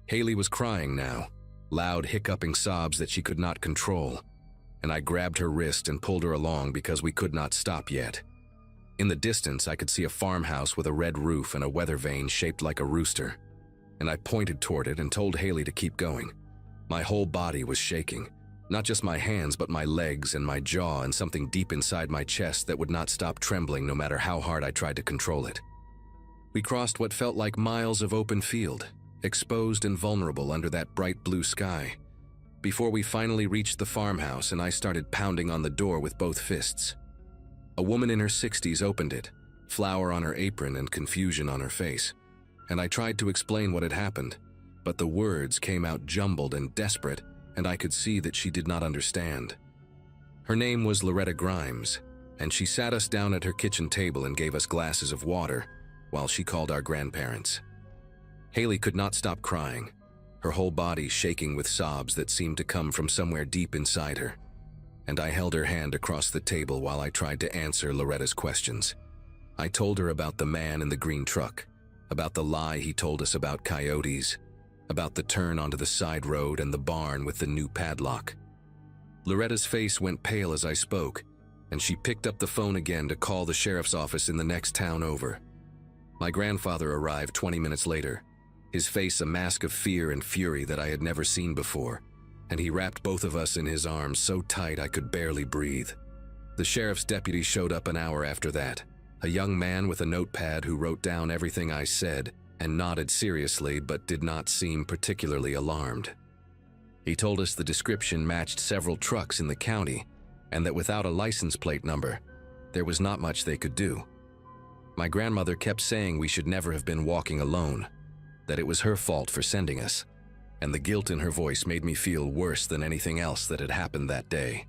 Haley was crying now, loud hiccuping sobs that she could not control, and I grabbed her wrist and pulled her along because we could not stop yet. In the distance, I could see a farmhouse with a red roof and a weather vane shaped like a rooster, and I pointed toward it and told Haley to keep going. My whole body was shaking, not just my hands but my legs and my jaw and something deep inside my chest that would not stop trembling no matter how hard I tried to control it. We crossed what felt like miles of open field, exposed and vulnerable under that bright blue sky, before we finally reached the farmhouse and I started pounding on the door with both fists. A woman in her 60s opened it, flour on her apron and confusion on her face, and I tried to explain what had happened, but the words came out jumbled and desperate, and I could see that she did not understand. Her name was Loretta Grimes, and she sat us down at her kitchen table and gave us glasses of water while she called our grandparents. Haley could not stop crying, her whole body shaking with sobs that seemed to come from somewhere deep inside her, and I held her hand across the table while I tried to answer Loretta's questions. I told her about the man in the green truck, about the lie he told us about coyotes, about the turn onto the side road and the barn with the new padlock. Loretta's face went pale as I spoke, and she picked up the phone again to call the sheriff's office in the next town over. My grandfather arrived 20 minutes later, his face a mask of fear and fury that I had never seen before, and he wrapped both of us in his arms so tight I could barely breathe. The sheriff's deputy showed up an hour after that, a young man with a notepad who wrote down everything I said and nodded seriously but did not seem particularly alarmed. He told us the description matched several trucks in the county and that without a license plate number, there was not much they could do. My grandmother kept saying we should never have been walking alone, that it was her fault for sending us, and the guilt in her voice made me feel worse than anything else that had happened that day.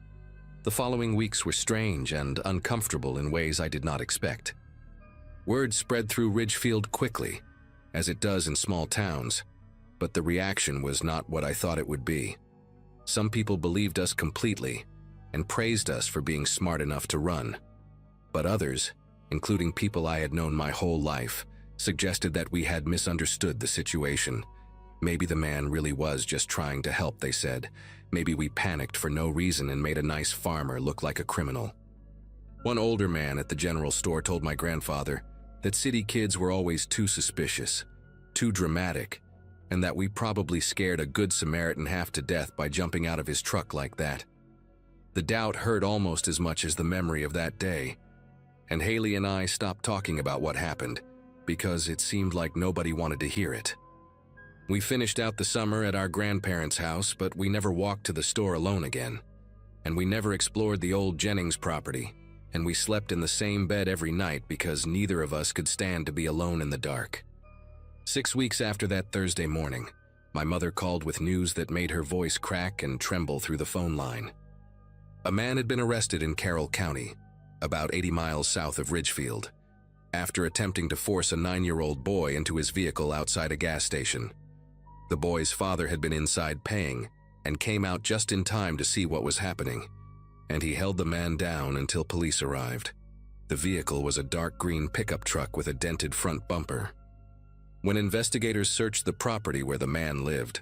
The following weeks were strange and uncomfortable in ways I did not expect. Word spread through Ridgefield quickly, as it does in small towns, but the reaction was not what I thought it would be. Some people believed us completely and praised us for being smart enough to run, but others, including people I had known my whole life, suggested that we had misunderstood the situation. Maybe the man really was just trying to help, they said. Maybe we panicked for no reason and made a nice farmer look like a criminal. One older man at the general store told my grandfather that city kids were always too suspicious, too dramatic, and that we probably scared a good Samaritan half to death by jumping out of his truck like that. The doubt hurt almost as much as the memory of that day, and Haley and I stopped talking about what happened because it seemed like nobody wanted to hear it. We finished out the summer at our grandparents' house, but we never walked to the store alone again, and we never explored the old Jennings property, and we slept in the same bed every night because neither of us could stand to be alone in the dark. 6 weeks after that Thursday morning, my mother called with news that made her voice crack and tremble through the phone line. A man had been arrested in Carroll County, about 80 miles south of Ridgefield, after attempting to force a 9-year-old boy into his vehicle outside a gas station. The boy's father had been inside paying and came out just in time to see what was happening, and he held the man down until police arrived. The vehicle was a dark green pickup truck with a dented front bumper. When investigators searched the property where the man lived,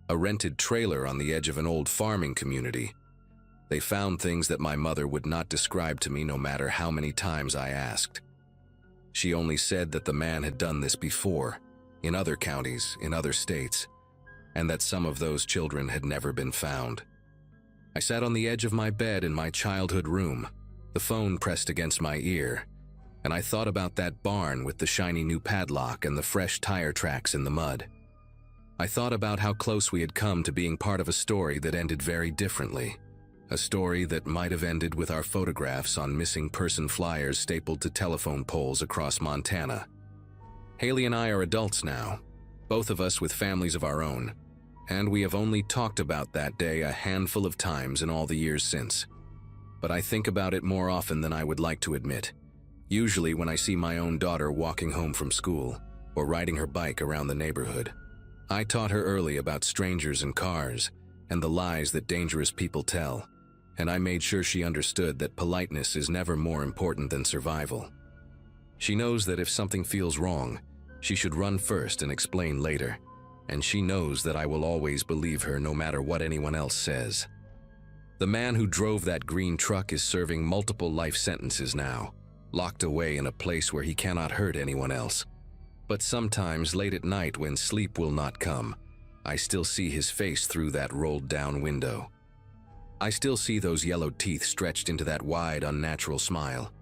a rented trailer on the edge of an old farming community, they found things that my mother would not describe to me no matter how many times I asked. She only said that the man had done this before, in other counties, in other states, and that some of those children had never been found. I sat on the edge of my bed in my childhood room, the phone pressed against my ear, and I thought about that barn with the shiny new padlock and the fresh tire tracks in the mud. I thought about how close we had come to being part of a story that ended very differently. A story that might have ended with our photographs on missing person flyers stapled to telephone poles across Montana. Haley and I are adults now, both of us with families of our own, and we have only talked about that day a handful of times in all the years since. But I think about it more often than I would like to admit, usually when I see my own daughter walking home from school or riding her bike around the neighborhood. I taught her early about strangers and cars and the lies that dangerous people tell, and I made sure she understood that politeness is never more important than survival. She knows that if something feels wrong, she should run first and explain later, and she knows that I will always believe her no matter what anyone else says. The man who drove that green truck is serving multiple life sentences now, locked away in a place where he cannot hurt anyone else. But sometimes late at night when sleep will not come, I still see his face through that rolled down window. I still see those yellowed teeth stretched into that wide, unnatural smile,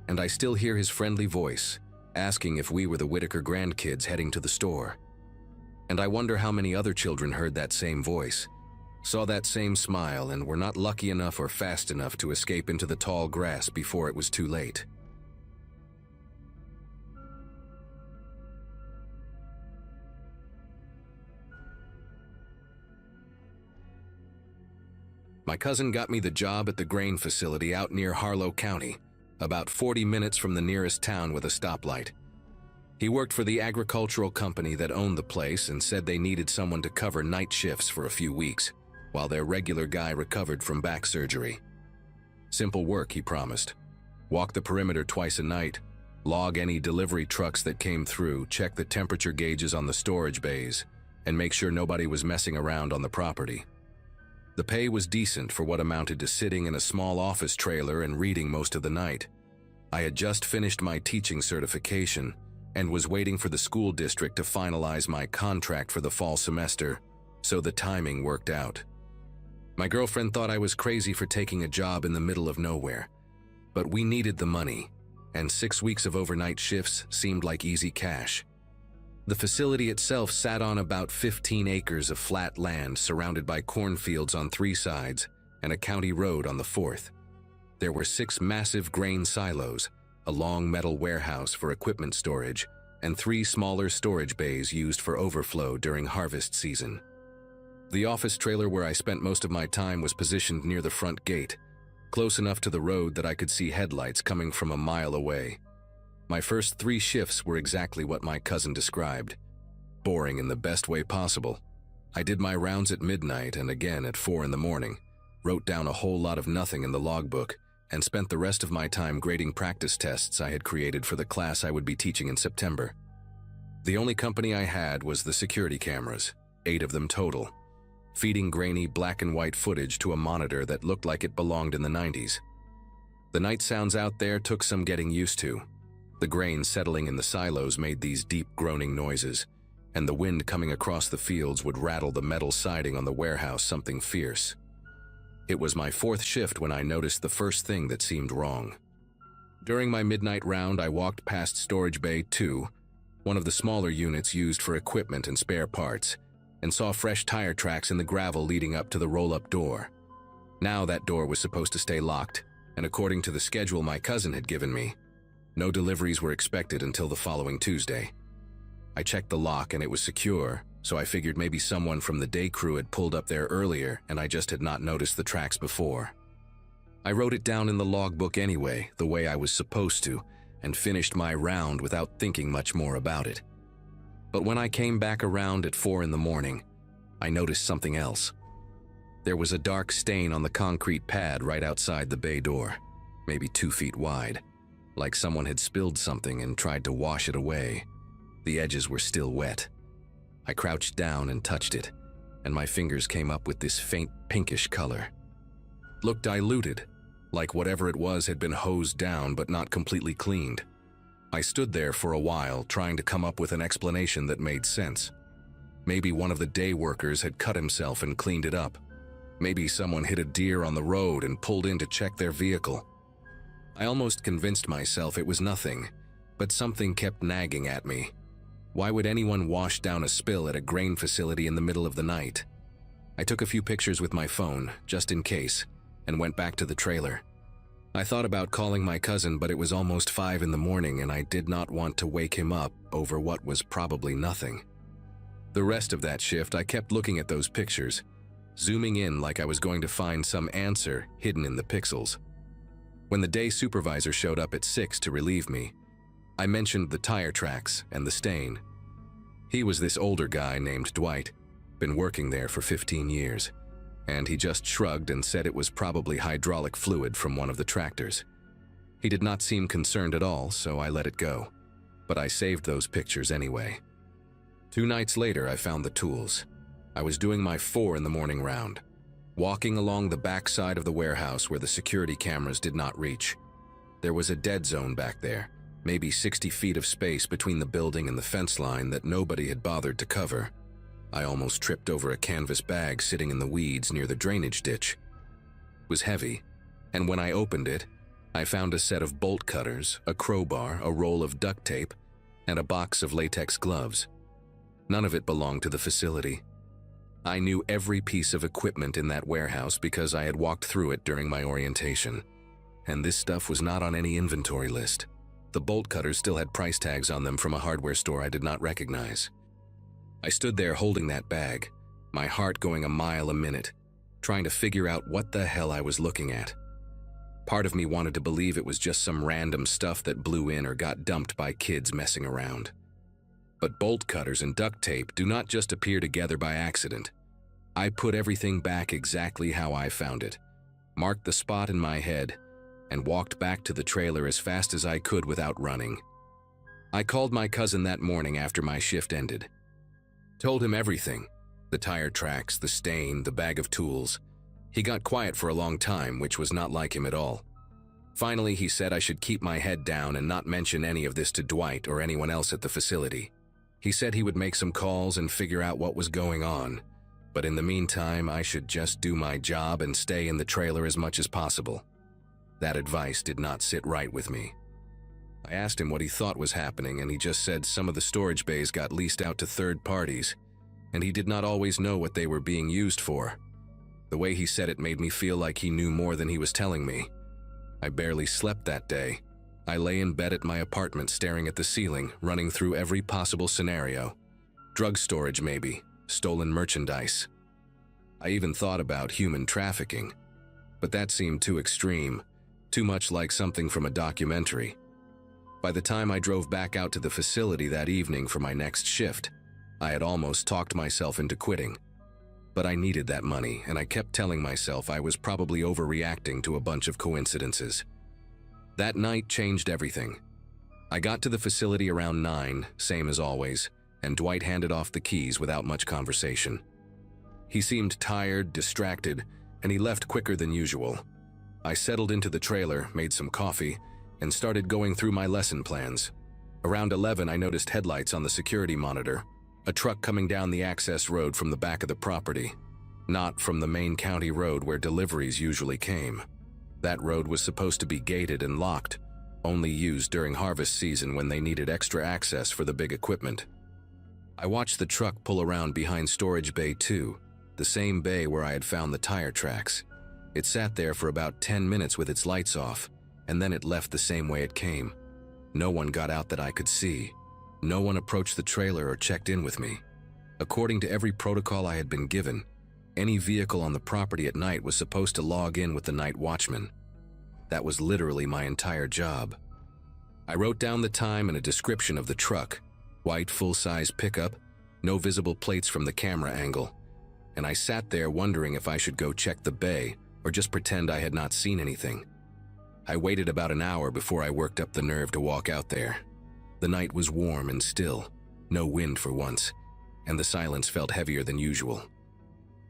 and I still hear his friendly voice, asking if we were the Whitaker grandkids heading to the store. And I wonder how many other children heard that same voice, saw that same smile, and were not lucky enough or fast enough to escape into the tall grass before it was too late. My cousin got me the job at the grain facility out near Harlow County, about 40 minutes from the nearest town with a stoplight. He worked for the agricultural company that owned the place and said they needed someone to cover night shifts for a few weeks, while their regular guy recovered from back surgery. Simple work, he promised. Walk the perimeter twice a night, log any delivery trucks that came through, check the temperature gauges on the storage bays, and make sure nobody was messing around on the property. The pay was decent for what amounted to sitting in a small office trailer and reading most of the night. I had just finished my teaching certification and was waiting for the school district to finalize my contract for the fall semester, so the timing worked out. My girlfriend thought I was crazy for taking a job in the middle of nowhere, but we needed the money, and 6 weeks of overnight shifts seemed like easy cash. The facility itself sat on about 15 acres of flat land surrounded by cornfields on 3 sides and a county road on the 4th. There were 6 massive grain silos, a long metal warehouse for equipment storage, and 3 smaller storage bays used for overflow during harvest season. The office trailer where I spent most of my time was positioned near the front gate, close enough to the road that I could see headlights coming from a mile away. My first 3 shifts were exactly what my cousin described. Boring in the best way possible. I did my rounds at midnight and again at 4 in the morning, wrote down a whole lot of nothing in the logbook, and spent the rest of my time grading practice tests I had created for the class I would be teaching in September. The only company I had was the security cameras, 8 of them total, feeding grainy black and white footage to a monitor that looked like it belonged in the 90s. The night sounds out there took some getting used to. The grain settling in the silos made these deep groaning noises, and the wind coming across the fields would rattle the metal siding on the warehouse something fierce. It was my fourth shift when I noticed the first thing that seemed wrong. During my midnight round, I walked past Storage Bay 2, one of the smaller units used for equipment and spare parts, and saw fresh tire tracks in the gravel leading up to the roll-up door. Now that door was supposed to stay locked, and according to the schedule my cousin had given me, no deliveries were expected until the following Tuesday. I checked the lock and it was secure, so I figured maybe someone from the day crew had pulled up there earlier and I just had not noticed the tracks before. I wrote it down in the logbook anyway, the way I was supposed to, and finished my round without thinking much more about it. But when I came back around at 4 in the morning, I noticed something else. There was a dark stain on the concrete pad right outside the bay door, maybe 2 feet wide, like someone had spilled something and tried to wash it away. The edges were still wet. I crouched down and touched it, and my fingers came up with this faint pinkish color. Looked diluted, like whatever it was had been hosed down but not completely cleaned. I stood there for a while trying to come up with an explanation that made sense. Maybe one of the day workers had cut himself and cleaned it up. Maybe someone hit a deer on the road and pulled in to check their vehicle. I almost convinced myself it was nothing, but something kept nagging at me. Why would anyone wash down a spill at a grain facility in the middle of the night? I took a few pictures with my phone, just in case, and went back to the trailer. I thought about calling my cousin, but it was almost 5 in the morning and I did not want to wake him up over what was probably nothing. The rest of that shift, I kept looking at those pictures, zooming in like I was going to find some answer hidden in the pixels. When the day supervisor showed up at 6 to relieve me, I mentioned the tire tracks and the stain. He was this older guy named Dwight, been working there for 15 years, and he just shrugged and said it was probably hydraulic fluid from one of the tractors. He did not seem concerned at all, so I let it go, but I saved those pictures anyway. 2 nights later, I found the tools. I was doing my 4 in the morning round, walking along the back side of the warehouse where the security cameras did not reach. There was a dead zone back there, maybe 60 feet of space between the building and the fence line that nobody had bothered to cover. I almost tripped over a canvas bag sitting in the weeds near the drainage ditch. It was heavy, and when I opened it, I found a set of bolt cutters, a crowbar, a roll of duct tape, and a box of latex gloves. None of it belonged to the facility. I knew every piece of equipment in that warehouse because I had walked through it during my orientation, and this stuff was not on any inventory list. The bolt cutters still had price tags on them from a hardware store I did not recognize. I stood there holding that bag, my heart going a mile a minute, trying to figure out what the hell I was looking at. Part of me wanted to believe it was just some random stuff that blew in or got dumped by kids messing around. But bolt cutters and duct tape do not just appear together by accident. I put everything back exactly how I found it, marked the spot in my head, and walked back to the trailer as fast as I could without running. I called my cousin that morning after my shift ended. Told him everything, the tire tracks, the stain, the bag of tools. He got quiet for a long time, which was not like him at all. Finally, he said I should keep my head down and not mention any of this to Dwight or anyone else at the facility. He said he would make some calls and figure out what was going on, but in the meantime, I should just do my job and stay in the trailer as much as possible. That advice did not sit right with me. I asked him what he thought was happening, and he just said some of the storage bays got leased out to third parties, and he did not always know what they were being used for. The way he said it made me feel like he knew more than he was telling me. I barely slept that day. I lay in bed at my apartment staring at the ceiling, running through every possible scenario. Drug storage maybe, stolen merchandise. I even thought about human trafficking, but that seemed too extreme, too much like something from a documentary. By the time I drove back out to the facility that evening for my next shift, I had almost talked myself into quitting. But I needed that money, and I kept telling myself I was probably overreacting to a bunch of coincidences. That night changed everything. I got to the facility around 9, same as always, and Dwight handed off the keys without much conversation. He seemed tired, distracted, and he left quicker than usual. I settled into the trailer, made some coffee, and started going through my lesson plans. Around 11, I noticed headlights on the security monitor, A truck coming down the access road from the back of the property, not from the main county road where deliveries usually came. That road was supposed to be gated and locked, only used during harvest season when they needed extra access for the big equipment. I watched the truck pull around behind Storage Bay 2, the same bay where I had found the tire tracks. It sat there for about 10 minutes with its lights off, and then it left the same way it came. No one got out that I could see. No one approached the trailer or checked in with me. According to every protocol I had been given, any vehicle on the property at night was supposed to log in with the night watchman. That was literally my entire job. I wrote down the time and a description of the truck, white full-size pickup, no visible plates from the camera angle, and I sat there wondering if I should go check the bay or just pretend I had not seen anything. I waited about an hour before I worked up the nerve to walk out there. The night was warm and still, no wind for once, and the silence felt heavier than usual.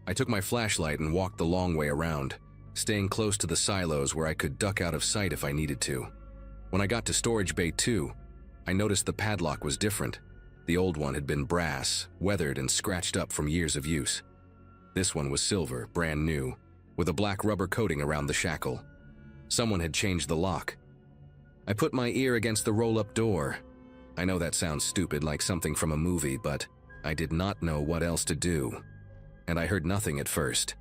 I took my flashlight and walked the long way around, staying close to the silos where I could duck out of sight if I needed to. When I got to Storage Bay 2, I noticed the padlock was different. The old one had been brass, weathered and scratched up from years of use. This one was silver, brand new, with a black rubber coating around the shackle. Someone had changed the lock. I put my ear against the roll-up door. I know that sounds stupid, like something from a movie, but I did not know what else to do. And I heard nothing at first,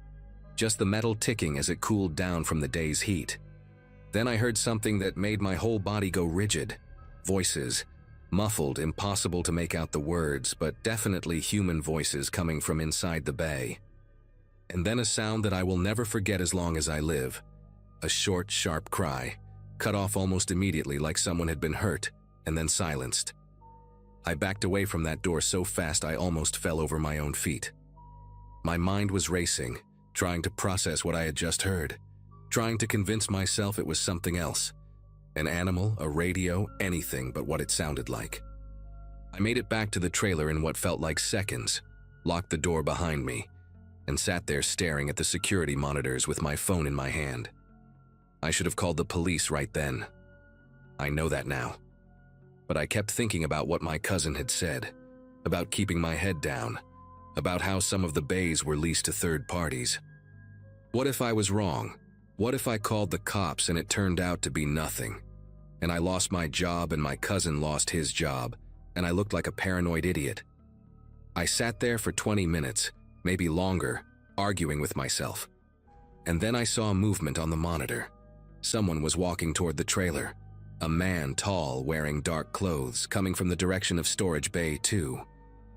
just the metal ticking as it cooled down from the day's heat. Then I heard something that made my whole body go rigid. Voices, muffled, impossible to make out the words, but definitely human voices coming from inside the bay. And then a sound that I will never forget as long as I live. A short, sharp cry, cut off almost immediately like someone had been hurt, and then silenced. I backed away from that door so fast I almost fell over my own feet. My mind was racing, trying to process what I had just heard, trying to convince myself it was something else. An animal, a radio, anything but what it sounded like. I made it back to the trailer in what felt like seconds, locked the door behind me, and sat there staring at the security monitors with my phone in my hand. I should have called the police right then. I know that now. But I kept thinking about what my cousin had said, about keeping my head down, about how some of the bays were leased to third parties. What if I was wrong? What if I called the cops and it turned out to be nothing? And I lost my job and my cousin lost his job, and I looked like a paranoid idiot. I sat there for 20 minutes, maybe longer, arguing with myself. And then I saw movement on the monitor. Someone was walking toward the trailer. A man, tall, wearing dark clothes, coming from the direction of Storage Bay 2.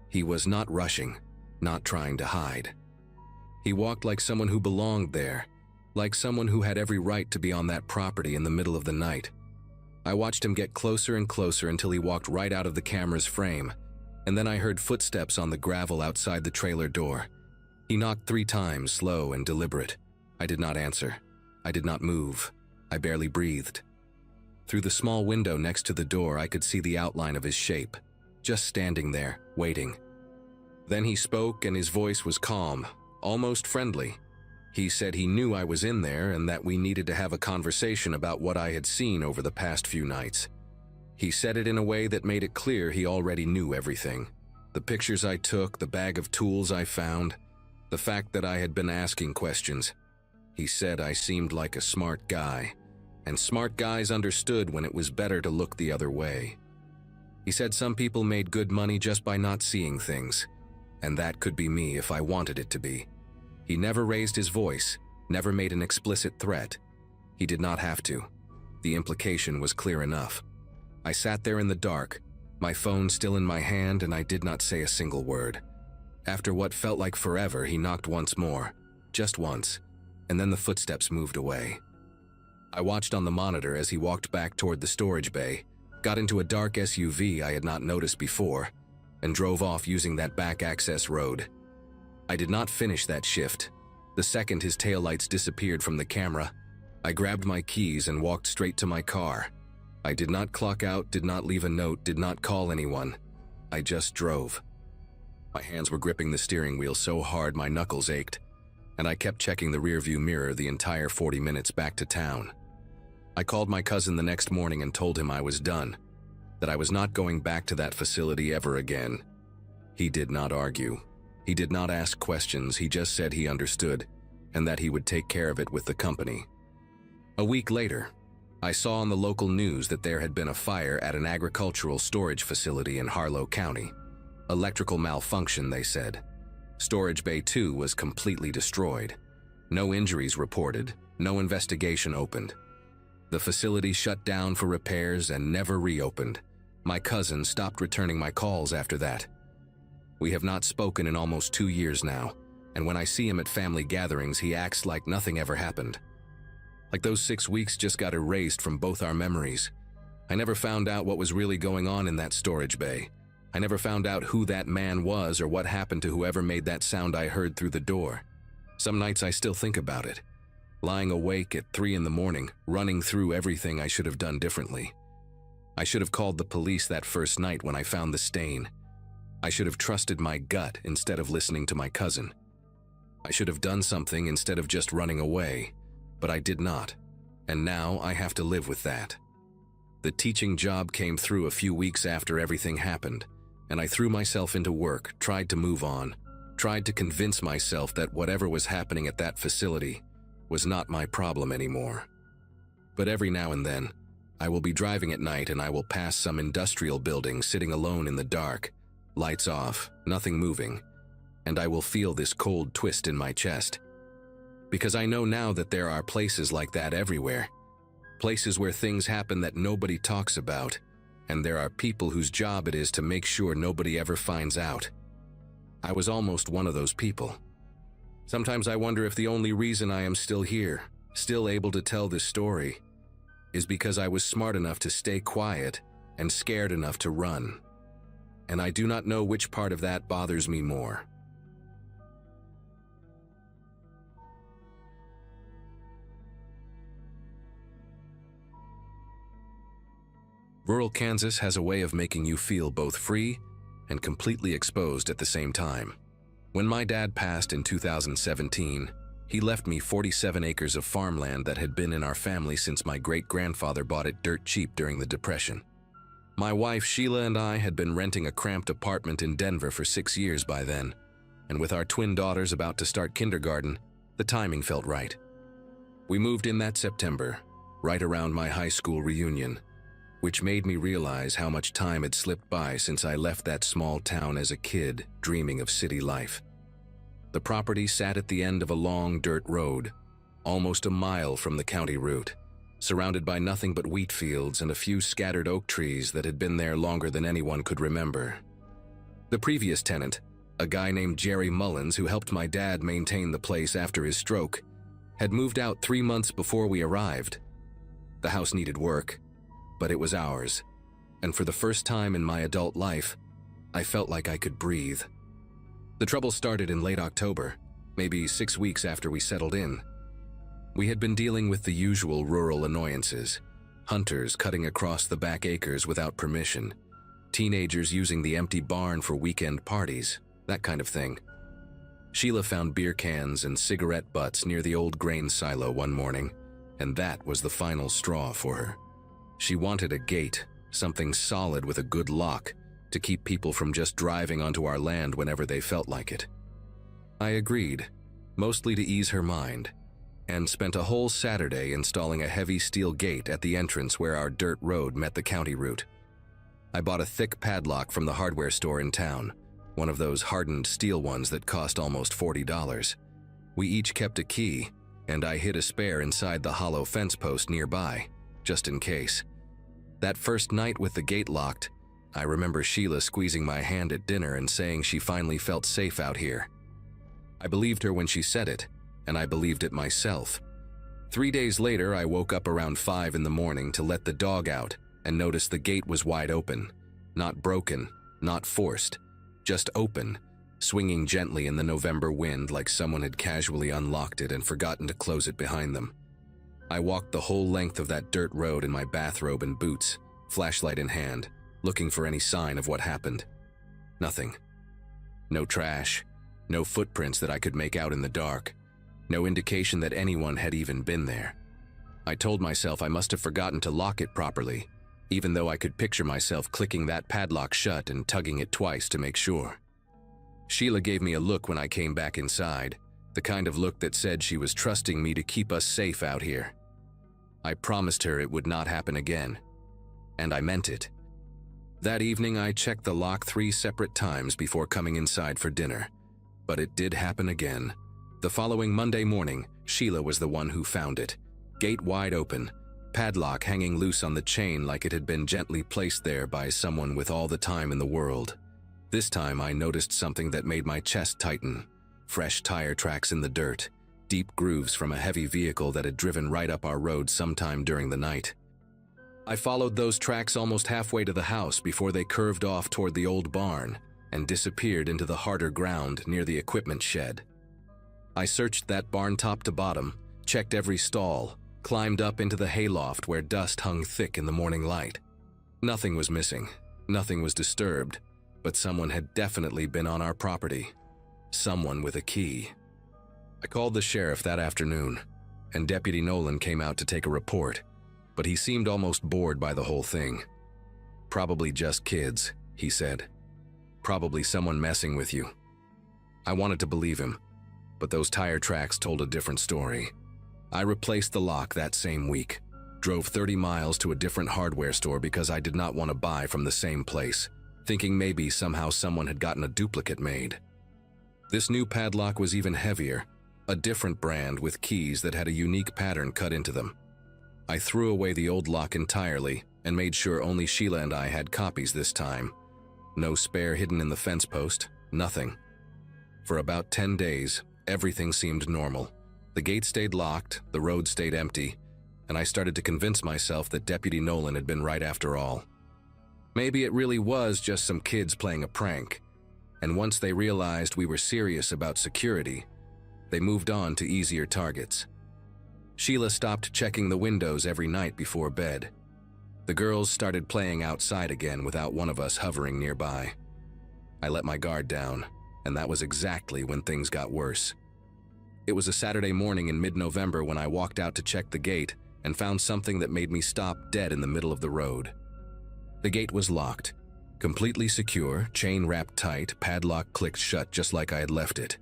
He was not rushing, not trying to hide. He walked like someone who belonged there, like someone who had every right to be on that property in the middle of the night. I watched him get closer and closer until he walked right out of the camera's frame, and then I heard footsteps on the gravel outside the trailer door. He knocked 3 times, slow and deliberate. I did not answer. I did not move. I barely breathed. Through the small window next to the door, I could see the outline of his shape, just standing there, waiting. Then he spoke, and his voice was calm, almost friendly. He said he knew I was in there and that we needed to have a conversation about what I had seen over the past few nights. He said it in a way that made it clear he already knew everything. The pictures I took, the bag of tools I found, the fact that I had been asking questions. He said I seemed like a smart guy, and smart guys understood when it was better to look the other way. He said some people made good money just by not seeing things, and that could be me if I wanted it to be. He never raised his voice, never made an explicit threat. He did not have to. The implication was clear enough. I sat there in the dark, my phone still in my hand, and I did not say a single word. After what felt like forever, he knocked once more, just once, and then the footsteps moved away. I watched on the monitor as he walked back toward the storage bay, got into a dark SUV I had not noticed before, and drove off using that back access road. I did not finish that shift. The second his taillights disappeared from the camera, I grabbed my keys and walked straight to my car. I did not clock out, did not leave a note, did not call anyone. I just drove. My hands were gripping the steering wheel so hard my knuckles ached, and I kept checking the rearview mirror the entire 40 minutes back to town. I called my cousin the next morning and told him I was done, that I was not going back to that facility ever again. He did not argue. He did not ask questions, he just said he understood, and that he would take care of it with the company. A week later, I saw on the local news that there had been a fire at an agricultural storage facility in Harlow County. Electrical malfunction, they said. Storage Bay 2 was completely destroyed. No injuries reported, no investigation opened. The facility shut down for repairs and never reopened. My cousin stopped returning my calls after that. We have not spoken in almost 2 years now, and when I see him at family gatherings, he acts like nothing ever happened. Like those 6 weeks just got erased from both our memories. I never found out what was really going on in that storage bay. I never found out who that man was or what happened to whoever made that sound I heard through the door. Some nights I still think about it. Lying awake at 3 in the morning, running through everything I should have done differently. I should have called the police that first night when I found the stain. I should have trusted my gut instead of listening to my cousin. I should have done something instead of just running away, but I did not, and now I have to live with that. The teaching job came through a few weeks after everything happened, and I threw myself into work, tried to move on, tried to convince myself that whatever was happening at that facility was not my problem anymore. But every now and then, I will be driving at night and I will pass some industrial building sitting alone in the dark, lights off, nothing moving, and I will feel this cold twist in my chest. Because I know now that there are places like that everywhere. Places where things happen that nobody talks about, and there are people whose job it is to make sure nobody ever finds out. I was almost one of those people. Sometimes I wonder if the only reason I am still here, still able to tell this story, is because I was smart enough to stay quiet and scared enough to run. And I do not know which part of that bothers me more. Rural Kansas has a way of making you feel both free and completely exposed at the same time. When my dad passed in 2017, he left me 47 acres of farmland that had been in our family since my great-grandfather bought it dirt cheap during the Depression. My wife Sheila and I had been renting a cramped apartment in Denver for 6 years by then, and with our twin daughters about to start kindergarten, the timing felt right. We moved in that September, right around my high school reunion, which made me realize how much time had slipped by since I left that small town as a kid, dreaming of city life. The property sat at the end of a long dirt road, almost a mile from the county route, surrounded by nothing but wheat fields and a few scattered oak trees that had been there longer than anyone could remember. The previous tenant, a guy named Jerry Mullins who helped my dad maintain the place after his stroke, had moved out 3 months before we arrived. The house needed work, but it was ours, and for the first time in my adult life, I felt like I could breathe. The trouble started in late October, maybe 6 weeks after we settled in. We had been dealing with the usual rural annoyances: hunters cutting across the back acres without permission, teenagers using the empty barn for weekend parties, that kind of thing. Sheila found beer cans and cigarette butts near the old grain silo one morning, and that was the final straw for her. She wanted a gate, something solid with a good lock, to keep people from just driving onto our land whenever they felt like it. I agreed, mostly to ease her mind, and spent a whole Saturday installing a heavy steel gate at the entrance where our dirt road met the county route. I bought a thick padlock from the hardware store in town, one of those hardened steel ones that cost almost $40. We each kept a key, and I hid a spare inside the hollow fence post nearby, just in case. That first night with the gate locked, I remember Sheila squeezing my hand at dinner and saying she finally felt safe out here. I believed her when she said it, and I believed it myself. 3 days later, I woke up around 5 in the morning to let the dog out and noticed the gate was wide open. Not broken, not forced, just open, swinging gently in the November wind like someone had casually unlocked it and forgotten to close it behind them. I walked the whole length of that dirt road in my bathrobe and boots, flashlight in hand, looking for any sign of what happened. Nothing. No trash, no footprints that I could make out in the dark, no indication that anyone had even been there. I told myself I must have forgotten to lock it properly, even though I could picture myself clicking that padlock shut and tugging it twice to make sure. Sheila gave me a look when I came back inside, the kind of look that said she was trusting me to keep us safe out here. I promised her it would not happen again, and I meant it. That evening, I checked the lock 3 separate times before coming inside for dinner, but it did happen again. The following Monday morning, Sheila was the one who found it. Gate wide open, padlock hanging loose on the chain like it had been gently placed there by someone with all the time in the world. This time I noticed something that made my chest tighten. Fresh tire tracks in the dirt, deep grooves from a heavy vehicle that had driven right up our road sometime during the night. I followed those tracks almost halfway to the house before they curved off toward the old barn and disappeared into the harder ground near the equipment shed. I searched that barn top to bottom, checked every stall, climbed up into the hayloft where dust hung thick in the morning light. Nothing was missing, nothing was disturbed, but someone had definitely been on our property. Someone with a key. I called the sheriff that afternoon, and Deputy Nolan came out to take a report, but he seemed almost bored by the whole thing. "Probably just kids," he said. "Probably someone messing with you." I wanted to believe him, but those tire tracks told a different story. I replaced the lock that same week, drove 30 miles to a different hardware store because I did not want to buy from the same place, thinking maybe somehow someone had gotten a duplicate made. This new padlock was even heavier, a different brand with keys that had a unique pattern cut into them. I threw away the old lock entirely and made sure only Sheila and I had copies this time. No spare hidden in the fence post, nothing. For about 10 days, everything seemed normal. The gate stayed locked, the road stayed empty, and I started to convince myself that Deputy Nolan had been right after all. Maybe it really was just some kids playing a prank, and once they realized we were serious about security, they moved on to easier targets. Sheila stopped checking the windows every night before bed. The girls started playing outside again without one of us hovering nearby. I let my guard down, and that was exactly when things got worse. It was a Saturday morning in mid-November when I walked out to check the gate and found something that made me stop dead in the middle of the road. The gate was locked, completely secure, chain wrapped tight, padlock clicked shut just like I had left it.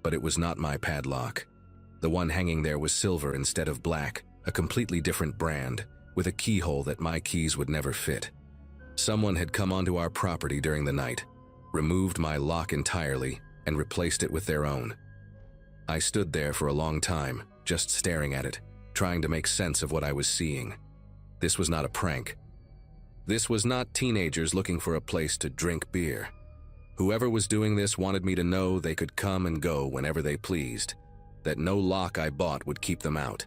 But it was not my padlock. The one hanging there was silver instead of black, a completely different brand, with a keyhole that my keys would never fit. Someone had come onto our property during the night, removed my lock entirely, and replaced it with their own. I stood there for a long time, just staring at it, trying to make sense of what I was seeing. This was not a prank. This was not teenagers looking for a place to drink beer. Whoever was doing this wanted me to know they could come and go whenever they pleased, that no lock I bought would keep them out.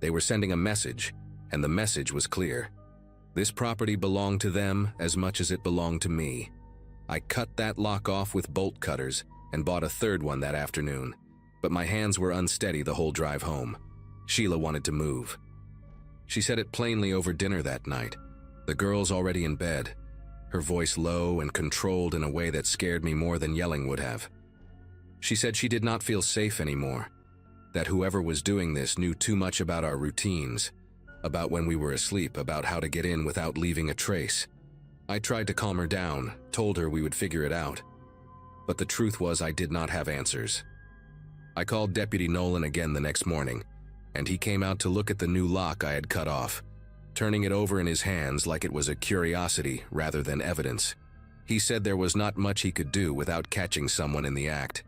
They were sending a message, and the message was clear. This property belonged to them as much as it belonged to me. I cut that lock off with bolt cutters and bought a third one that afternoon, but my hands were unsteady the whole drive home. Sheila wanted to move. She said it plainly over dinner that night, the girls already in bed, her voice low and controlled in a way that scared me more than yelling would have. She said she did not feel safe anymore, that whoever was doing this knew too much about our routines, about when we were asleep, about how to get in without leaving a trace. I tried to calm her down, told her we would figure it out. But the truth was I did not have answers. I called Deputy Nolan again the next morning, and he came out to look at the new lock I had cut off, turning it over in his hands like it was a curiosity rather than evidence. He said there was not much he could do without catching someone in the act.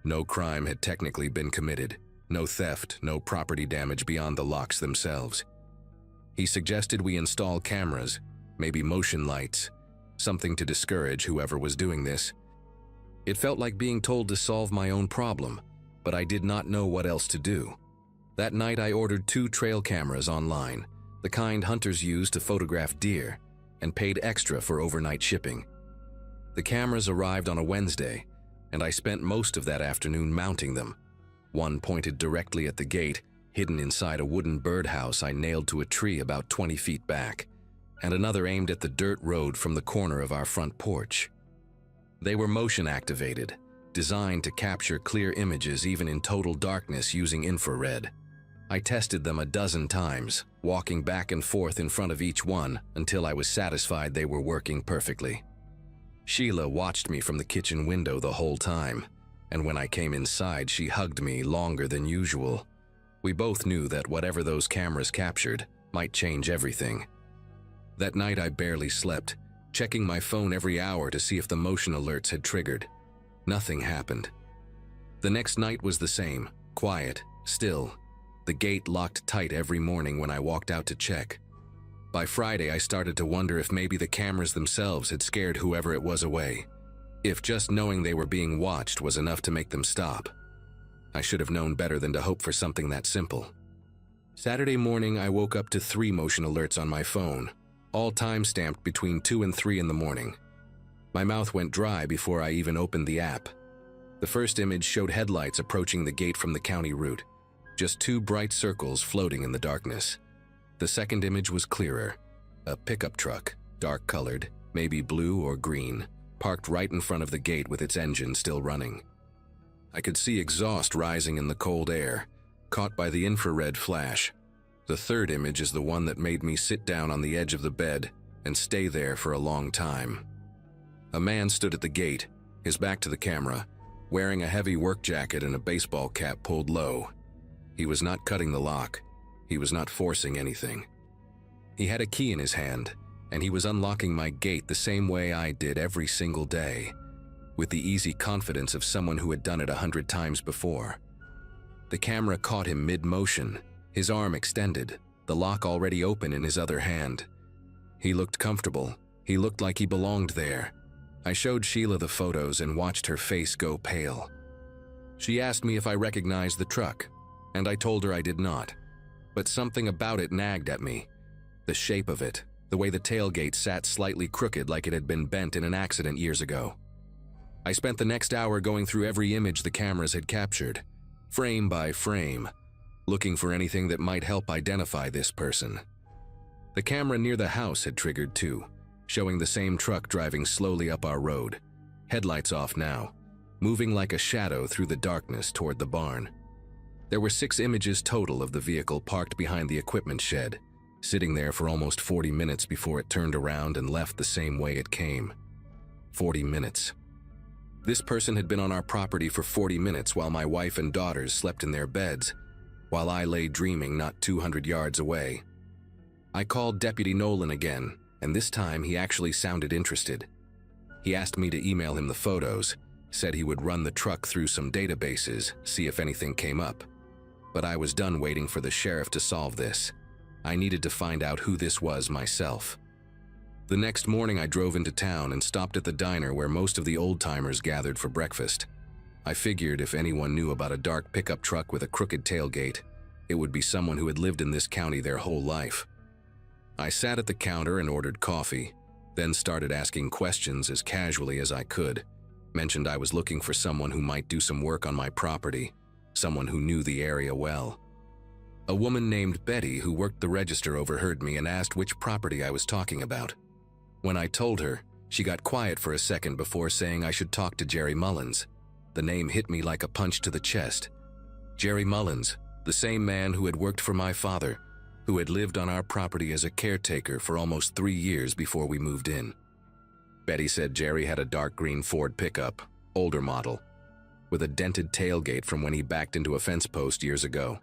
No crime had technically been committed, no theft, no property damage beyond the locks themselves. He suggested we install cameras, maybe motion lights, something to discourage whoever was doing this. It felt like being told to solve my own problem, but I did not know what else to do. That night I ordered 2 trail cameras online, the kind hunters use to photograph deer, and paid extra for overnight shipping. The cameras arrived on a Wednesday, and I spent most of that afternoon mounting them. One pointed directly at the gate, hidden inside a wooden birdhouse I nailed to a tree about 20 feet back, and another aimed at the dirt road from the corner of our front porch. They were motion-activated, designed to capture clear images even in total darkness using infrared. I tested them a dozen times, walking back and forth in front of each one until I was satisfied they were working perfectly. Sheila watched me from the kitchen window the whole time, and when I came inside, she hugged me longer than usual. We both knew that whatever those cameras captured might change everything. That night I barely slept, checking my phone every hour to see if the motion alerts had triggered. Nothing happened. The next night was the same, quiet, still. The gate locked tight every morning when I walked out to check. By Friday, I started to wonder if maybe the cameras themselves had scared whoever it was away. If just knowing they were being watched was enough to make them stop. I should have known better than to hope for something that simple. Saturday morning, I woke up to 3 motion alerts on my phone, all time-stamped between 2 and 3 in the morning. My mouth went dry before I even opened the app. The first image showed headlights approaching the gate from the county route, just 2 bright circles floating in the darkness. The second image was clearer. A pickup truck, dark-colored, maybe blue or green, parked right in front of the gate with its engine still running. I could see exhaust rising in the cold air, caught by the infrared flash. The third image is the one that made me sit down on the edge of the bed and stay there for a long time. A man stood at the gate, his back to the camera, wearing a heavy work jacket and a baseball cap pulled low. He was not cutting the lock. He was not forcing anything. He had a key in his hand, and he was unlocking my gate the same way I did every single day, with the easy confidence of someone who had done it 100 times before. The camera caught him mid-motion, his arm extended, the lock already open in his other hand. He looked comfortable. He looked like he belonged there. I showed Sheila the photos and watched her face go pale. She asked me if I recognized the truck, and I told her I did not. But something about it nagged at me. The shape of it, the way the tailgate sat slightly crooked like it had been bent in an accident years ago. I spent the next hour going through every image the cameras had captured, frame by frame, looking for anything that might help identify this person. The camera near the house had triggered too, showing the same truck driving slowly up our road, headlights off now, moving like a shadow through the darkness toward the barn. There were 6 images total of the vehicle parked behind the equipment shed, sitting there for almost 40 minutes before it turned around and left the same way it came. 40 minutes. This person had been on our property for 40 minutes while my wife and daughters slept in their beds, while I lay dreaming not 200 yards away. I called Deputy Nolan again, and this time he actually sounded interested. He asked me to email him the photos, said he would run the truck through some databases, see if anything came up. But I was done waiting for the sheriff to solve this. I needed to find out who this was myself. The next morning I drove into town and stopped at the diner where most of the old-timers gathered for breakfast. I figured if anyone knew about a dark pickup truck with a crooked tailgate, it would be someone who had lived in this county their whole life. I sat at the counter and ordered coffee, then started asking questions as casually as I could. Mentioned I was looking for someone who might do some work on my property, someone who knew the area well. A woman named Betty who worked the register overheard me and asked which property I was talking about. When I told her, she got quiet for a second before saying I should talk to Jerry Mullins. The name hit me like a punch to the chest. Jerry Mullins, the same man who had worked for my father, who had lived on our property as a caretaker for almost 3 years before we moved in. Betty said Jerry had a dark green Ford pickup, older model, with a dented tailgate from when he backed into a fence post years ago.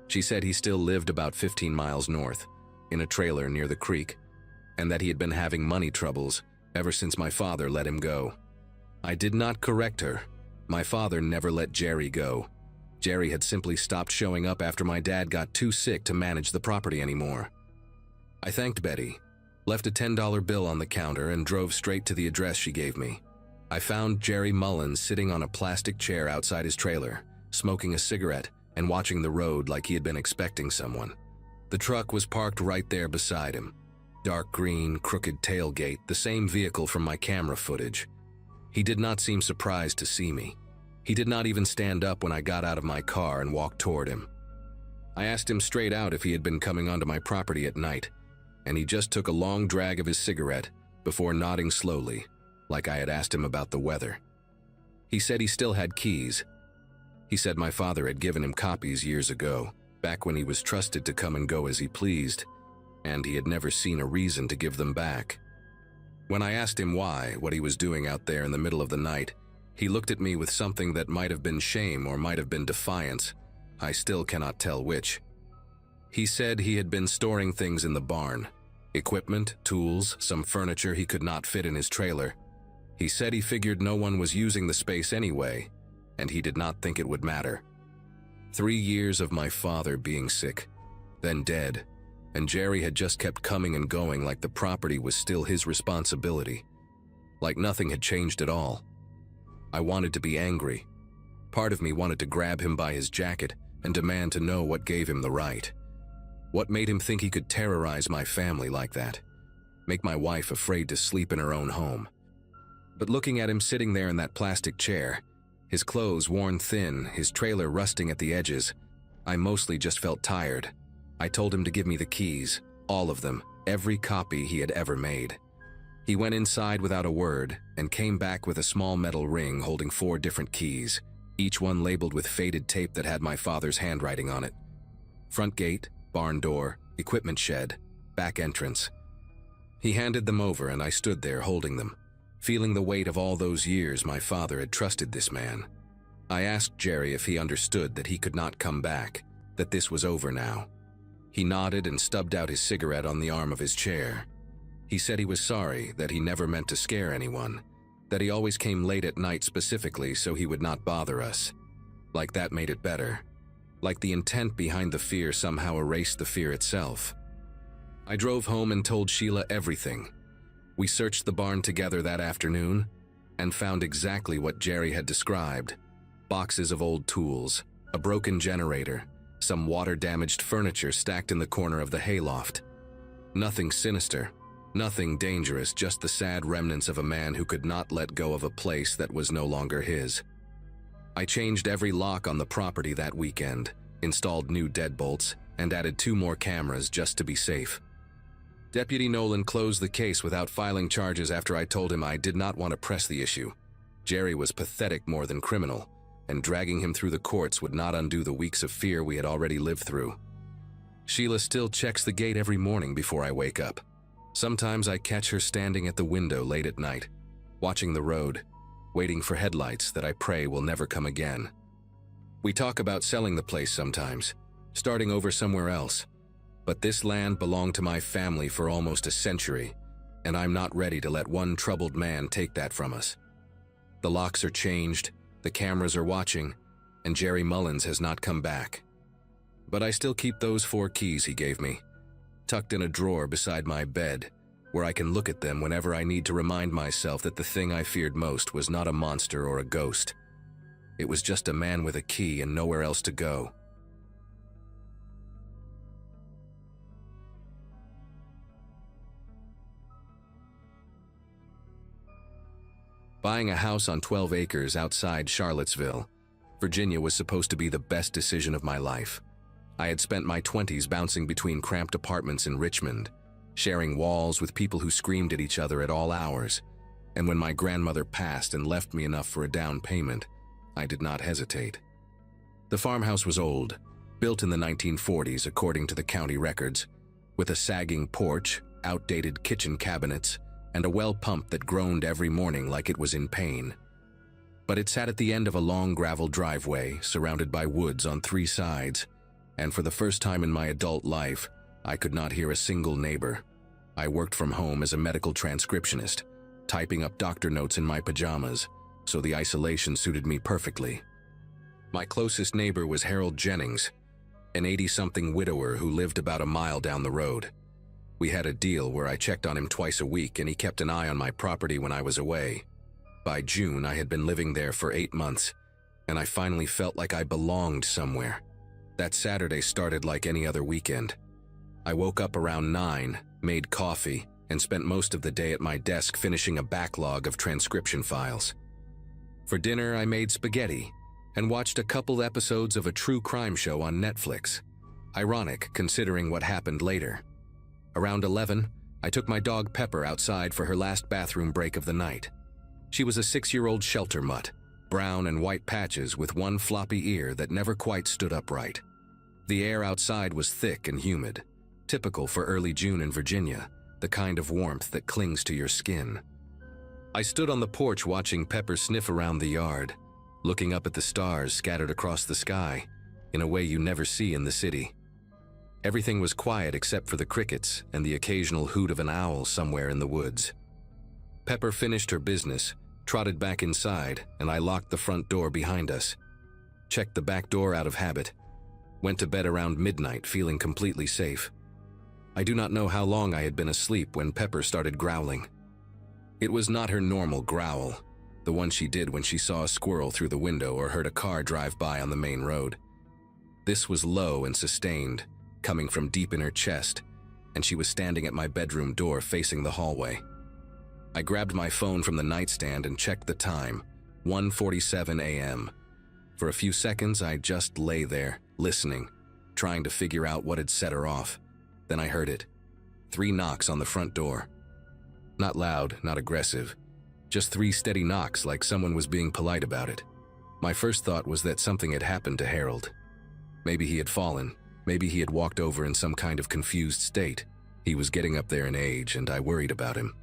She said he still lived about 15 miles north, in a trailer near the creek, and that he had been having money troubles ever since my father let him go. I did not correct her. My father never let Jerry go. Jerry had simply stopped showing up after my dad got too sick to manage the property anymore. I thanked Betty, left a $10 bill on the counter, and drove straight to the address she gave me. I found Jerry Mullins sitting on a plastic chair outside his trailer, smoking a cigarette and watching the road like he had been expecting someone. The truck was parked right there beside him. Dark green, crooked tailgate, the same vehicle from my camera footage. He did not seem surprised to see me. He did not even stand up when I got out of my car and walked toward him. I asked him straight out if he had been coming onto my property at night, and he just took a long drag of his cigarette before nodding slowly, like I had asked him about the weather. He said he still had keys. He said my father had given him copies years ago, back when he was trusted to come and go as he pleased, and he had never seen a reason to give them back. When I asked him why, what he was doing out there in the middle of the night, he looked at me with something that might have been shame or might have been defiance. I still cannot tell which. He said he had been storing things in the barn. Equipment, tools, some furniture he could not fit in his trailer. He said he figured no one was using the space anyway, and he did not think it would matter. 3 years of my father being sick, then dead, and Jerry had just kept coming and going like the property was still his responsibility. Like nothing had changed at all. I wanted to be angry. Part of me wanted to grab him by his jacket and demand to know what gave him the right. What made him think he could terrorize my family like that? Make my wife afraid to sleep in her own home. But looking at him sitting there in that plastic chair, his clothes worn thin, his trailer rusting at the edges, I mostly just felt tired. I told him to give me the keys, all of them, every copy he had ever made. He went inside without a word and came back with a small metal ring holding 4 different keys, each one labeled with faded tape that had my father's handwriting on it. Front gate, barn door, equipment shed, back entrance. He handed them over and I stood there holding them, feeling the weight of all those years my father had trusted this man. I asked Jerry if he understood that he could not come back, that this was over now. He nodded and stubbed out his cigarette on the arm of his chair. He said he was sorry, that he never meant to scare anyone, that he always came late at night specifically so he would not bother us. Like that made it better. Like the intent behind the fear somehow erased the fear itself. I drove home and told Sheila everything. We searched the barn together that afternoon and found exactly what Jerry had described. Boxes of old tools, a broken generator, some water-damaged furniture stacked in the corner of the hayloft. Nothing sinister, nothing dangerous, just the sad remnants of a man who could not let go of a place that was no longer his. I changed every lock on the property that weekend, installed new deadbolts, and added 2 more cameras just to be safe. Deputy Nolan closed the case without filing charges after I told him I did not want to press the issue. Jerry was pathetic more than criminal, and dragging him through the courts would not undo the weeks of fear we had already lived through. Sheila still checks the gate every morning before I wake up. Sometimes I catch her standing at the window late at night, watching the road, waiting for headlights that I pray will never come again. We talk about selling the place sometimes, starting over somewhere else, but this land belonged to my family for almost a century, and I'm not ready to let one troubled man take that from us. The locks are changed, the cameras are watching, and Jerry Mullins has not come back. But I still keep those 4 keys he gave me, tucked in a drawer beside my bed, where I can look at them whenever I need to remind myself that the thing I feared most was not a monster or a ghost. It was just a man with a key and nowhere else to go. Buying a house on 12 acres outside Charlottesville, Virginia was supposed to be the best decision of my life. I had spent my 20s bouncing between cramped apartments in Richmond, sharing walls with people who screamed at each other at all hours, and when my grandmother passed and left me enough for a down payment, I did not hesitate. The farmhouse was old, built in the 1940s according to the county records, with a sagging porch, outdated kitchen cabinets, and a well pump that groaned every morning like it was in pain. But it sat at the end of a long gravel driveway, surrounded by woods on 3 sides, and for the first time in my adult life, I could not hear a single neighbor. I worked from home as a medical transcriptionist, typing up doctor notes in my pajamas, so the isolation suited me perfectly. My closest neighbor was Harold Jennings, an 80-something widower who lived about a mile down the road. We had a deal where I checked on him twice a week and he kept an eye on my property when I was away. By June, I had been living there for 8 months, and I finally felt like I belonged somewhere. That Saturday started like any other weekend. I woke up around 9, made coffee, and spent most of the day at my desk finishing a backlog of transcription files. For dinner, I made spaghetti and watched a couple episodes of a true crime show on Netflix. Ironic, considering what happened later. Around 11, I took my dog Pepper outside for her last bathroom break of the night. She was a 6-year-old shelter mutt, brown and white patches with one floppy ear that never quite stood upright. The air outside was thick and humid, typical for early June in Virginia, the kind of warmth that clings to your skin. I stood on the porch watching Pepper sniff around the yard, looking up at the stars scattered across the sky in a way you never see in the city. Everything was quiet except for the crickets and the occasional hoot of an owl somewhere in the woods. Pepper finished her business, trotted back inside, and I locked the front door behind us. Checked the back door out of habit. Went to bed around midnight feeling completely safe. I do not know how long I had been asleep when Pepper started growling. It was not her normal growl, the one she did when she saw a squirrel through the window or heard a car drive by on the main road. This was low and sustained, coming from deep in her chest, and she was standing at my bedroom door facing the hallway. I grabbed my phone from the nightstand and checked the time, 1:47 a.m. For a few seconds, I just lay there, listening, trying to figure out what had set her off. Then I heard it. 3 knocks on the front door. Not loud, not aggressive. Just 3 steady knocks like someone was being polite about it. My first thought was that something had happened to Harold. Maybe he had fallen. Maybe he had walked over in some kind of confused state. He was getting up there in age, and I worried about him.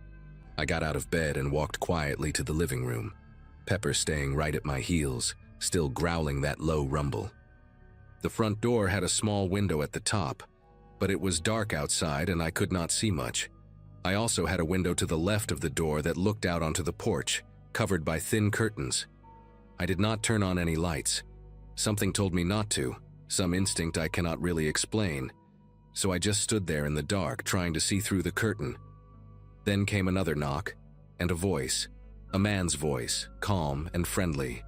I got out of bed and walked quietly to the living room, Pepper staying right at my heels, still growling that low rumble. The front door had a small window at the top, but it was dark outside and I could not see much. I also had a window to the left of the door that looked out onto the porch, covered by thin curtains. I did not turn on any lights. Something told me not to, some instinct I cannot really explain. So I just stood there in the dark, trying to see through the curtain. Then came another knock, and a voice, a man's voice, calm and friendly.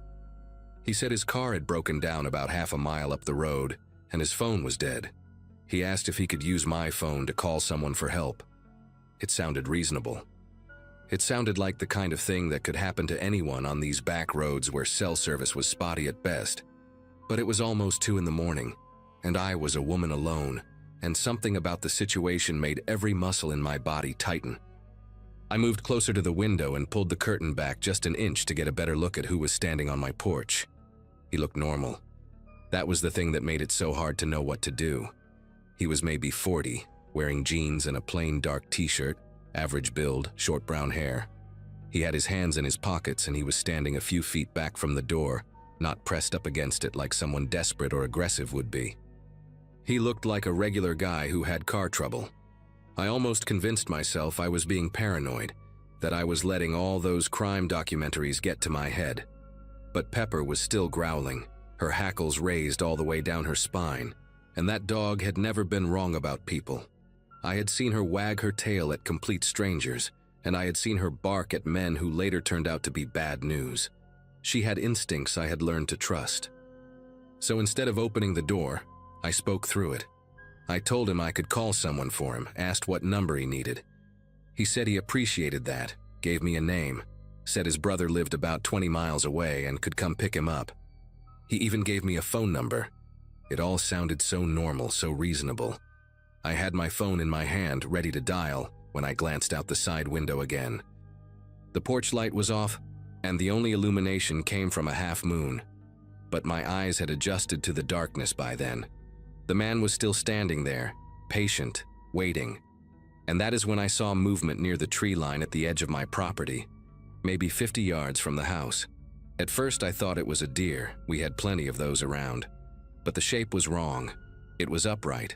He said his car had broken down about half a mile up the road, and his phone was dead. He asked if he could use my phone to call someone for help. It sounded reasonable. It sounded like the kind of thing that could happen to anyone on these back roads where cell service was spotty at best. But it was almost 2 in the morning, and I was a woman alone, and something about the situation made every muscle in my body tighten. I moved closer to the window and pulled the curtain back just an inch to get a better look at who was standing on my porch. He looked normal. That was the thing that made it so hard to know what to do. He was maybe 40, wearing jeans and a plain dark t-shirt, average build, short brown hair. He had his hands in his pockets and he was standing a few feet back from the door, not pressed up against it like someone desperate or aggressive would be. He looked like a regular guy who had car trouble. I almost convinced myself I was being paranoid, that I was letting all those crime documentaries get to my head. But Pepper was still growling, her hackles raised all the way down her spine, and that dog had never been wrong about people. I had seen her wag her tail at complete strangers, and I had seen her bark at men who later turned out to be bad news. She had instincts I had learned to trust. So instead of opening the door, I spoke through it. I told him I could call someone for him, asked what number he needed. He said he appreciated that, gave me a name, said his brother lived about 20 miles away and could come pick him up. He even gave me a phone number. It all sounded so normal, so reasonable. I had my phone in my hand, ready to dial, when I glanced out the side window again. The porch light was off, and the only illumination came from a half moon. But my eyes had adjusted to the darkness by then. The man was still standing there, patient, waiting. And that is when I saw movement near the tree line at the edge of my property, maybe 50 yards from the house. At first I thought it was a deer, we had plenty of those around. But the shape was wrong. It was upright.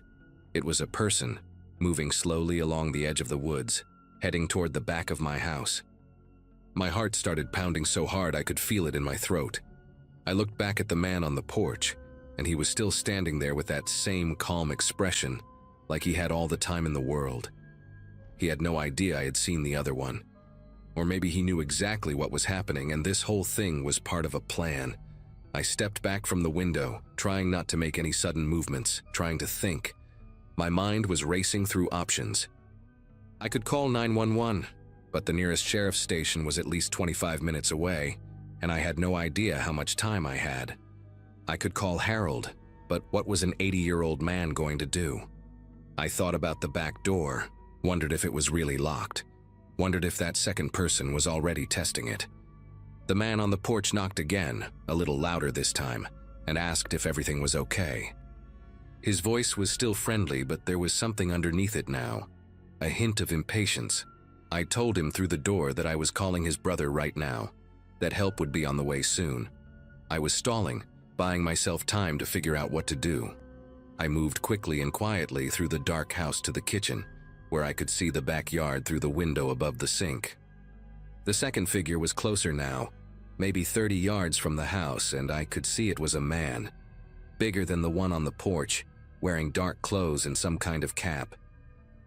It was a person, moving slowly along the edge of the woods, heading toward the back of my house. My heart started pounding so hard I could feel it in my throat. I looked back at the man on the porch, and he was still standing there with that same calm expression, like he had all the time in the world. He had no idea I had seen the other one. Or maybe he knew exactly what was happening and this whole thing was part of a plan. I stepped back from the window, trying not to make any sudden movements, trying to think. My mind was racing through options. I could call 911, but the nearest sheriff's station was at least 25 minutes away, and I had no idea how much time I had. I could call Harold, but what was an 80-year-old man going to do? I thought about the back door, wondered if it was really locked, wondered if that second person was already testing it. The man on the porch knocked again, a little louder this time, and asked if everything was okay. His voice was still friendly, but there was something underneath it now. a hint of impatience. I told him through the door that I was calling his brother right now, that help would be on the way soon. I was stalling, buying myself time to figure out what to do. I moved quickly and quietly through the dark house to the kitchen, where I could see the backyard through the window above the sink. The second figure was closer now, maybe 30 yards from the house, and I could see it was a man, bigger than the one on the porch, wearing dark clothes and some kind of cap.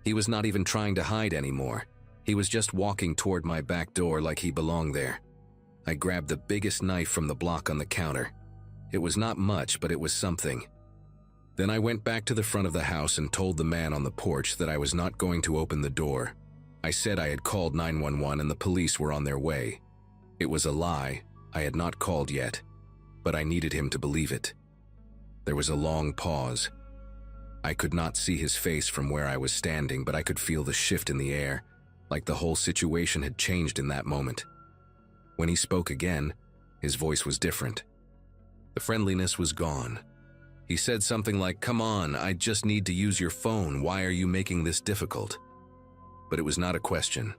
He was not even trying to hide anymore. He was just walking toward my back door like he belonged there. I grabbed the biggest knife from the block on the counter. It was not much, but it was something. Then I went back to the front of the house and told the man on the porch that I was not going to open the door. I said I had called 911 and the police were on their way. It was a lie. I had not called yet, but I needed him to believe it. There was a long pause. I could not see his face from where I was standing, but I could feel the shift in the air, like the whole situation had changed in that moment. When he spoke again, his voice was different. The friendliness was gone. He said something like, "Come on, I just need to use your phone. Why are you making this difficult?" But it was not a question.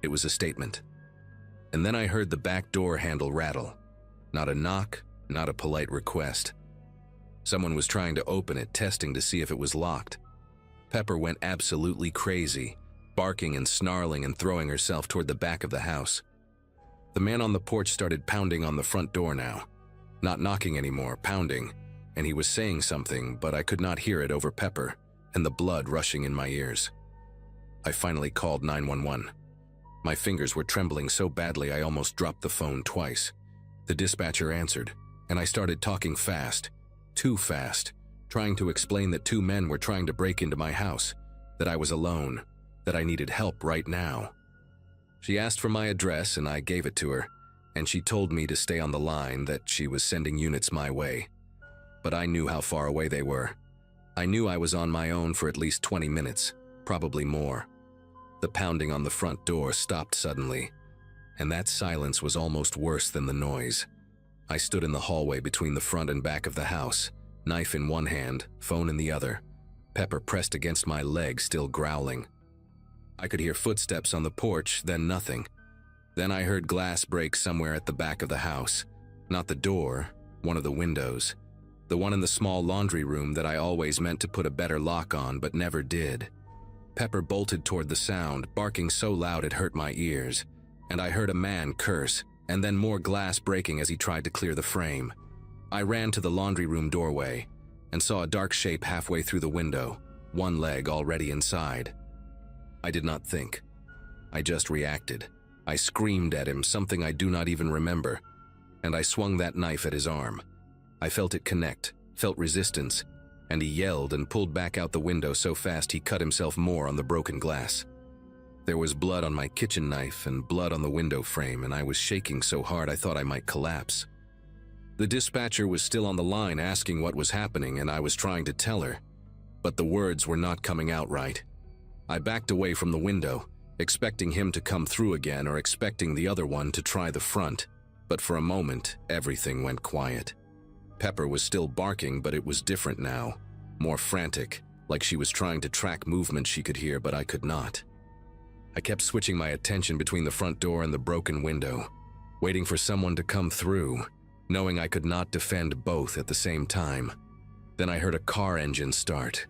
It was a statement. And then I heard the back door handle rattle. Not a knock, not a polite request. Someone was trying to open it, testing to see if it was locked. Pepper went absolutely crazy, barking and snarling and throwing herself toward the back of the house. The man on the porch started pounding on the front door now. Not knocking anymore, pounding, and he was saying something, but I could not hear it over Pepper and the blood rushing in my ears. I finally called 911. My fingers were trembling so badly I almost dropped the phone twice. The dispatcher answered, and I started talking fast, too fast, trying to explain that two men were trying to break into my house, that I was alone, that I needed help right now. She asked for my address and I gave it to her, and she told me to stay on the line, that she was sending units my way. But I knew how far away they were. I knew I was on my own for at least 20 minutes, probably more. The pounding on the front door stopped suddenly, and that silence was almost worse than the noise. I stood in the hallway between the front and back of the house, knife in one hand, phone in the other. Pepper pressed against my leg, still growling. I could hear footsteps on the porch, then nothing. Then I heard glass break somewhere at the back of the house. Not the door, one of the windows. The one in the small laundry room that I always meant to put a better lock on but never did. Pepper bolted toward the sound, barking so loud it hurt my ears, and I heard a man curse, and then more glass breaking as he tried to clear the frame. I ran to the laundry room doorway and saw a dark shape halfway through the window, one leg already inside. I did not think. I just reacted. I screamed at him, something I do not even remember, and I swung that knife at his arm. I felt it connect, felt resistance, and he yelled and pulled back out the window so fast he cut himself more on the broken glass. There was blood on my kitchen knife and blood on the window frame, and I was shaking so hard I thought I might collapse. The dispatcher was still on the line asking what was happening, and I was trying to tell her, but the words were not coming out right. I backed away from the window, expecting him to come through again or expecting the other one to try the front, but for a moment, everything went quiet. Pepper was still barking, but it was different now, more frantic, like she was trying to track movement she could hear, but I could not. I kept switching my attention between the front door and the broken window, waiting for someone to come through, knowing I could not defend both at the same time. Then I heard a car engine start.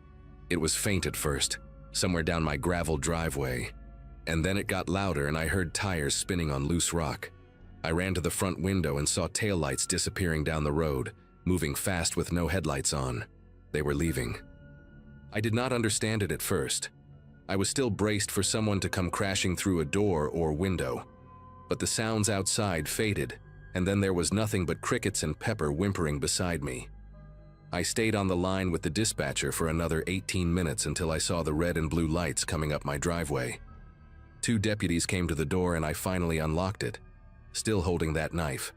It was faint at first, somewhere down my gravel driveway, and then it got louder and I heard tires spinning on loose rock. I ran to the front window and saw taillights disappearing down the road, moving fast with no headlights on. They were leaving. I did not understand it at first. I was still braced for someone to come crashing through a door or window, but the sounds outside faded, and then there was nothing but crickets and Pepper whimpering beside me. I stayed on the line with the dispatcher for another 18 minutes until I saw the red and blue lights coming up my driveway. 2 deputies came to the door and I finally unlocked it, still holding that knife,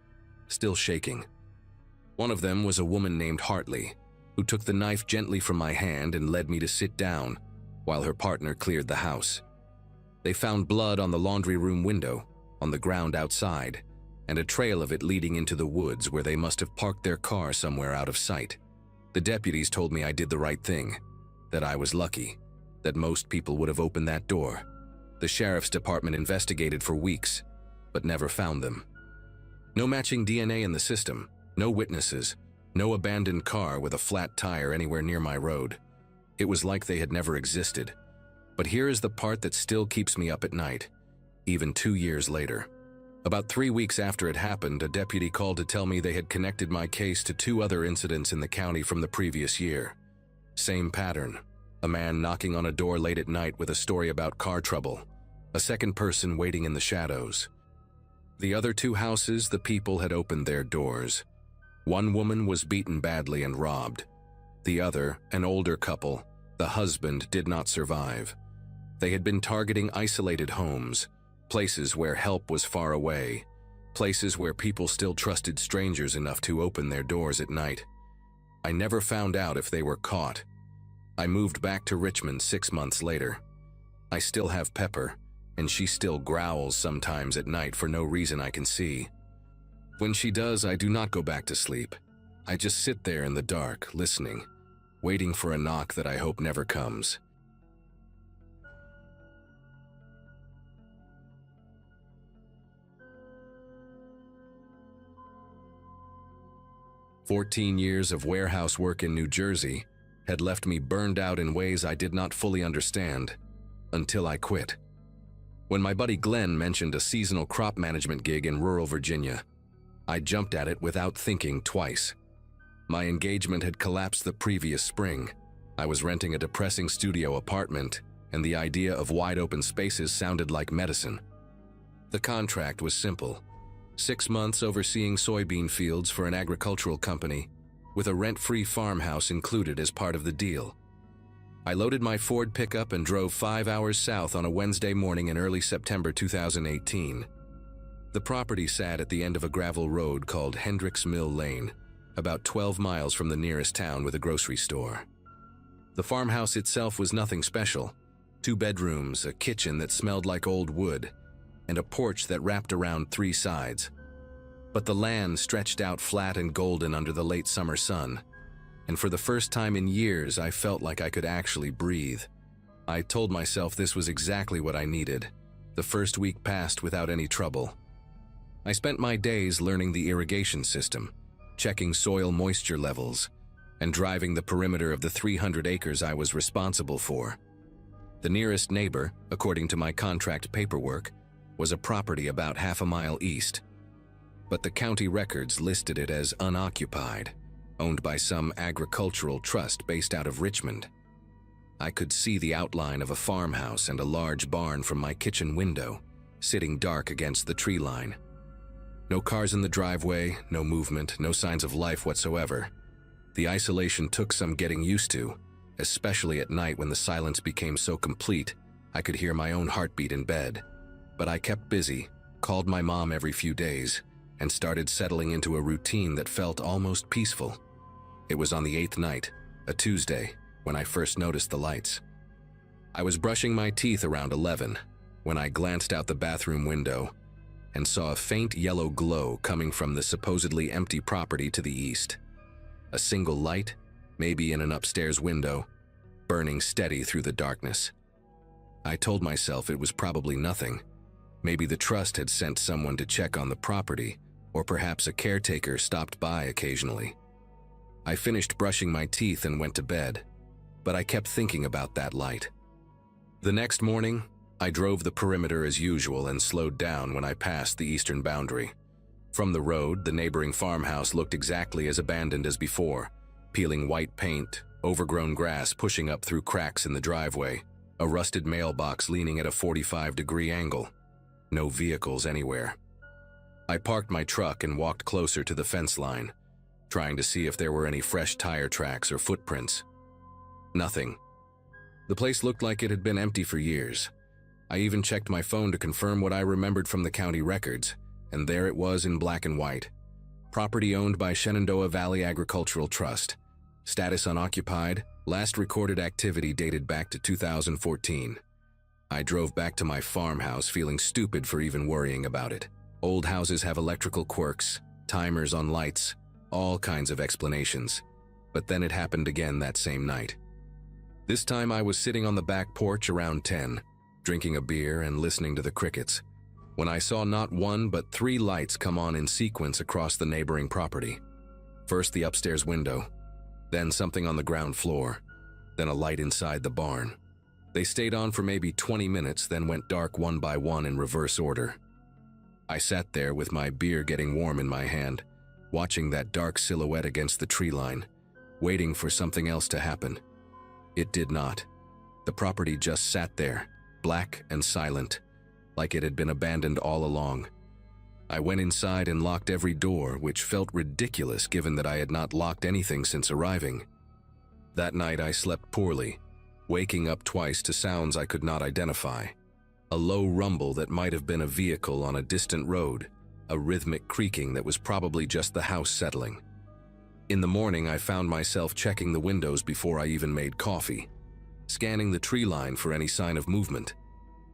still shaking. One of them was a woman named Hartley, who took the knife gently from my hand and led me to sit down while her partner cleared the house. They found blood on the laundry room window, on the ground outside, and a trail of it leading into the woods where they must have parked their car somewhere out of sight. The deputies told me I did the right thing, that I was lucky. that most people would have opened that door. The sheriff's department investigated for weeks, but never found them. No matching DNA in the system, no witnesses, no abandoned car with a flat tire anywhere near my road. It was like they had never existed. But here is the part that still keeps me up at night, even 2 years later. About 3 weeks after it happened, a deputy called to tell me they had connected my case to 2 other incidents in the county from the previous year. Same pattern. A man knocking on a door late at night with a story about car trouble. A second person waiting in the shadows. The other 2 houses, the people had opened their doors. One woman was beaten badly and robbed. The other, an older couple, the husband did not survive. They had been targeting isolated homes, places where help was far away, places where people still trusted strangers enough to open their doors at night. I never found out if they were caught. I moved back to Richmond 6 months later. I still have Pepper, and she still growls sometimes at night for no reason I can see. When she does, I do not go back to sleep. I just sit there in the dark, listening, waiting for a knock that I hope never comes. "14 years of warehouse work in New Jersey had left me burned out in ways I did not fully understand, until I quit. When my buddy Glenn mentioned a seasonal crop management gig in rural Virginia, I jumped at it without thinking twice. My engagement had collapsed the previous spring. I was renting a depressing studio apartment, and the idea of wide-open spaces sounded like medicine. The contract was simple: 6 months overseeing soybean fields for an agricultural company, with a rent-free farmhouse included as part of the deal. I loaded my Ford pickup and drove 5 hours south on a Wednesday morning in early September 2018. The property sat at the end of a gravel road called Hendricks Mill Lane, about 12 miles from the nearest town with a grocery store. The farmhouse itself was nothing special: 2 bedrooms, a kitchen that smelled like old wood, and a porch that wrapped around 3 sides. But the land stretched out flat and golden under the late summer sun, and for the first time in years I felt like I could actually breathe. I told myself this was exactly what I needed. The first week passed without any trouble. I spent my days learning the irrigation system, checking soil moisture levels, and driving the perimeter of the 300 acres I was responsible for. The nearest neighbor, according to my contract paperwork, was a property about half a mile east, but the county records listed it as unoccupied, owned by some agricultural trust based out of Richmond. I could see the outline of a farmhouse and a large barn from my kitchen window, sitting dark against the tree line. No cars in the driveway, no movement, no signs of life whatsoever. The isolation took some getting used to, especially at night when the silence became so complete I could hear my own heartbeat in bed. But I kept busy, called my mom every few days, and started settling into a routine that felt almost peaceful. It was on the 8th night, a Tuesday, when I first noticed the lights. I was brushing my teeth around 11 when I glanced out the bathroom window and saw a faint yellow glow coming from the supposedly empty property to the east. A single light, maybe in an upstairs window, burning steady through the darkness. I told myself it was probably nothing. Maybe the trust had sent someone to check on the property, or perhaps a caretaker stopped by occasionally. I finished brushing my teeth and went to bed, but I kept thinking about that light. The next morning, I drove the perimeter as usual and slowed down when I passed the eastern boundary. From the road, the neighboring farmhouse looked exactly as abandoned as before, peeling white paint, overgrown grass pushing up through cracks in the driveway, a rusted mailbox leaning at a 45-degree angle. No vehicles anywhere. I parked my truck and walked closer to the fence line, trying to see if there were any fresh tire tracks or footprints. Nothing. The place looked like it had been empty for years. I even checked my phone to confirm what I remembered from the county records, and there it was in black and white. Property owned by Shenandoah Valley Agricultural Trust. Status unoccupied, last recorded activity dated back to 2014. I drove back to my farmhouse feeling stupid for even worrying about it. Old houses have electrical quirks, timers on lights, all kinds of explanations. But then it happened again that same night. This time I was sitting on the back porch around 10, drinking a beer and listening to the crickets, when I saw not one but 3 lights come on in sequence across the neighboring property. First the upstairs window, then something on the ground floor, then a light inside the barn. They stayed on for maybe 20 minutes, then went dark one by one in reverse order. I sat there with my beer getting warm in my hand, watching that dark silhouette against the tree line, waiting for something else to happen. It did not. The property just sat there, black and silent, like it had been abandoned all along. I went inside and locked every door, which felt ridiculous given that I had not locked anything since arriving. That night I slept poorly, waking up twice to sounds I could not identify. A low rumble that might have been a vehicle on a distant road, a rhythmic creaking that was probably just the house settling. In the morning, I found myself checking the windows before I even made coffee, scanning the tree line for any sign of movement.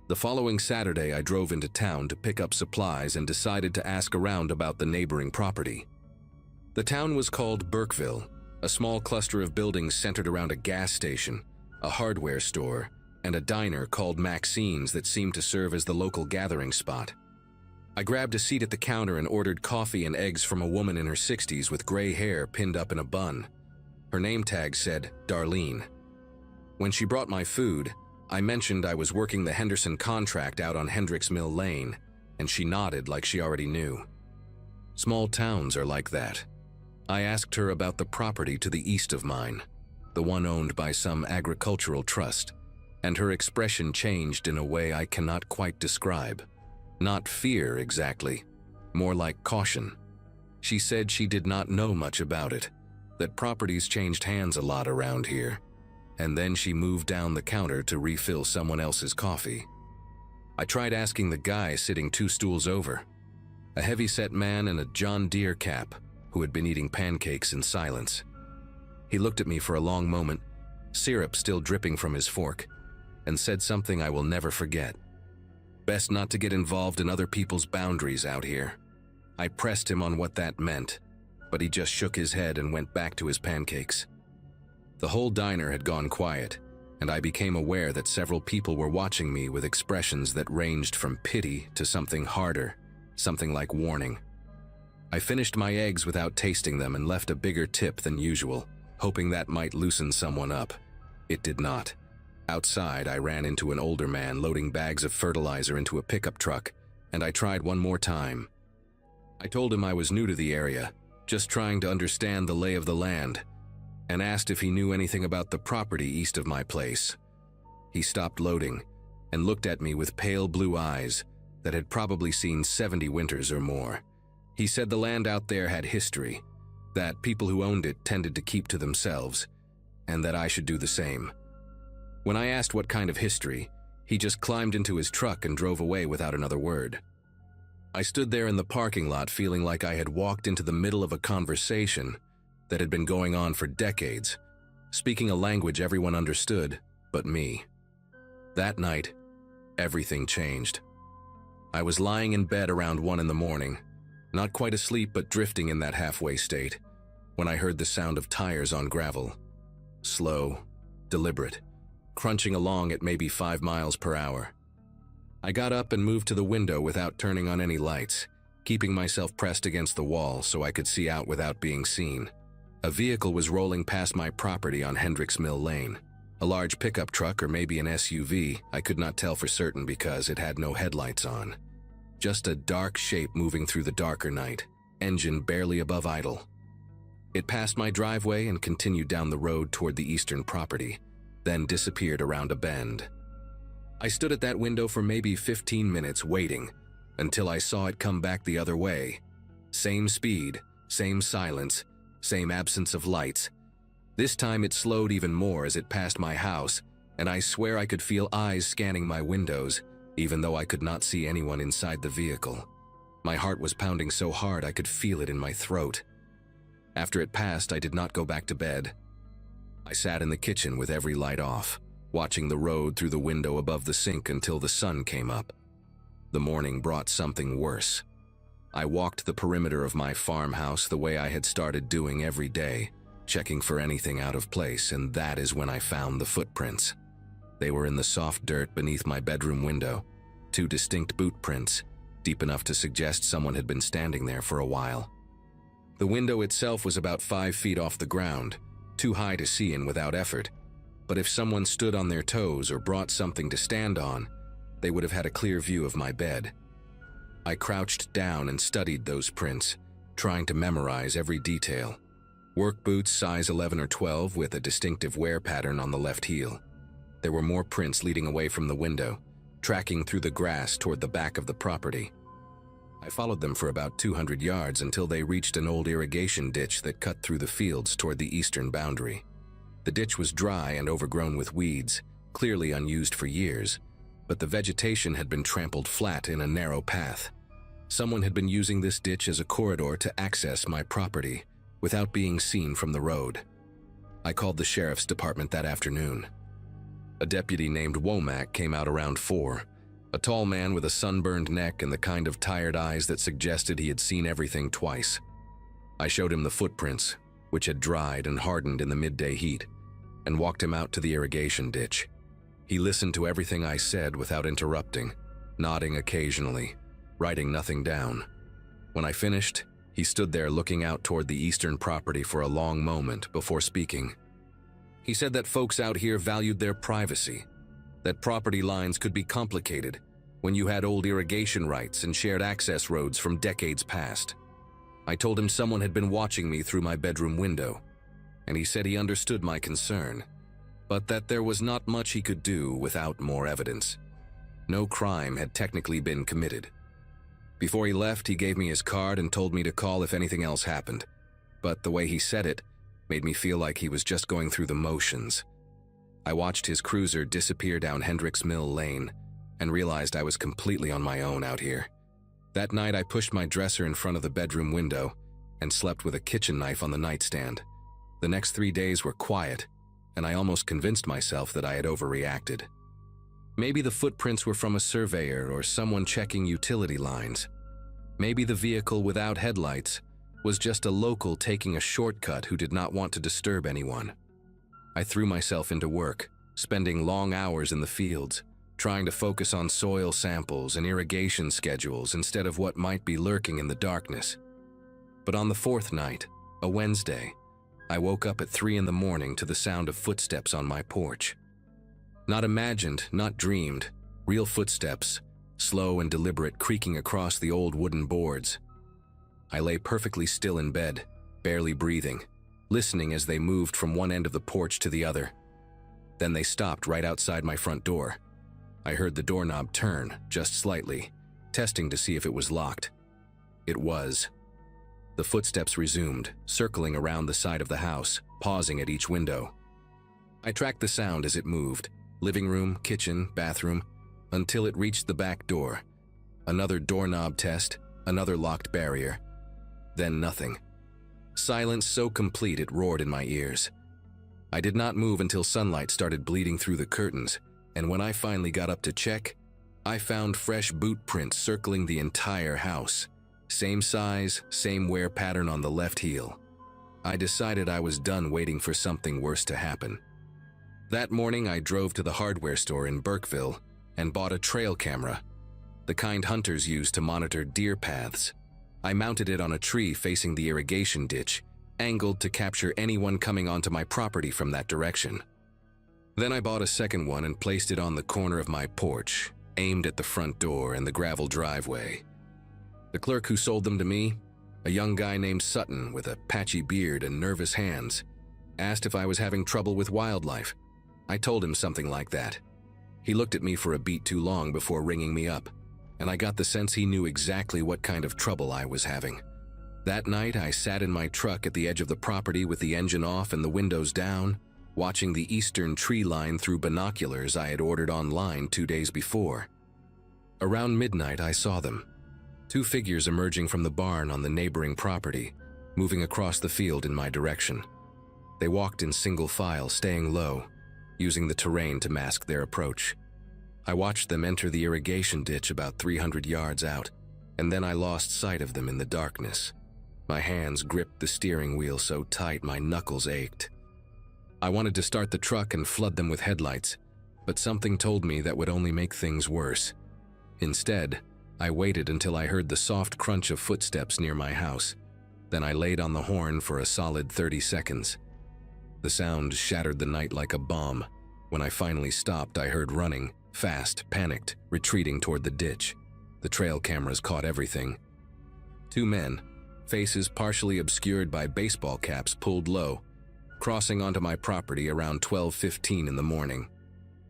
The following Saturday, I drove into town to pick up supplies and decided to ask around about the neighboring property. The town was called Burkeville, a small cluster of buildings centered around a gas station, a hardware store, and a diner called Maxine's that seemed to serve as the local gathering spot. I grabbed a seat at the counter and ordered coffee and eggs from a woman in her 60s with gray hair pinned up in a bun. Her name tag said Darlene. When she brought my food, I mentioned I was working the Henderson contract out on Hendricks Mill Lane, and she nodded like she already knew. Small towns are like that. I asked her about the property to the east of mine, the one owned by some agricultural trust, and her expression changed in a way I cannot quite describe. Not fear exactly, more like caution. She said she did not know much about it, that properties changed hands a lot around here, and then she moved down the counter to refill someone else's coffee. I tried asking the guy sitting 2 stools over, a heavy-set man in a John Deere cap who had been eating pancakes in silence. He looked at me for a long moment, syrup still dripping from his fork, and said something I will never forget. Best not to get involved in other people's boundaries out here. I pressed him on what that meant, but he just shook his head and went back to his pancakes. The whole diner had gone quiet, and I became aware that several people were watching me with expressions that ranged from pity to something harder, something like warning. I finished my eggs without tasting them and left a bigger tip than usual, hoping that might loosen someone up. It did not. Outside, I ran into an older man loading bags of fertilizer into a pickup truck, and I tried one more time. I told him I was new to the area, just trying to understand the lay of the land, and asked if he knew anything about the property east of my place. He stopped loading and looked at me with pale blue eyes that had probably seen 70 winters or more. He said the land out there had history, that people who owned it tended to keep to themselves, and that I should do the same. When I asked what kind of history, he just climbed into his truck and drove away without another word. I stood there in the parking lot feeling like I had walked into the middle of a conversation that had been going on for decades, speaking a language everyone understood but me. That night, everything changed. I was lying in bed around 1 in the morning, not quite asleep but drifting in that halfway state, when I heard the sound of tires on gravel. Slow, deliberate, crunching along at maybe 5 miles per hour. I got up and moved to the window without turning on any lights, keeping myself pressed against the wall so I could see out without being seen. A vehicle was rolling past my property on Hendricks Mill Lane. A large pickup truck or maybe an SUV, I could not tell for certain because it had no headlights on. Just a dark shape moving through the darker night, engine barely above idle. It passed my driveway and continued down the road toward the eastern property, then disappeared around a bend. I stood at that window for maybe 15 minutes waiting until I saw it come back the other way. Same speed, same silence, same absence of lights. This time it slowed even more as it passed my house, and I swear I could feel eyes scanning my windows, even though I could not see anyone inside the vehicle. My heart was pounding so hard I could feel it in my throat. After it passed, I did not go back to bed. I sat in the kitchen with every light off, watching the road through the window above the sink until the sun came up. The morning brought something worse. I walked the perimeter of my farmhouse the way I had started doing every day, checking for anything out of place, and that is when I found the footprints. They were in the soft dirt beneath my bedroom window, 2 distinct boot prints, deep enough to suggest someone had been standing there for a while. The window itself was about 5 feet off the ground, too high to see in without effort, but if someone stood on their toes or brought something to stand on, they would have had a clear view of my bed. I crouched down and studied those prints, trying to memorize every detail. Work boots size 11 or 12 with a distinctive wear pattern on the left heel. There were more prints leading away from the window, tracking through the grass toward the back of the property. I followed them for about 200 yards until they reached an old irrigation ditch that cut through the fields toward the eastern boundary. The ditch was dry and overgrown with weeds, clearly unused for years, but the vegetation had been trampled flat in a narrow path. Someone had been using this ditch as a corridor to access my property without being seen from the road. I called the sheriff's department that afternoon. A deputy named Womack came out around 4, a tall man with a sunburned neck and the kind of tired eyes that suggested he had seen everything twice. I showed him the footprints, which had dried and hardened in the midday heat, and walked him out to the irrigation ditch. He listened to everything I said without interrupting, nodding occasionally, writing nothing down. When I finished, he stood there looking out toward the eastern property for a long moment before speaking. He said that folks out here valued their privacy, that property lines could be complicated when you had old irrigation rights and shared access roads from decades past. I told him someone had been watching me through my bedroom window, and he said he understood my concern, but that there was not much he could do without more evidence. No crime had technically been committed. Before he left, he gave me his card and told me to call if anything else happened, but the way he said it made me feel like he was just going through the motions. I watched his cruiser disappear down Hendricks Mill Lane and realized I was completely on my own out here. That night, I pushed my dresser in front of the bedroom window and slept with a kitchen knife on the nightstand. The next 3 days were quiet, and I almost convinced myself that I had overreacted. Maybe the footprints were from a surveyor or someone checking utility lines. Maybe the vehicle without headlights was just a local taking a shortcut who did not want to disturb anyone. I threw myself into work, spending long hours in the fields, trying to focus on soil samples and irrigation schedules instead of what might be lurking in the darkness. But on the 4th night, a Wednesday, I woke up at 3 in the morning to the sound of footsteps on my porch. Not imagined, not dreamed, real footsteps, slow and deliberate, creaking across the old wooden boards. I lay perfectly still in bed, barely breathing, listening as they moved from one end of the porch to the other. Then they stopped right outside my front door. I heard the doorknob turn, just slightly, testing to see if it was locked. It was. The footsteps resumed, circling around the side of the house, pausing at each window. I tracked the sound as it moved, living room, kitchen, bathroom, until it reached the back door. Another doorknob test, another locked barrier. Then nothing. Silence so complete it roared in my ears. I did not move until sunlight started bleeding through the curtains, and when I finally got up to check, I found fresh boot prints circling the entire house. Same size, same wear pattern on the left heel. I decided I was done waiting for something worse to happen. That morning, I drove to the hardware store in Burkeville and bought a trail camera, the kind hunters use to monitor deer paths. I mounted it on a tree facing the irrigation ditch, angled to capture anyone coming onto my property from that direction. Then I bought a second one and placed it on the corner of my porch, aimed at the front door and the gravel driveway. The clerk who sold them to me, a young guy named Sutton with a patchy beard and nervous hands, asked if I was having trouble with wildlife. I told him something like that. He looked at me for a beat too long before ringing me up, and I got the sense he knew exactly what kind of trouble I was having. That night, I sat in my truck at the edge of the property with the engine off and the windows down, watching the eastern tree line through binoculars I had ordered online 2 days before. Around midnight, I saw them. 2 figures emerging from the barn on the neighboring property, moving across the field in my direction. They walked in single file, staying low, using the terrain to mask their approach. I watched them enter the irrigation ditch about 300 yards out, and then I lost sight of them in the darkness. My hands gripped the steering wheel so tight my knuckles ached. I wanted to start the truck and flood them with headlights, but something told me that would only make things worse. Instead, I waited until I heard the soft crunch of footsteps near my house. Then I laid on the horn for a solid 30 seconds. The sound shattered the night like a bomb. When I finally stopped, I heard running, fast, panicked, retreating toward the ditch. The trail cameras caught everything. 2 men, faces partially obscured by baseball caps pulled low, crossing onto my property around 12:15 in the morning.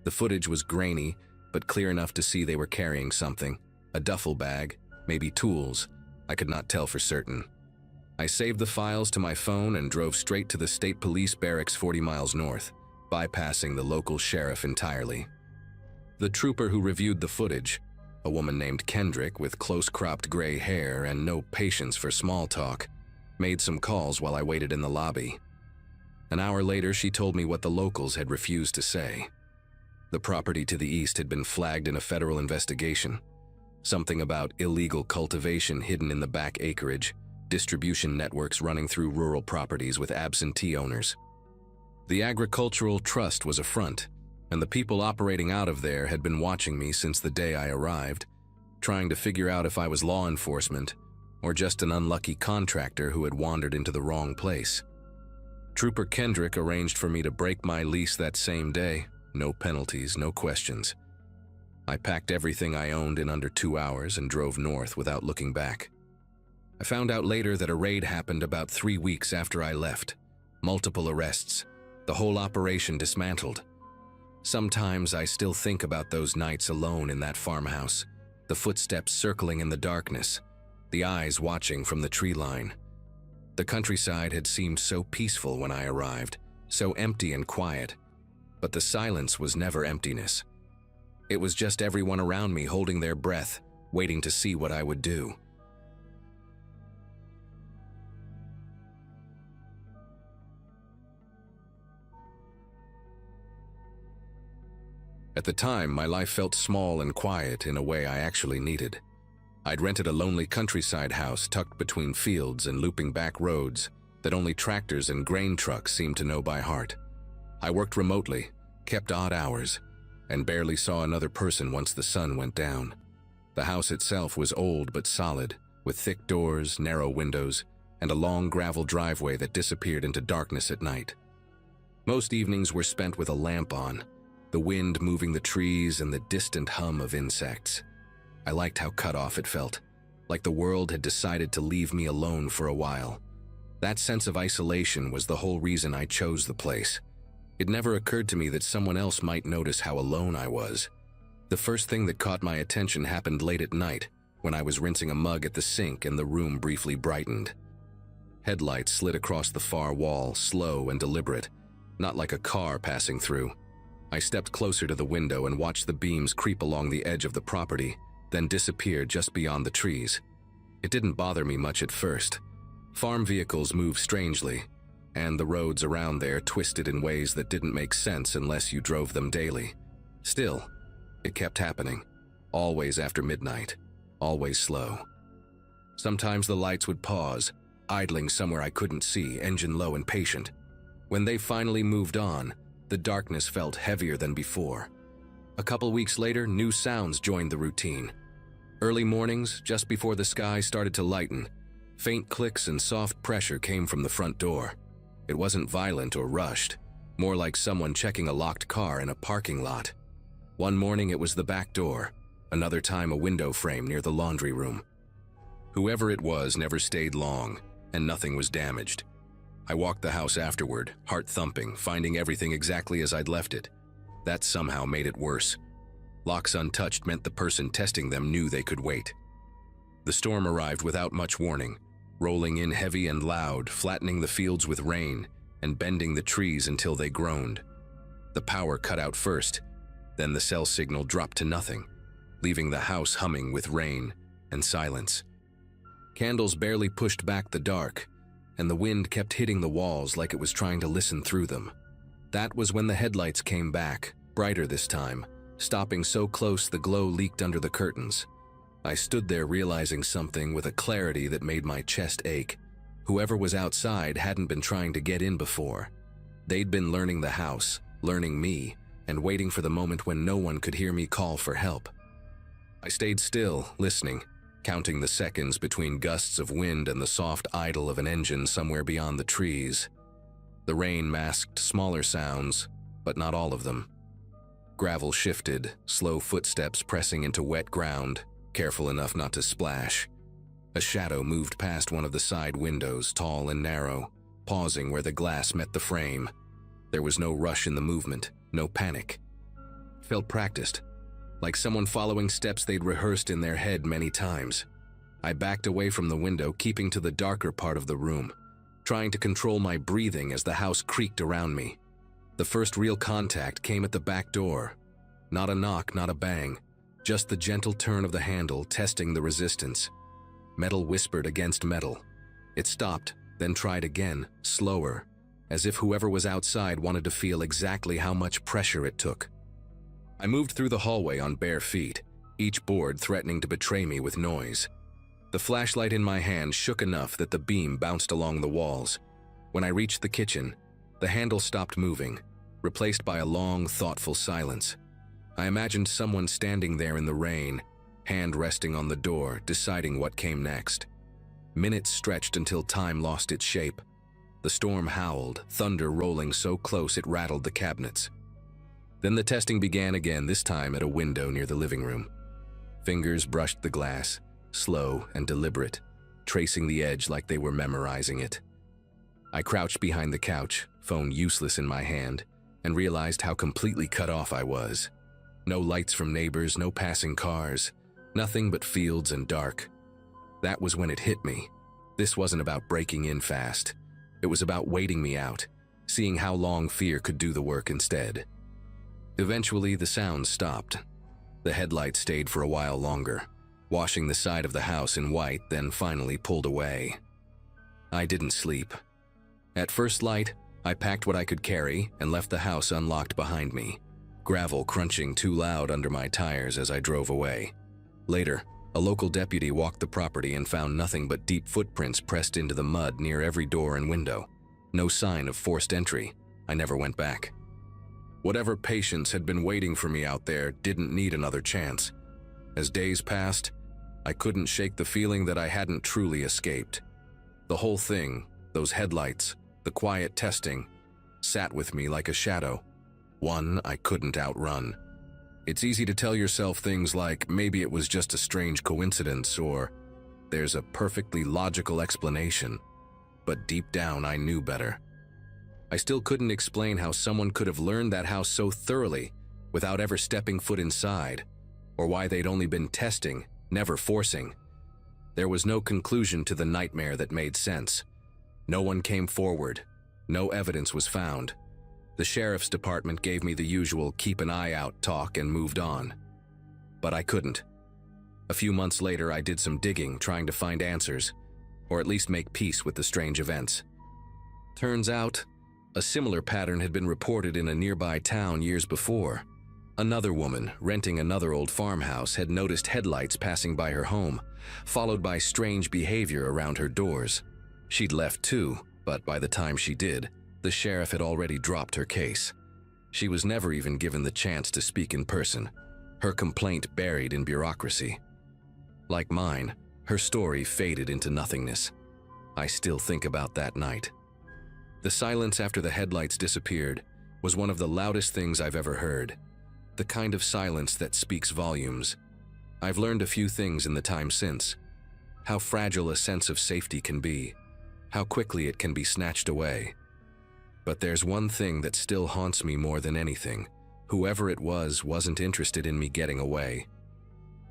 The footage was grainy, but clear enough to see they were carrying something. A duffel bag, maybe tools. I could not tell for certain. I saved the files to my phone and drove straight to the state police barracks 40 miles north, bypassing the local sheriff entirely. The trooper who reviewed the footage, a woman named Kendrick with close-cropped gray hair and no patience for small talk, made some calls while I waited in the lobby. An hour later, she told me what the locals had refused to say. The property to the east had been flagged in a federal investigation. Something about illegal cultivation hidden in the back acreage, distribution networks running through rural properties with absentee owners. The agricultural trust was a front, and the people operating out of there had been watching me since the day I arrived, trying to figure out if I was law enforcement or just an unlucky contractor who had wandered into the wrong place. Trooper Kendrick arranged for me to break my lease that same day. No penalties, no questions. I packed everything I owned in under 2 hours and drove north without looking back. I found out later that a raid happened about 3 weeks after I left. Multiple arrests, the whole operation dismantled. Sometimes I still think about those nights alone in that farmhouse, the footsteps circling in the darkness, the eyes watching from the tree line. The countryside had seemed so peaceful when I arrived, so empty and quiet, but the silence was never emptiness. It was just everyone around me holding their breath, waiting to see what I would do. At the time, my life felt small and quiet in a way I actually needed. I'd rented a lonely countryside house tucked between fields and looping back roads that only tractors and grain trucks seemed to know by heart. I worked remotely, kept odd hours, and barely saw another person once the sun went down. The house itself was old but solid, with thick doors, narrow windows, and a long gravel driveway that disappeared into darkness at night. Most evenings were spent with a lamp on, the wind moving the trees and the distant hum of insects. I liked how cut off it felt, like the world had decided to leave me alone for a while. That sense of isolation was the whole reason I chose the place. It never occurred to me that someone else might notice how alone I was. The first thing that caught my attention happened late at night, when I was rinsing a mug at the sink and the room briefly brightened. Headlights slid across the far wall, slow and deliberate, not like a car passing through. I stepped closer to the window and watched the beams creep along the edge of the property, then disappear just beyond the trees. It didn't bother me much at first. Farm vehicles move strangely, and the roads around there twisted in ways that didn't make sense unless you drove them daily. Still, it kept happening, always after midnight, always slow. Sometimes the lights would pause, idling somewhere I couldn't see, engine low and patient. When they finally moved on, the darkness felt heavier than before. A couple weeks later, new sounds joined the routine. Early mornings, just before the sky started to lighten, faint clicks and soft pressure came from the front door. It wasn't violent or rushed, more like someone checking a locked car in a parking lot. One morning it was the back door, another time a window frame near the laundry room. Whoever it was never stayed long, and nothing was damaged. I walked the house afterward, heart thumping, finding everything exactly as I'd left it. That somehow made it worse. Locks untouched meant the person testing them knew they could wait. The storm arrived without much warning, rolling in heavy and loud, flattening the fields with rain, and bending the trees until they groaned. The power cut out first, then the cell signal dropped to nothing, leaving the house humming with rain and silence. Candles barely pushed back the dark, and the wind kept hitting the walls like it was trying to listen through them. That was when the headlights came back, brighter this time, stopping so close the glow leaked under the curtains. I stood there realizing something with a clarity that made my chest ache. Whoever was outside hadn't been trying to get in before. They'd been learning the house, learning me, and waiting for the moment when no one could hear me call for help. I stayed still, listening, counting the seconds between gusts of wind and the soft idle of an engine somewhere beyond the trees. The rain masked smaller sounds, but not all of them. Gravel shifted, slow footsteps pressing into wet ground, careful enough not to splash. A shadow moved past one of the side windows, tall and narrow, pausing where the glass met the frame. There was no rush in the movement, no panic. Felt practiced, like someone following steps they'd rehearsed in their head many times. I backed away from the window, keeping to the darker part of the room, trying to control my breathing as the house creaked around me. The first real contact came at the back door. Not a knock, not a bang, just the gentle turn of the handle testing the resistance. Metal whispered against metal. It stopped, then tried again, slower, as if whoever was outside wanted to feel exactly how much pressure it took. I moved through the hallway on bare feet, each board threatening to betray me with noise. The flashlight in my hand shook enough that the beam bounced along the walls. When I reached the kitchen, the handle stopped moving, replaced by a long, thoughtful silence. I imagined someone standing there in the rain, hand resting on the door, deciding what came next. Minutes stretched until time lost its shape. The storm howled, thunder rolling so close it rattled the cabinets. Then the testing began again, this time at a window near the living room. Fingers brushed the glass, slow and deliberate, tracing the edge like they were memorizing it. I crouched behind the couch, phone useless in my hand, and realized how completely cut off I was. No lights from neighbors, no passing cars, nothing but fields and dark. That was when it hit me. This wasn't about breaking in fast. It was about waiting me out, seeing how long fear could do the work instead. Eventually, the sounds stopped. The headlights stayed for a while longer, washing the side of the house in white, then finally pulled away. I didn't sleep. At first light, I packed what I could carry and left the house unlocked behind me, gravel crunching too loud under my tires as I drove away. Later, a local deputy walked the property and found nothing but deep footprints pressed into the mud near every door and window. No sign of forced entry. I never went back. Whatever patience had been waiting for me out there didn't need another chance. As days passed, I couldn't shake the feeling that I hadn't truly escaped. The whole thing, those headlights, the quiet testing, sat with me like a shadow, one I couldn't outrun. It's easy to tell yourself things like maybe it was just a strange coincidence or there's a perfectly logical explanation, but deep down I knew better. I still couldn't explain how someone could have learned that house so thoroughly without ever stepping foot inside, or why they'd only been testing, never forcing. There was no conclusion to the nightmare that made sense. No one came forward. No evidence was found. The sheriff's department gave me the usual keep an eye out talk and moved on. But I couldn't. A few months later, I did some digging, trying to find answers, or at least make peace with the strange events. Turns out, a similar pattern had been reported in a nearby town years before. Another woman, renting another old farmhouse, had noticed headlights passing by her home, followed by strange behavior around her doors. She'd left too, but by the time she did, the sheriff had already dropped her case. She was never even given the chance to speak in person, her complaint buried in bureaucracy. Like mine, her story faded into nothingness. I still think about that night. The silence after the headlights disappeared was one of the loudest things I've ever heard. The kind of silence that speaks volumes. I've learned a few things in the time since. How fragile a sense of safety can be. How quickly it can be snatched away. But there's one thing that still haunts me more than anything. Whoever it was wasn't interested in me getting away.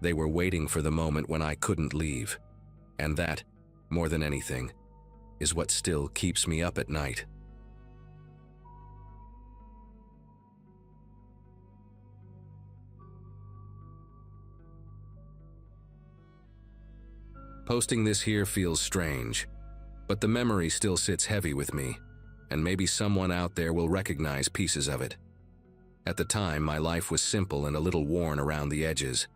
They were waiting for the moment when I couldn't leave. And that, more than anything, is what still keeps me up at night. Posting this here feels strange, but the memory still sits heavy with me, and maybe someone out there will recognize pieces of it. At the time, my life was simple and a little worn around the edges,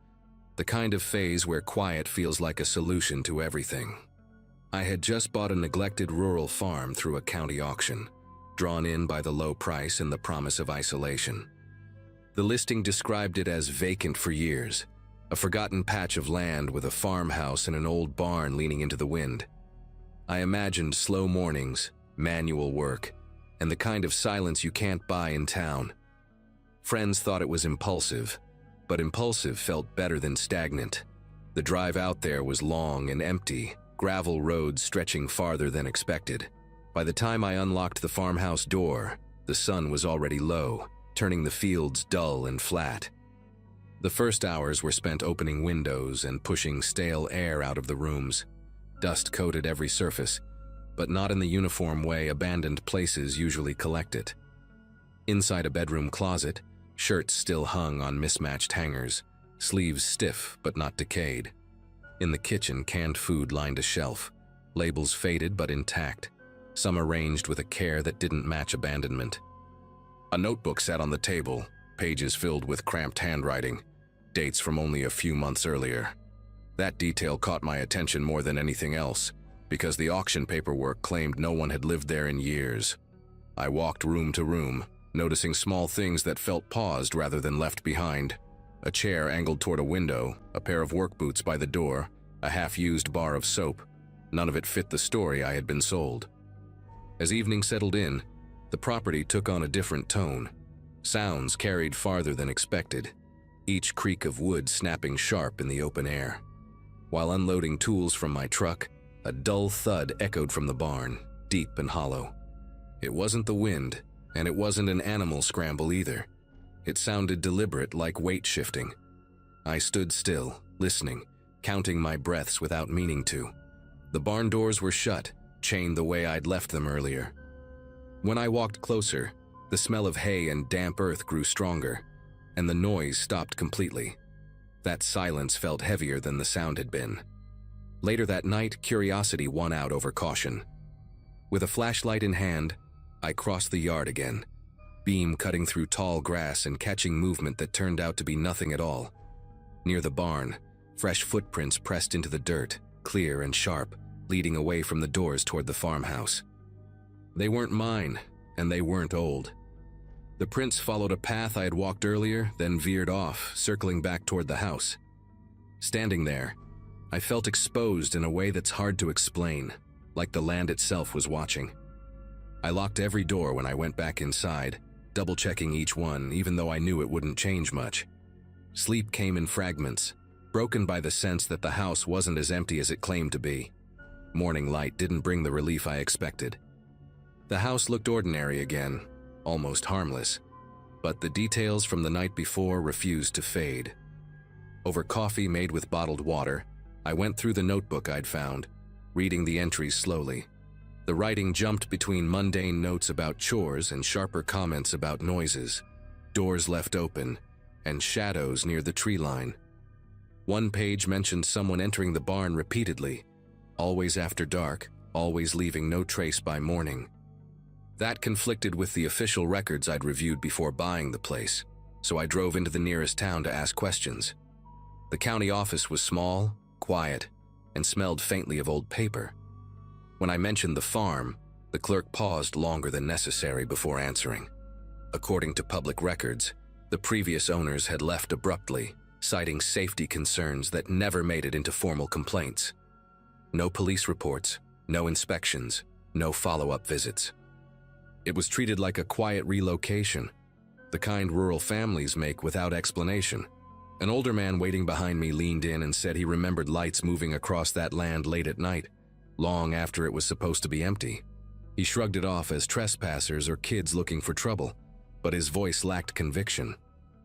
the kind of phase where quiet feels like a solution to everything. I had just bought a neglected rural farm through a county auction, drawn in by the low price and the promise of isolation. The listing described it as vacant for years, a forgotten patch of land with a farmhouse and an old barn leaning into the wind. I imagined slow mornings, manual work, and the kind of silence you can't buy in town. Friends thought it was impulsive, but impulsive felt better than stagnant. The drive out there was long and empty, gravel roads stretching farther than expected. By the time I unlocked the farmhouse door, the sun was already low, turning the fields dull and flat. The first hours were spent opening windows and pushing stale air out of the rooms. Dust coated every surface, but not in the uniform way abandoned places usually collect it. Inside a bedroom closet, shirts still hung on mismatched hangers, sleeves stiff but not decayed. In the kitchen, canned food lined a shelf, labels faded but intact, some arranged with a care that didn't match abandonment. A notebook sat on the table, pages filled with cramped handwriting, dates from only a few months earlier. That detail caught my attention more than anything else, because the auction paperwork claimed no one had lived there in years. I walked room to room, noticing small things that felt paused rather than left behind. A chair angled toward a window, a pair of work boots by the door, a half-used bar of soap. None of it fit the story I had been sold. As evening settled in, the property took on a different tone. Sounds carried farther than expected, each creak of wood snapping sharp in the open air. While unloading tools from my truck, a dull thud echoed from the barn, deep and hollow. It wasn't the wind, and it wasn't an animal scramble either. It sounded deliberate, like weight shifting. I stood still, listening, counting my breaths without meaning to. The barn doors were shut, chained the way I'd left them earlier. When I walked closer, the smell of hay and damp earth grew stronger, and the noise stopped completely. That silence felt heavier than the sound had been. Later that night, curiosity won out over caution. With a flashlight in hand, I crossed the yard again, beam cutting through tall grass and catching movement that turned out to be nothing at all. Near the barn, fresh footprints pressed into the dirt, clear and sharp, leading away from the doors toward the farmhouse. They weren't mine, and they weren't old. The prints followed a path I had walked earlier, then veered off, circling back toward the house. Standing there, I felt exposed in a way that's hard to explain, like the land itself was watching. I locked every door when I went back inside, double-checking each one, even though I knew it wouldn't change much. Sleep came in fragments, broken by the sense that the house wasn't as empty as it claimed to be. Morning light didn't bring the relief I expected. The house looked ordinary again, almost harmless, but the details from the night before refused to fade. Over coffee made with bottled water, I went through the notebook I'd found, reading the entries slowly. The writing jumped between mundane notes about chores and sharper comments about noises, doors left open, and shadows near the tree line. One page mentioned someone entering the barn repeatedly, always after dark, always leaving no trace by morning. That conflicted with the official records I'd reviewed before buying the place, so I drove into the nearest town to ask questions. The county office was small, quiet, and smelled faintly of old paper. When I mentioned the farm, the clerk paused longer than necessary before answering. According to public records, the previous owners had left abruptly, citing safety concerns that never made it into formal complaints. No police reports, no inspections, no follow-up visits. It was treated like a quiet relocation, the kind rural families make without explanation. An older man waiting behind me leaned in and said he remembered lights moving across that land late at night, long after it was supposed to be empty. He shrugged it off as trespassers or kids looking for trouble, but his voice lacked conviction.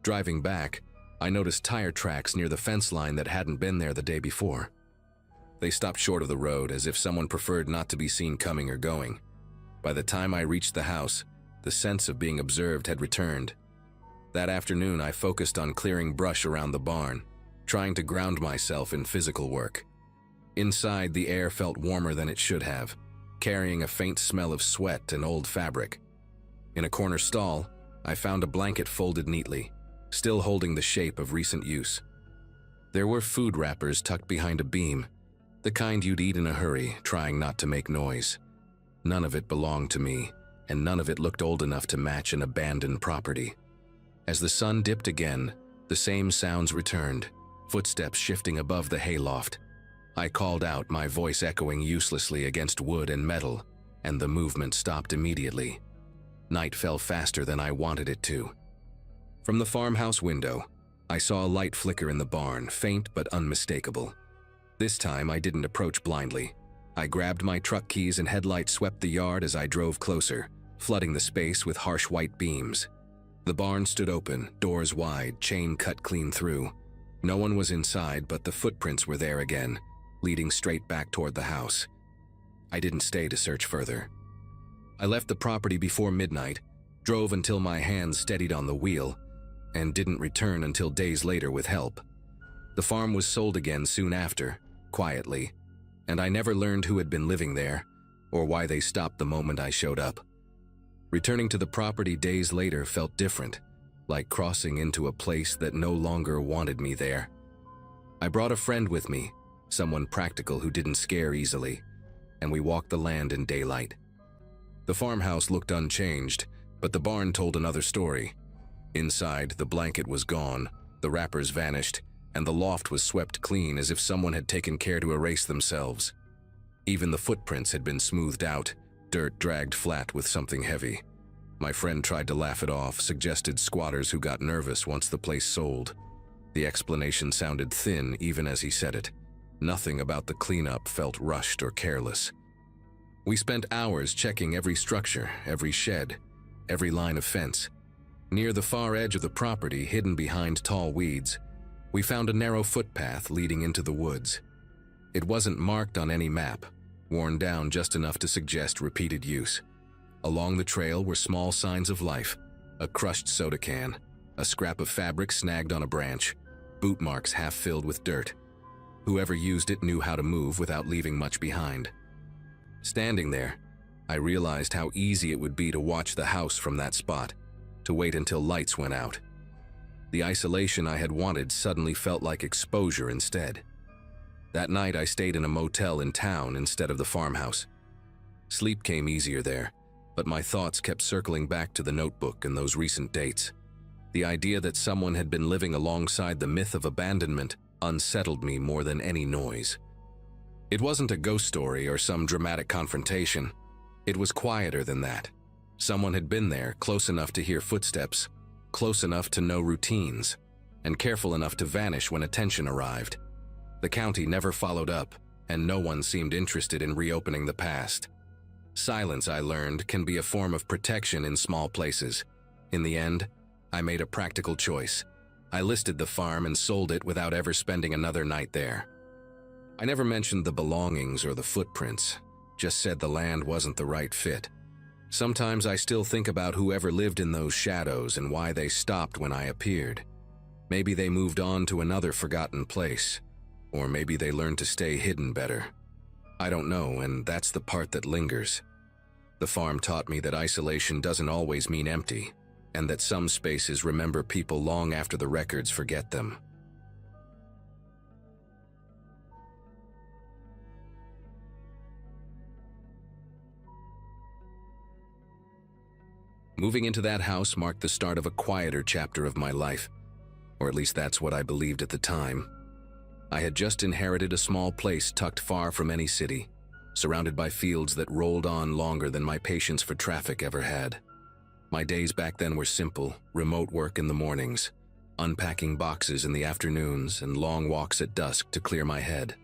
Driving back, I noticed tire tracks near the fence line that hadn't been there the day before. They stopped short of the road as if someone preferred not to be seen coming or going. By the time I reached the house, the sense of being observed had returned. That afternoon, I focused on clearing brush around the barn, trying to ground myself in physical work. Inside, the air felt warmer than it should have, carrying a faint smell of sweat and old fabric. In a corner stall, I found a blanket folded neatly, still holding the shape of recent use. There were food wrappers tucked behind a beam, The kind you'd eat in a hurry, trying not to make noise. None of it belonged to me, and none of it looked old enough to match an abandoned property. As the sun dipped again, the same sounds returned, footsteps shifting above the hayloft. I called out, my voice echoing uselessly against wood and metal, and the movement stopped immediately. Night fell faster than I wanted it to. From the farmhouse window, I saw a light flicker in the barn, faint but unmistakable. This time I didn't approach blindly. I grabbed my truck keys and headlights swept the yard as I drove closer, flooding the space with harsh white beams. The barn stood open, doors wide, chain cut clean through. No one was inside, but the footprints were there again, leading straight back toward the house. I didn't stay to search further. I left the property before midnight, drove until my hands steadied on the wheel, and didn't return until days later with help. The farm was sold again soon after, quietly, and I never learned who had been living there, or why they stopped the moment I showed up. Returning to the property days later felt different, like crossing into a place that no longer wanted me there. I brought a friend with me, someone practical who didn't scare easily, and we walked the land in daylight. The farmhouse looked unchanged, but the barn told another story. Inside, the blanket was gone, the wrappers vanished, and the loft was swept clean as if someone had taken care to erase themselves. Even the footprints had been smoothed out, dirt dragged flat with something heavy. My friend tried to laugh it off, suggested squatters who got nervous once the place sold. The explanation sounded thin even as he said it. Nothing about the cleanup felt rushed or careless. We spent hours checking every structure, every shed, every line of fence. Near the far edge of the property, hidden behind tall weeds, we found a narrow footpath leading into the woods. It wasn't marked on any map, worn down just enough to suggest repeated use. Along the trail were small signs of life: a crushed soda can, a scrap of fabric snagged on a branch, boot marks half filled with dirt. Whoever used it knew how to move without leaving much behind. Standing there, I realized how easy it would be to watch the house from that spot, to wait until lights went out. The isolation I had wanted suddenly felt like exposure instead. That night I stayed in a motel in town instead of the farmhouse. Sleep came easier there, but my thoughts kept circling back to the notebook and those recent dates. The idea that someone had been living alongside the myth of abandonment unsettled me more than any noise. It wasn't a ghost story or some dramatic confrontation. It was quieter than that. Someone had been there, close enough to hear footsteps, close enough to know routines, and careful enough to vanish when attention arrived. The county never followed up, and no one seemed interested in reopening the past. Silence, I learned, can be a form of protection in small places. In the end, I made a practical choice. I listed the farm and sold it without ever spending another night there. I never mentioned the belongings or the footprints, just said the land wasn't the right fit. Sometimes I still think about whoever lived in those shadows and why they stopped when I appeared. Maybe they moved on to another forgotten place, or maybe they learned to stay hidden better. I don't know, and that's the part that lingers. The farm taught me that isolation doesn't always mean empty, and that some spaces remember people long after the records forget them. Moving into that house marked the start of a quieter chapter of my life, or at least that's what I believed at the time. I had just inherited a small place tucked far from any city, surrounded by fields that rolled on longer than my patience for traffic ever had. My days back then were simple: remote work in the mornings, unpacking boxes in the afternoons, and long walks at dusk to clear my head.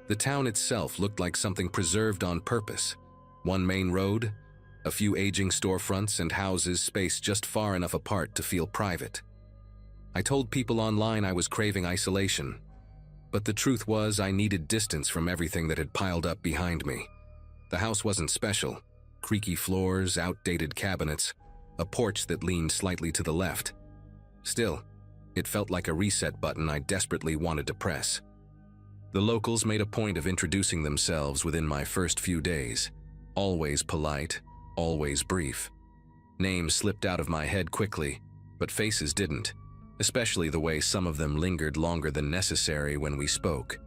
The town itself looked like something preserved on purpose. One main road, a few aging storefronts, and houses spaced just far enough apart to feel private. I told people online I was craving isolation, but the truth was I needed distance from everything that had piled up behind me. The house wasn't special: creaky floors, outdated cabinets, a porch that leaned slightly to the left. Still, it felt like a reset button I desperately wanted to press. The locals made a point of introducing themselves within my first few days. Always polite, always brief. Names slipped out of my head quickly, but faces didn't, especially the way some of them lingered longer than necessary when we spoke.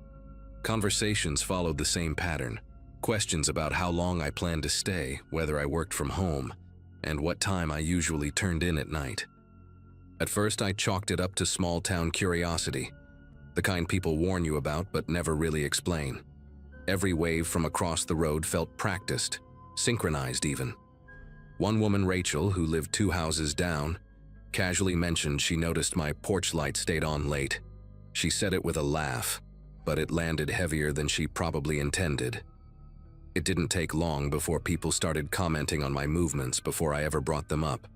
Conversations followed the same pattern. Questions about how long I planned to stay, whether I worked from home, and what time I usually turned in at night. At first, I chalked it up to small-town curiosity, the kind people warn you about but never really explain. Every wave from across the road felt practiced, synchronized even. One woman, Rachel, who lived 2 houses down, casually mentioned she noticed my porch light stayed on late. She said it with a laugh, but it landed heavier than she probably intended. It didn't take long before people started commenting on my movements before I ever brought them up.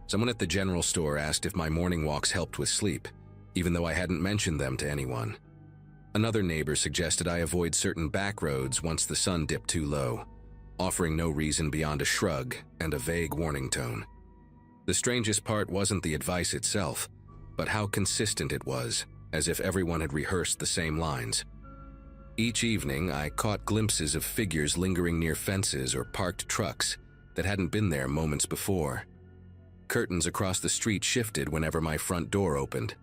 Someone at the general store asked if my morning walks helped with sleep, even though I hadn't mentioned them to anyone. Another neighbor suggested I avoid certain back roads once the sun dipped too low, offering no reason beyond a shrug and a vague warning tone. The strangest part wasn't the advice itself, but how consistent it was, as if everyone had rehearsed the same lines. Each evening, I caught glimpses of figures lingering near fences or parked trucks that hadn't been there moments before. Curtains across the street shifted whenever my front door opened.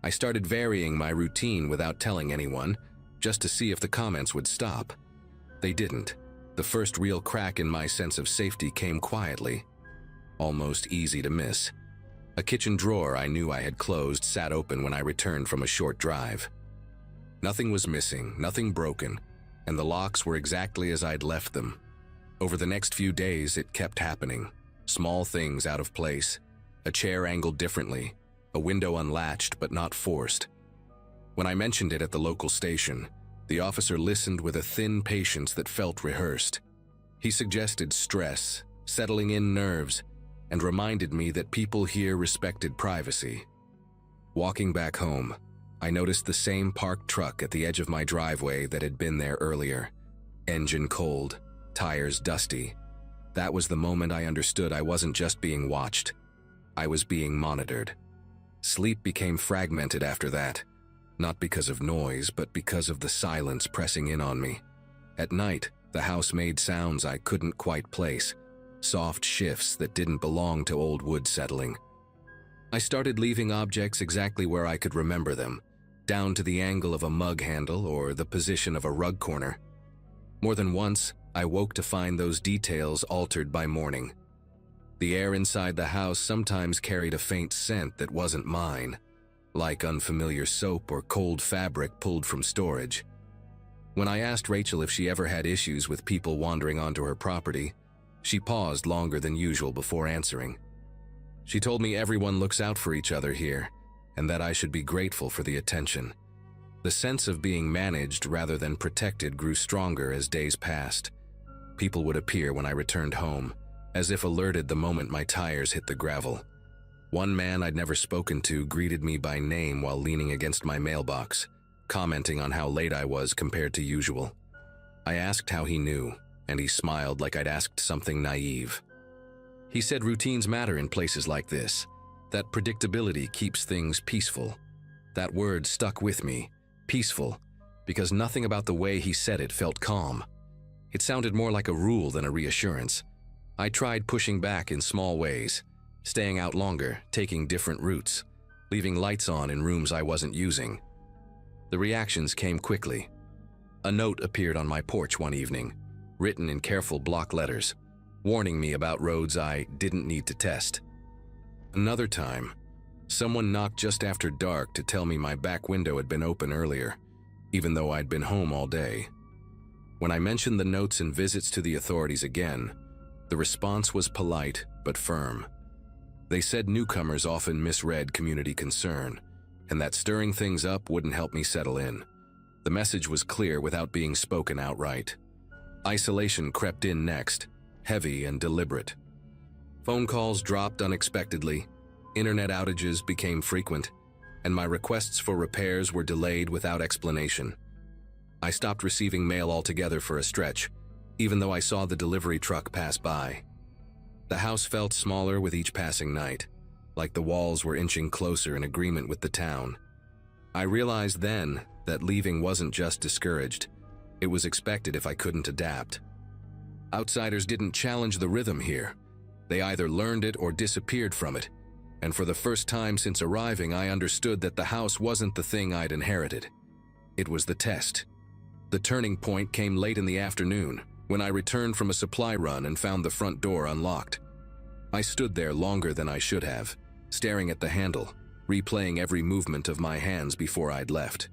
I started varying my routine without telling anyone, just to see if the comments would stop. They didn't. The first real crack in my sense of safety came quietly, almost easy to miss. A kitchen drawer I knew I had closed sat open when I returned from a short drive. Nothing was missing, nothing broken, and the locks were exactly as I'd left them. Over the next few days, it kept happening. Small things out of place, a chair angled differently, a window unlatched but not forced. When I mentioned it at the local station, the officer listened with a thin patience that felt rehearsed. He suggested stress, settling in nerves, and reminded me that people here respected privacy. Walking back home, I noticed the same parked truck at the edge of my driveway that had been there earlier. Engine cold, tires dusty. That was the moment I understood I wasn't just being watched. I was being monitored. Sleep became fragmented after that, not because of noise, but because of the silence pressing in on me. At night, the house made sounds I couldn't quite place, soft shifts that didn't belong to old wood settling. I started leaving objects exactly where I could remember them, down to the angle of a mug handle or the position of a rug corner. More than once, I woke to find those details altered by morning. The air inside the house sometimes carried a faint scent that wasn't mine, like unfamiliar soap or cold fabric pulled from storage. When I asked Rachel if she ever had issues with people wandering onto her property, she paused longer than usual before answering. She told me everyone looks out for each other here, and that I should be grateful for the attention. The sense of being managed rather than protected grew stronger as days passed. People would appear when I returned home, as if alerted the moment my tires hit the gravel. One man I'd never spoken to greeted me by name while leaning against my mailbox, commenting on how late I was compared to usual. I asked how he knew, and he smiled like I'd asked something naive. He said routines matter in places like this, that predictability keeps things peaceful. That word stuck with me, peaceful, because nothing about the way he said it felt calm. It sounded more like a rule than a reassurance. I tried pushing back in small ways, staying out longer, taking different routes, leaving lights on in rooms I wasn't using. The reactions came quickly. A note appeared on my porch one evening, written in careful block letters, warning me about roads I didn't need to test. Another time, someone knocked just after dark to tell me my back window had been open earlier, even though I'd been home all day. When I mentioned the notes and visits to the authorities again, the response was polite but firm. They said newcomers often misread community concern, and that stirring things up wouldn't help me settle in. The message was clear without being spoken outright. Isolation crept in next, heavy and deliberate. Phone calls dropped unexpectedly, internet outages became frequent, and my requests for repairs were delayed without explanation. I stopped receiving mail altogether for a stretch, even though I saw the delivery truck pass by. The house felt smaller with each passing night, like the walls were inching closer in agreement with the town. I realized then that leaving wasn't just discouraged, it was expected if I couldn't adapt. Outsiders didn't challenge the rhythm here. They either learned it or disappeared from it, and for the first time since arriving, I understood that the house wasn't the thing I'd inherited. It was the test, The turning point came late in the afternoon, when I returned from a supply run and found the front door unlocked. I stood there longer than I should have, staring at the handle, replaying every movement of my hands before I'd left.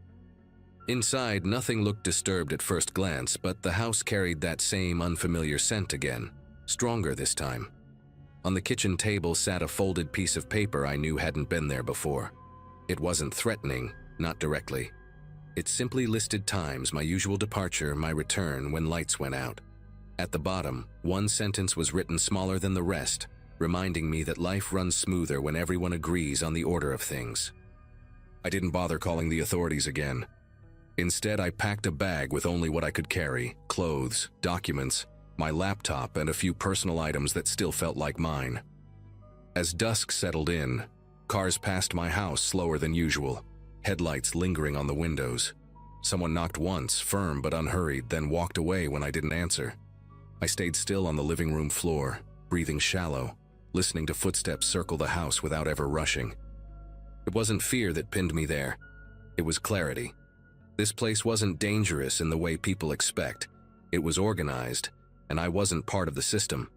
Inside, nothing looked disturbed at first glance, but the house carried that same unfamiliar scent again, stronger this time. On the kitchen table sat a folded piece of paper I knew hadn't been there before. It wasn't threatening, not directly. It simply listed times, my usual departure, my return, when lights went out. At the bottom, one sentence was written smaller than the rest, reminding me that life runs smoother when everyone agrees on the order of things. I didn't bother calling the authorities again. Instead, I packed a bag with only what I could carry: clothes, documents, my laptop, and a few personal items that still felt like mine. As dusk settled in, cars passed my house slower than usual, headlights lingering on the windows. Someone knocked once, firm but unhurried, then walked away when I didn't answer. I stayed still on the living room floor, breathing shallow, listening to footsteps circle the house without ever rushing. It wasn't fear that pinned me there. It was clarity. This place wasn't dangerous in the way people expect. It was organized, and I wasn't part of the system.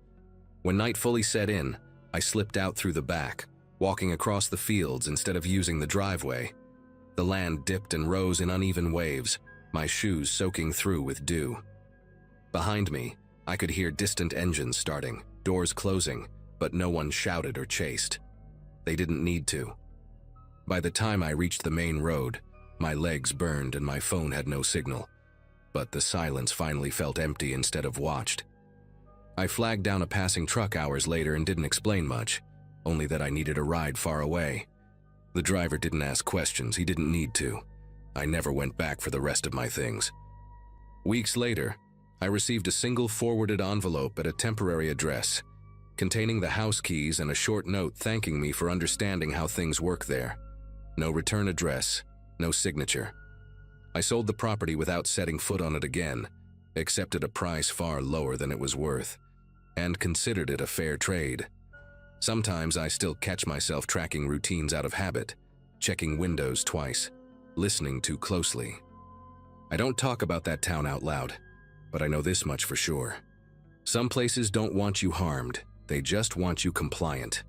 When night fully set in, I slipped out through the back, walking across the fields instead of using the driveway. The land dipped and rose in uneven waves, my shoes soaking through with dew. Behind me, I could hear distant engines starting, doors closing, but no one shouted or chased. They didn't need to. By the time I reached the main road, my legs burned and my phone had no signal, but the silence finally felt empty instead of watched. I flagged down a passing truck hours later and didn't explain much, only that I needed a ride far away. The driver didn't ask questions, he didn't need to. I never went back for the rest of my things. Weeks later, I received a single forwarded envelope at a temporary address, containing the house keys and a short note thanking me for understanding how things work there. No return address, no signature. I sold the property without setting foot on it again, accepted a price far lower than it was worth, and considered it a fair trade. Sometimes I still catch myself tracking routines out of habit, checking windows twice, listening too closely. I don't talk about that town out loud, but I know this much for sure. Some places don't want you harmed, they just want you compliant.